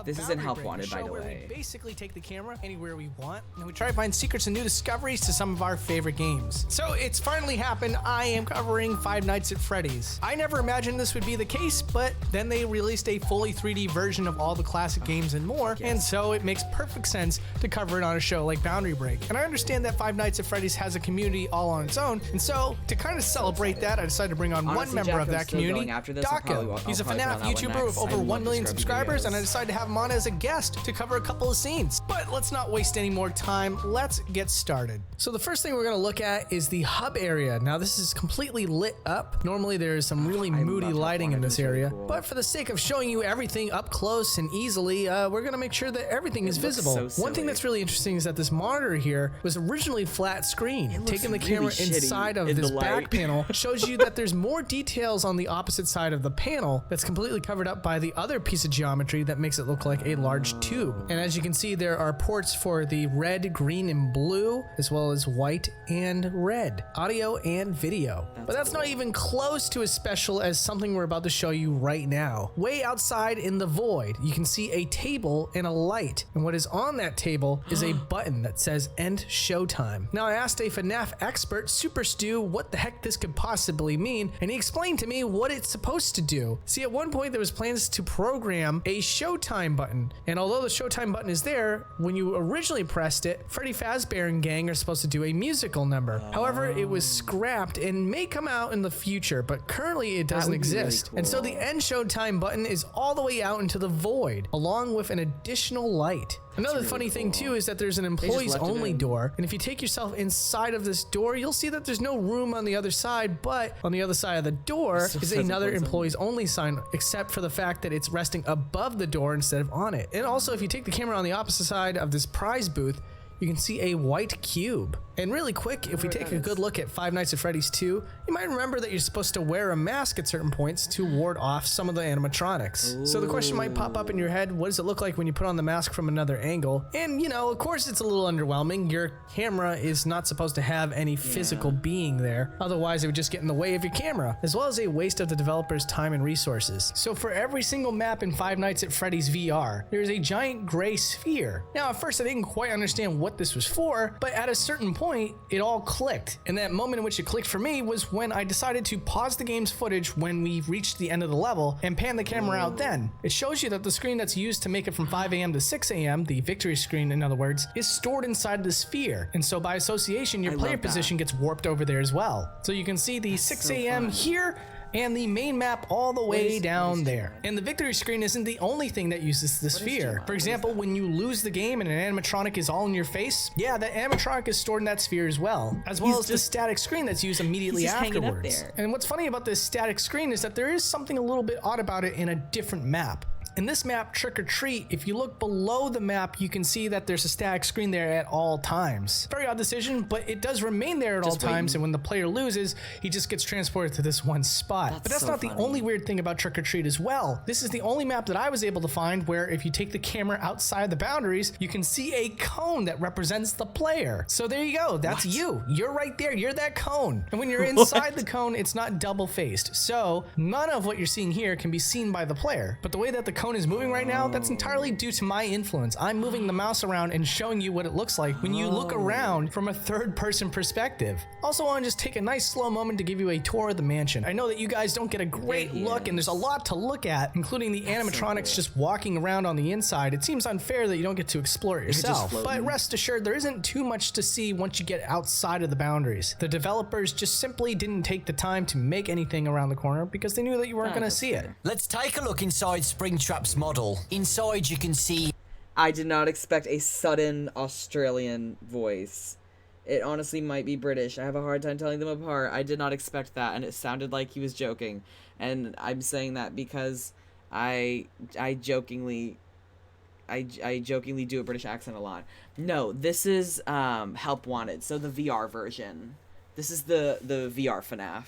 This isn't Help Wanted, by the way. We basically take the camera anywhere we want, and we try to find secrets and new discoveries to some of our favorite games. So it's finally happened. I am covering Five Nights at Freddy's. I never imagined this would be the case, but then they released a fully 3D version of all the classic games and more, and so it makes perfect sense to cover it on a show like Boundary Break. And I understand that Five Nights at Freddy's has a community all on its own, and so to kind of celebrate that, I decided to bring on one member of that community, Daka. He's a FNAF YouTuber with over 1 million subscribers, and I decided to have him on as a guest to cover a couple of scenes. But let's not waste any more time. Let's get started. So the first thing we're going to look at is the hub area. Now this is completely lit up. Normally there's some really moody lighting in this area, but for the sake of showing you everything up close and easily, we're going to make sure that everything is visible. One thing that's really interesting is that this monitor here was originally flat screen. Taking the camera inside of this back panel shows you that there's more details on the opposite side of the panel that's completely covered up by the other piece of geometry that makes it look like a large tube. And as you can see, there are ports for the red, green, and blue, as well as white and red, audio and video. But that's not even close to as special as something we're about to show you right now. Way outside in the void, you can see a table and a light. And what is on that table is a button that says End Showtime. Now I asked a FNAF expert, Super Stu, what the heck this could possibly mean, and he explained to me what it's supposed to do. See, at one point there was plans to program a Showtime button, and although the Showtime button is there, when you originally pressed it, Freddy Fazbear and gang are supposed to do a musical number. However, it was scrapped and may come out in the future, but currently it doesn't exist. Really cool. And so the End Showtime button is all the way out into the void, along with an additional light. Another funny thing too is that there's an employees only door, and if you take yourself inside of this door, you'll see that there's no room on the other side, but on the other side of the door is another employees only sign, except for the fact that it's resting above the door instead of on it. And also, if you take the camera on the opposite side of this prize booth, you can see a white cube. And really quick, if we take a good look at Five Nights at Freddy's 2, you might remember that you're supposed to wear a mask at certain points to ward off some of the animatronics. Ooh. So the question might pop up in your head, what does it look like when you put on the mask from another angle? And you know, of course it's a little underwhelming. Your camera is not supposed to have any physical being there. Otherwise it would just get in the way of your camera, as well as a waste of the developer's time and resources. So for every single map in Five Nights at Freddy's VR, there's a giant gray sphere. Now at first I didn't quite understand what this was for, but at a certain point it all clicked, and that moment in which it clicked for me was when I decided to pause the game's footage when we reached the end of the level and pan the camera out then. It shows you that the screen that's used to make it from 5 a.m. to 6 a.m., the victory screen in other words, is stored inside the sphere, and so by association your player position gets warped over there as well. So you can see the 6 a.m. here, and the main map all the way down there. And the victory screen isn't the only thing that uses the sphere. For example, when you lose the game and an animatronic is all in your face, yeah, that animatronic is stored in that sphere as well as the static screen that's used immediately afterwards. And what's funny about this static screen is that there is something a little bit odd about it in a different map. In this map, Trick or Treat, if you look below the map, you can see that there's a static screen there at all times. Very odd decision, but it does remain there at all times, and when the player loses, he just gets transported to this one spot. But that's not the only weird thing about Trick or Treat as well. This is the only map that I was able to find where if you take the camera outside the boundaries, you can see a cone that represents the player. So there you go, that's you. You're right there, you're that cone. And when you're inside the cone, it's not double-faced. So none of what you're seeing here can be seen by the player. But the way that the cone cone is moving right now, that's entirely due to my influence. I'm moving the mouse around and showing you what it looks like when you look around from a third-person perspective. Also, I want to just take a nice slow moment to give you a tour of the mansion. I know that you guys don't get a great look, and there's a lot to look at, including the animatronics just walking around on the inside. It seems unfair that you don't get to explore it yourself, but rest assured, there isn't too much to see once you get outside of the boundaries. The developers just simply didn't take the time to make anything around the corner because they knew that you weren't going to see it. Let's take a look inside Springtrap's model. Inside you can see... I did not expect a sudden Australian voice. It honestly might be British. I have a hard time telling them apart. I did not expect that, and it sounded like he was joking. And I'm saying that because I jokingly do a British accent a lot. No, this is Help Wanted, so the VR version. This is the VR FNAF,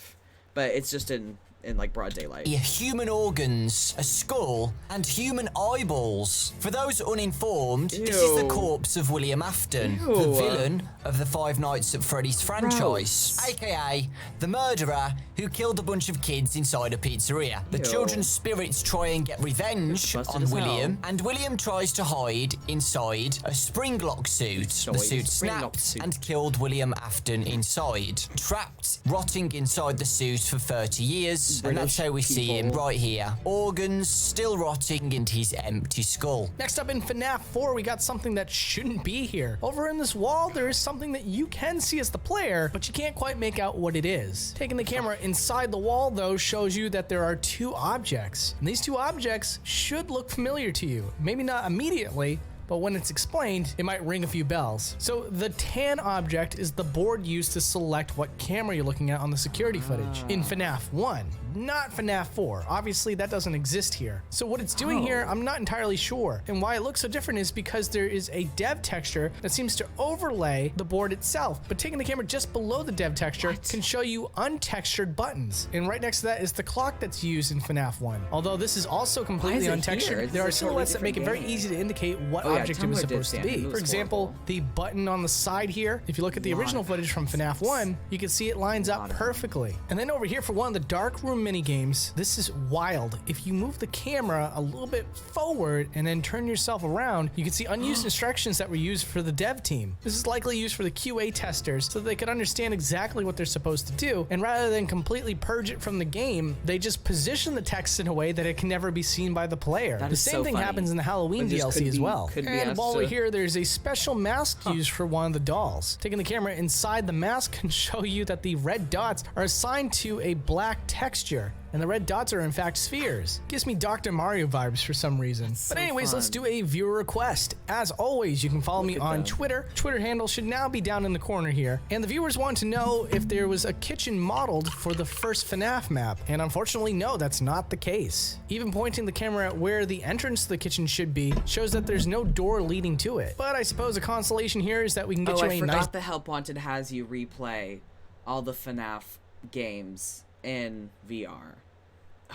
but it's just in like broad daylight. Human organs, a skull, and human eyeballs. For those uninformed, this is the corpse of William Afton, the villain of the Five Nights at Freddy's franchise, aka the murderer who killed a bunch of kids inside a pizzeria. The children's spirits try and get revenge on William, and William tries to hide inside a springlock suit. The suit snapped and killed William Afton inside. Trapped, rotting inside the suit for 30 years. And that's how we see him right here. Organs still rotting into his empty skull. Next up in FNAF 4, we got something that shouldn't be here. Over in this wall, there is something that you can see as the player, but you can't quite make out what it is. Taking the camera inside the wall, though, shows you that there are two objects. And these two objects should look familiar to you. Maybe not immediately, but when it's explained, it might ring a few bells. So the tan object is the board used to select what camera you're looking at on the security footage. In FNAF 1, not FNAF 4. Obviously, that doesn't exist here. So what it's doing here, I'm not entirely sure. And why it looks so different is because there is a dev texture that seems to overlay the board itself. But taking the camera just below the dev texture can show you untextured buttons. And right next to that is the clock that's used in FNAF 1. Although this is also completely untextured, there are silhouettes that make it very easy to indicate what object it was supposed to be. For example, the button on the side here, if you look at the original footage from FNAF 1, you can see it lines up perfectly. And then over here for one of the dark room mini games, this is wild. If you move the camera a little bit forward and then turn yourself around, you can see unused instructions that were used for the dev team. This is likely used for the QA testers so they could understand exactly what they're supposed to do, and rather than completely purge it from the game, they just position the text in a way that it can never be seen by the player. The same thing happens in the Halloween DLC as well. And while we're here, there's a special mask used for one of the dolls. Taking the camera inside the mask can show you that the red dots are assigned to a black texture. And the red dots are in fact spheres. Gives me Dr. Mario vibes for some reason. But anyways, let's do a viewer request. As always, you can follow me on Twitter. Twitter handle should now be down in the corner here. And the viewers want to know if there was a kitchen modeled for the first FNAF map. And unfortunately, no, that's not the case. Even pointing the camera at where the entrance to the kitchen should be shows that there's no door leading to it. But I suppose a consolation here is that we can get you a nice... I forgot the Help Wanted has you replay all the FNAF games in VR.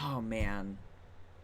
Oh man,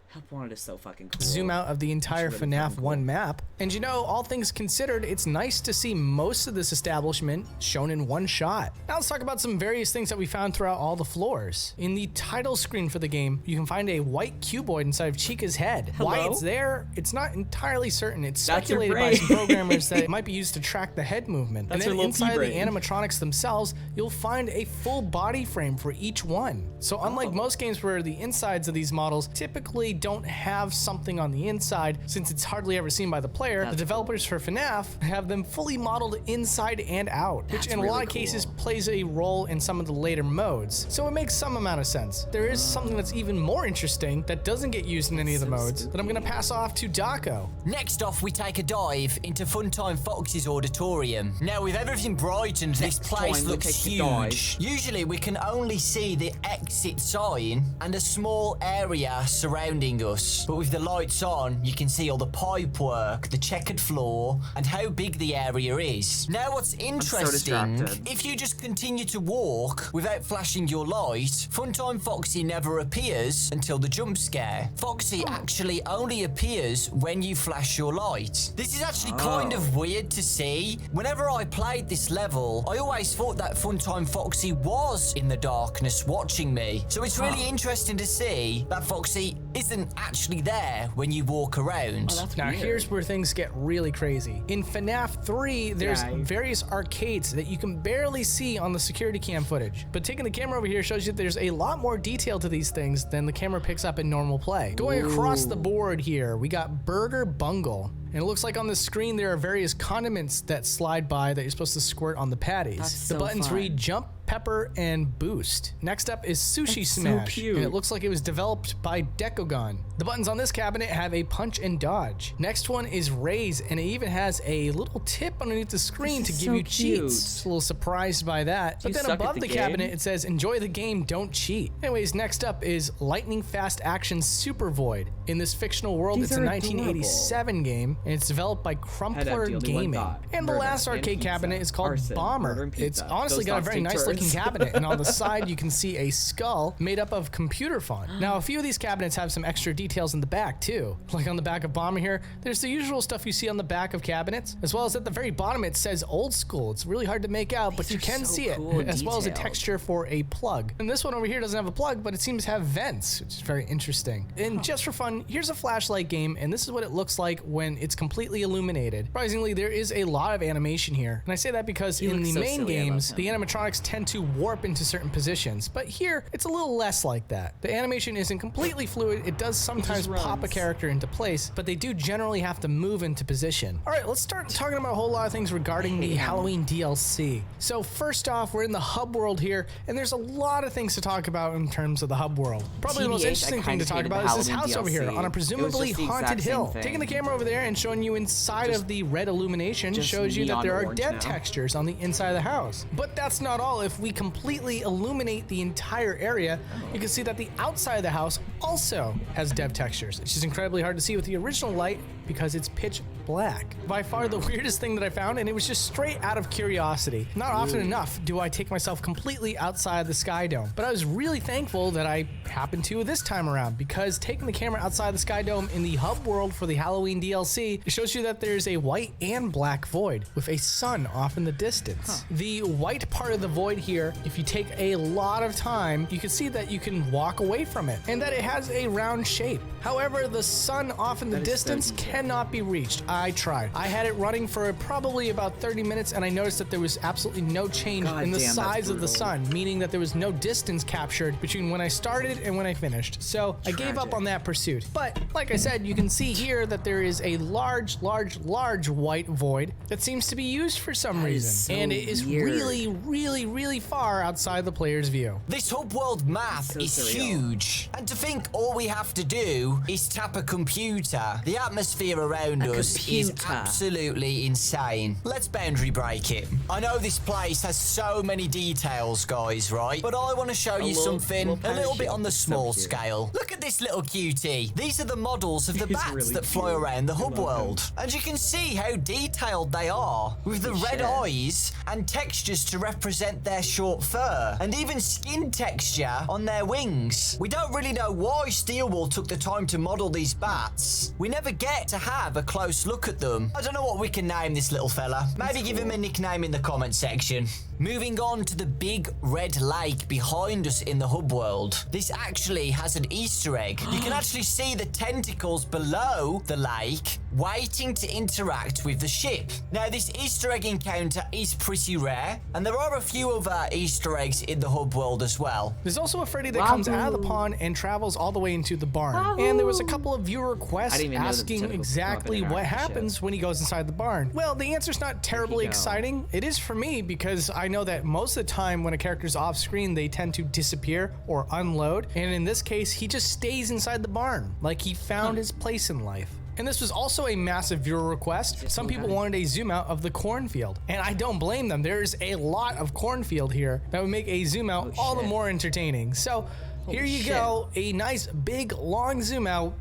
Help Wanted is so fucking cool. Zoom out of the entire FNAF 1 map. And you know, all things considered, it's nice to see most of this establishment shown in one shot. Now let's talk about some various things that we found throughout all the floors. In the title screen for the game, you can find a white cuboid inside of Chica's head. Hello? Why it's there, it's not entirely certain. It's speculated by some programmers that it might be used to track the head movement. And then inside the animatronics themselves, you'll find a full body frame for each one. So unlike most games where the insides of these models typically don't have something on the inside, since it's hardly ever seen by the player, the developers for FNAF have them fully modeled inside and out, which in a lot of cases plays a role in some of the later modes. So it makes some amount of sense. There is something that's even more interesting that doesn't get used in any of the modes that I'm gonna pass off to Daco. Next off, we take a dive into Funtime Fox's auditorium. Now, with everything brightened, this place looks huge. Usually, we can only see the exit sign and a small area surrounding us. But with the lights on, you can see all the pipework, the checkered floor, and how big the area is. Now, what's interesting, if you just continue to walk without flashing your light, Funtime Foxy never appears until the jump scare. Foxy actually only appears when you flash your light. This is actually kind of weird to see. Whenever I played this level, I always thought that Funtime Foxy was in the darkness watching me. So it's really interesting to see that Foxy isn't actually there when you walk around. Oh, that's Now weird. here's where things get really crazy. In FNAF 3, there's various arcades that you can barely see on the security cam footage. But taking the camera over here shows you there's a lot more detail to these things than the camera picks up in normal play. Going across the board here, we got Burger Bungle. And it looks like on the screen there are various condiments that slide by that you're supposed to squirt on the patties. That's The so buttons fun. read jump, pepper, and boost. Next up is Sushi That's so Smash. cute. And it looks like it was developed by Decagon. The buttons on this cabinet have a punch and dodge. Next one is raise, and it even has a little tip underneath the screen to This is give so you cheats. cute. Just a little surprised by that. But you then suck at above the the game? cabinet it says enjoy the game, don't cheat. Anyways, next up is Lightning Fast Action Super Void. In this fictional world, These it's a are 1987 game, and it's developed by Crumpler deal, do one Gaming. thought. And the Murder last and arcade pizza. cabinet is called Arson, Bomber. murder and It's pizza. honestly Those got a thoughts very take nice looking turns. cabinet, and on the side you can see a skull made up of computer font. Now a few of these cabinets have some extra details in the back too. Like on the back of Bomber here, there's the usual stuff you see on the back of cabinets, as well as at the very bottom it says old school. It's really hard to make out, but These you are can so see it, cool and as well as a detailed. texture for a plug. And this one over here doesn't have a plug, but it seems to have vents, which is very interesting. And just for fun, here's a flashlight game, and this is what it looks like when it's completely illuminated. Surprisingly, there is a lot of animation here, and I say that because He in looks the so main silly, I love games, him. the animatronics tend to warp into certain positions, but here it's a little less like that. The animation isn't completely fluid. It does sometimes pop a runs. character into place, but they do generally have to move into position. All right, let's start talking about a whole lot of things regarding the Halloween DLC. So first off, we're in the hub world here, and there's a lot of things to talk about in terms of the hub world. Probably the most TBH, I interesting thing kinda to talk hated the about is this Halloween house over here DLC. on a It was presumably just the exact haunted same hill. thing. Taking the camera over there and showing you inside of the red illumination Just shows you that neon there are orange death now. textures on the inside of the house. But that's not all. If we completely illuminate the entire area, you can see that the outside of the house also has dev textures. It's just incredibly hard to see with the original light because it's pitch black. By far the weirdest thing that I found, and it was just straight out of curiosity. Not often enough do I take myself completely outside the Sky Dome, but I was really thankful that I happened to this time around, because taking the camera outside the Sky Dome in the hub world for the Halloween DLC, it shows you that there's a white and black void with a sun off in the distance. The white part of the void here, if you take a lot of time, you can see that you can walk away from it, and that it has a round shape. However, the sun off in the That is so distance detailed. cannot be reached. I tried. I had it running for probably about 30 minutes, and I noticed that there was absolutely no change God in the damn, that's size of the brutal. sun, meaning that there was no distance captured between when I started and when I finished. So I gave up Tragic. on that pursuit. But like I said, you can see here that there is a large white void that seems to be used for some That is reason. so And it is weird. really far outside the player's view. This hub world map So is surreal. huge. And to think all we have to do is tap a computer. The atmosphere around A us is computer. absolutely insane. Let's boundary break it. I know this place has so many details, guys, right? But I want to show you little- something little a little bit parachute. on the It's so small cute. scale. Look at this little cutie. These are the models of the He's bats really that fly cute. around the I hub love world. him. And you can see how detailed they are, with the red Shit. eyes and textures to represent their short fur, and even skin texture on their wings. We don't really know why Steelwool took the time to model these bats. We never get to have a close look at them. I don't know what we can name this little fella. Maybe give him a nickname in the comment section. Moving on to the big red lake behind us in the hub world. This actually has an Easter egg. You can actually see the tentacles below the lake waiting to interact with the ship. Now this Easter egg encounter is pretty rare, and there are a few other Easter eggs in the hub world as well. There's also a Freddy that comes out of the pond and travels all the way into the barn. And there was a couple of viewer requests I didn't even know that the asking tentacles exactly come up and what interact with the happens when he goes inside the barn. Well, the answer's not terribly go. exciting. It is for me, because I know that most of the time when a character's off screen, they tend to disappear or unload. And in this case, he just stays inside the barn, like he found his place in life. And this was also a massive viewer request. Some people wanted a zoom out of the cornfield, and I don't blame them. There's a lot of cornfield here that would make a zoom out all the shit. more entertaining. So here you shit. go, a nice big long zoom out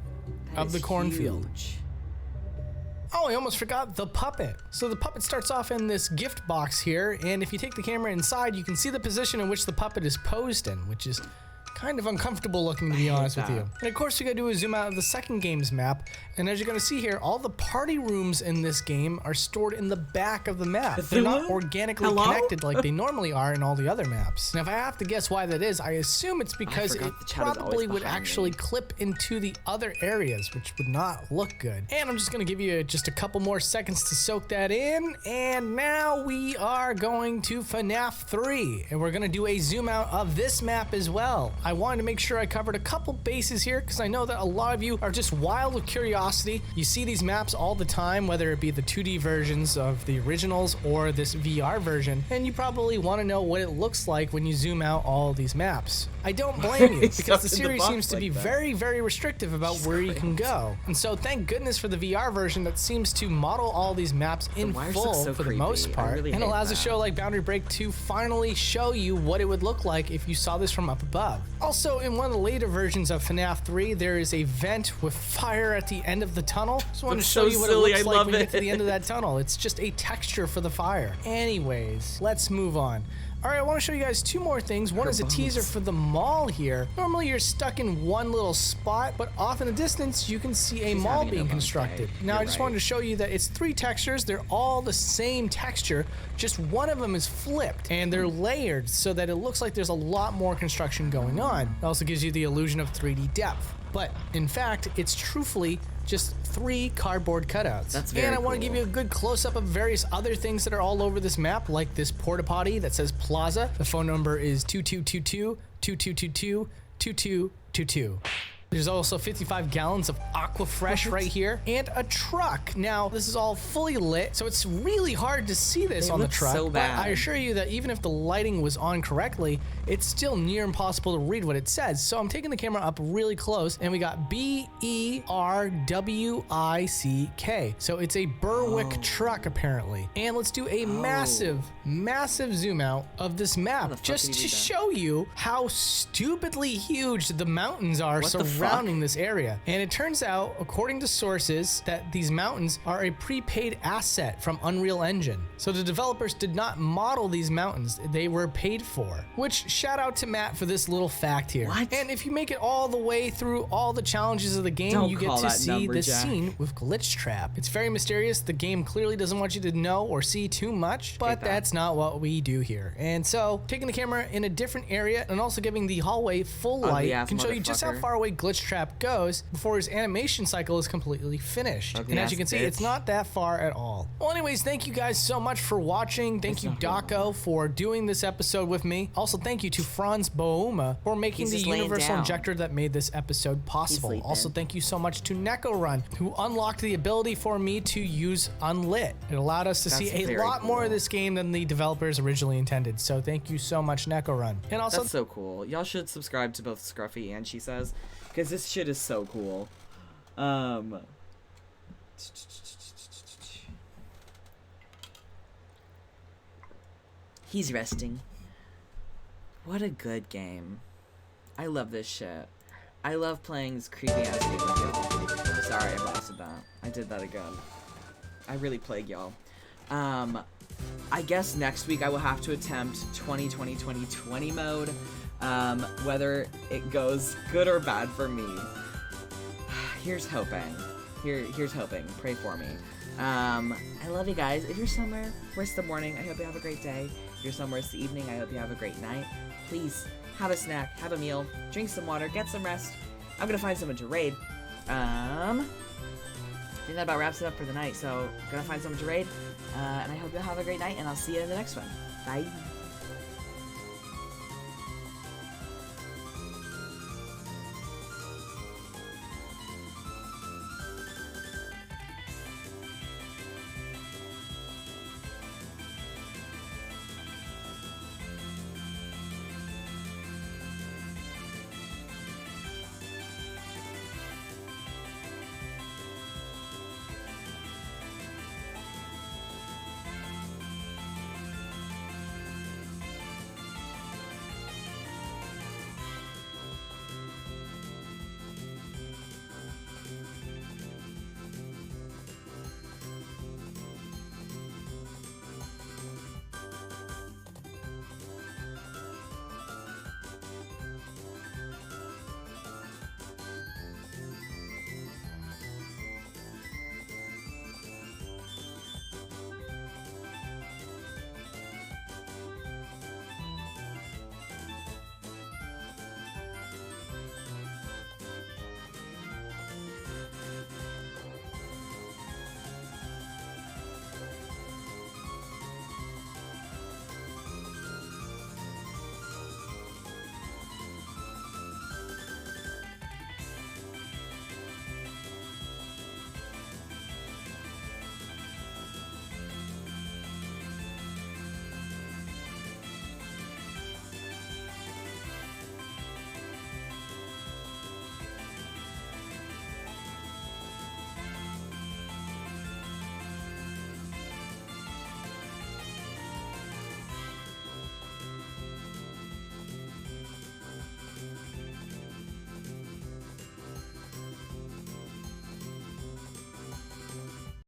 of the cornfield. Huge. Oh, I almost forgot the puppet. So the puppet starts off in this gift box here, and if you take the camera inside, you can see the position in which the puppet is posed in, which is kind of uncomfortable looking, to be honest with you. And of course, we gotta do a zoom out of the second game's map. And as you're gonna see here, all the party rooms in this game are stored in the back of the map. They're not organically connected like they normally are in all the other maps. Now, if I have to guess why that is, I assume it's because it probably would actually clip into the other areas, which would not look good. And I'm just gonna give you just a couple more seconds to soak that in. And now we are going to FNAF 3, and we're gonna do a zoom out of this map as well. I wanted to make sure I covered a couple bases here because I know that a lot of you are just wild with curiosity. You see these maps all the time, whether it be the 2D versions of the originals or this VR version, and you probably want to know what it looks like when you zoom out all these maps. I don't blame you because the series seems to be very, very restrictive about where you can go. And so thank goodness for the VR version that seems to model all these maps in full for the most part, and allows a show like Boundary Break to finally show you what it would look like if you saw this from up above. Also, in one of the later versions of FNAF 3, there is a vent with fire at the end of the tunnel. Just wanted to show you what it looks like when you get to the end of that tunnel. It's just a texture for the fire. Anyways, let's move on. All right, I want to show you guys two more things. One is a teaser for the mall here. Normally you're stuck in one little spot, but off in the distance you can see a mall being constructed. Now I just wanted to show you that it's 3 textures. They're all the same texture, just one of them is flipped, and they're layered so that it looks like there's a lot more construction going on. It also gives you the illusion of 3D depth. But in fact, it's truthfully just 3 cardboard cutouts. That's very And I want to cool. give you a good close-up of various other things that are all over this map, like this porta potty that says Plaza. The phone number is 2222-2222-2222. There's also 55 gallons of Aquafresh right here, and a truck. Now, this is all fully lit, so it's really hard to see this on the truck. So bad. But I assure you that even if the lighting was on correctly, it's still near impossible to read what it says. So I'm taking the camera up really close, and we got BERWICK. So it's a Berwick truck, apparently. And let's do a massive zoom out of this map, just to show you how stupidly huge the mountains are surrounding this area. And it turns out, according to sources, that these mountains are a prepaid asset from Unreal Engine. So the developers did not model these mountains, they were paid for. Which, shout out to Matt for this little fact here. What? And if you make it all the way through all the challenges of the game, you get to see this scene with Glitch Trap. It's very mysterious. The game clearly doesn't want you to know or see too much, but that's not what we do here. And so, taking the camera in a different area and also giving the hallway full light can show you just how far away Glitch Trap goes before his animation cycle is completely finished. And as you can see, it's not that far at all. Well, anyways, thank you guys so much for watching. Thank you, Daco, for doing this episode with me. Also, thank you to Franz Bouma for making the universal injector that made this episode possible. Also, thank you so much to NecoRun, who unlocked the ability for me to use Unlit. It allowed us to see a lot more of this game than the developers originally intended. So thank you so much, NecoRun. And also, that's so cool. Y'all should subscribe to both Scruffy and She Says, because this shit is so cool. He's resting. What a good game. I love this shit. I love playing this creepy ass game with y'all. Sorry, I blasted that. I did that again. I really plague y'all. I guess next week I will have to attempt 2020 mode. Whether it goes good or bad for me. Here's hoping. Here's hoping. Pray for me. I love you guys. If you're somewhere where it's the morning, I hope you have a great day. If you're somewhere it's the evening, I hope you have a great night. Please have a snack, have a meal, drink some water, get some rest. I'm gonna find someone to raid. I think that about wraps it up for the night. So, gonna find someone to raid. And I hope you'll have a great night, and I'll see you in the next one. Bye.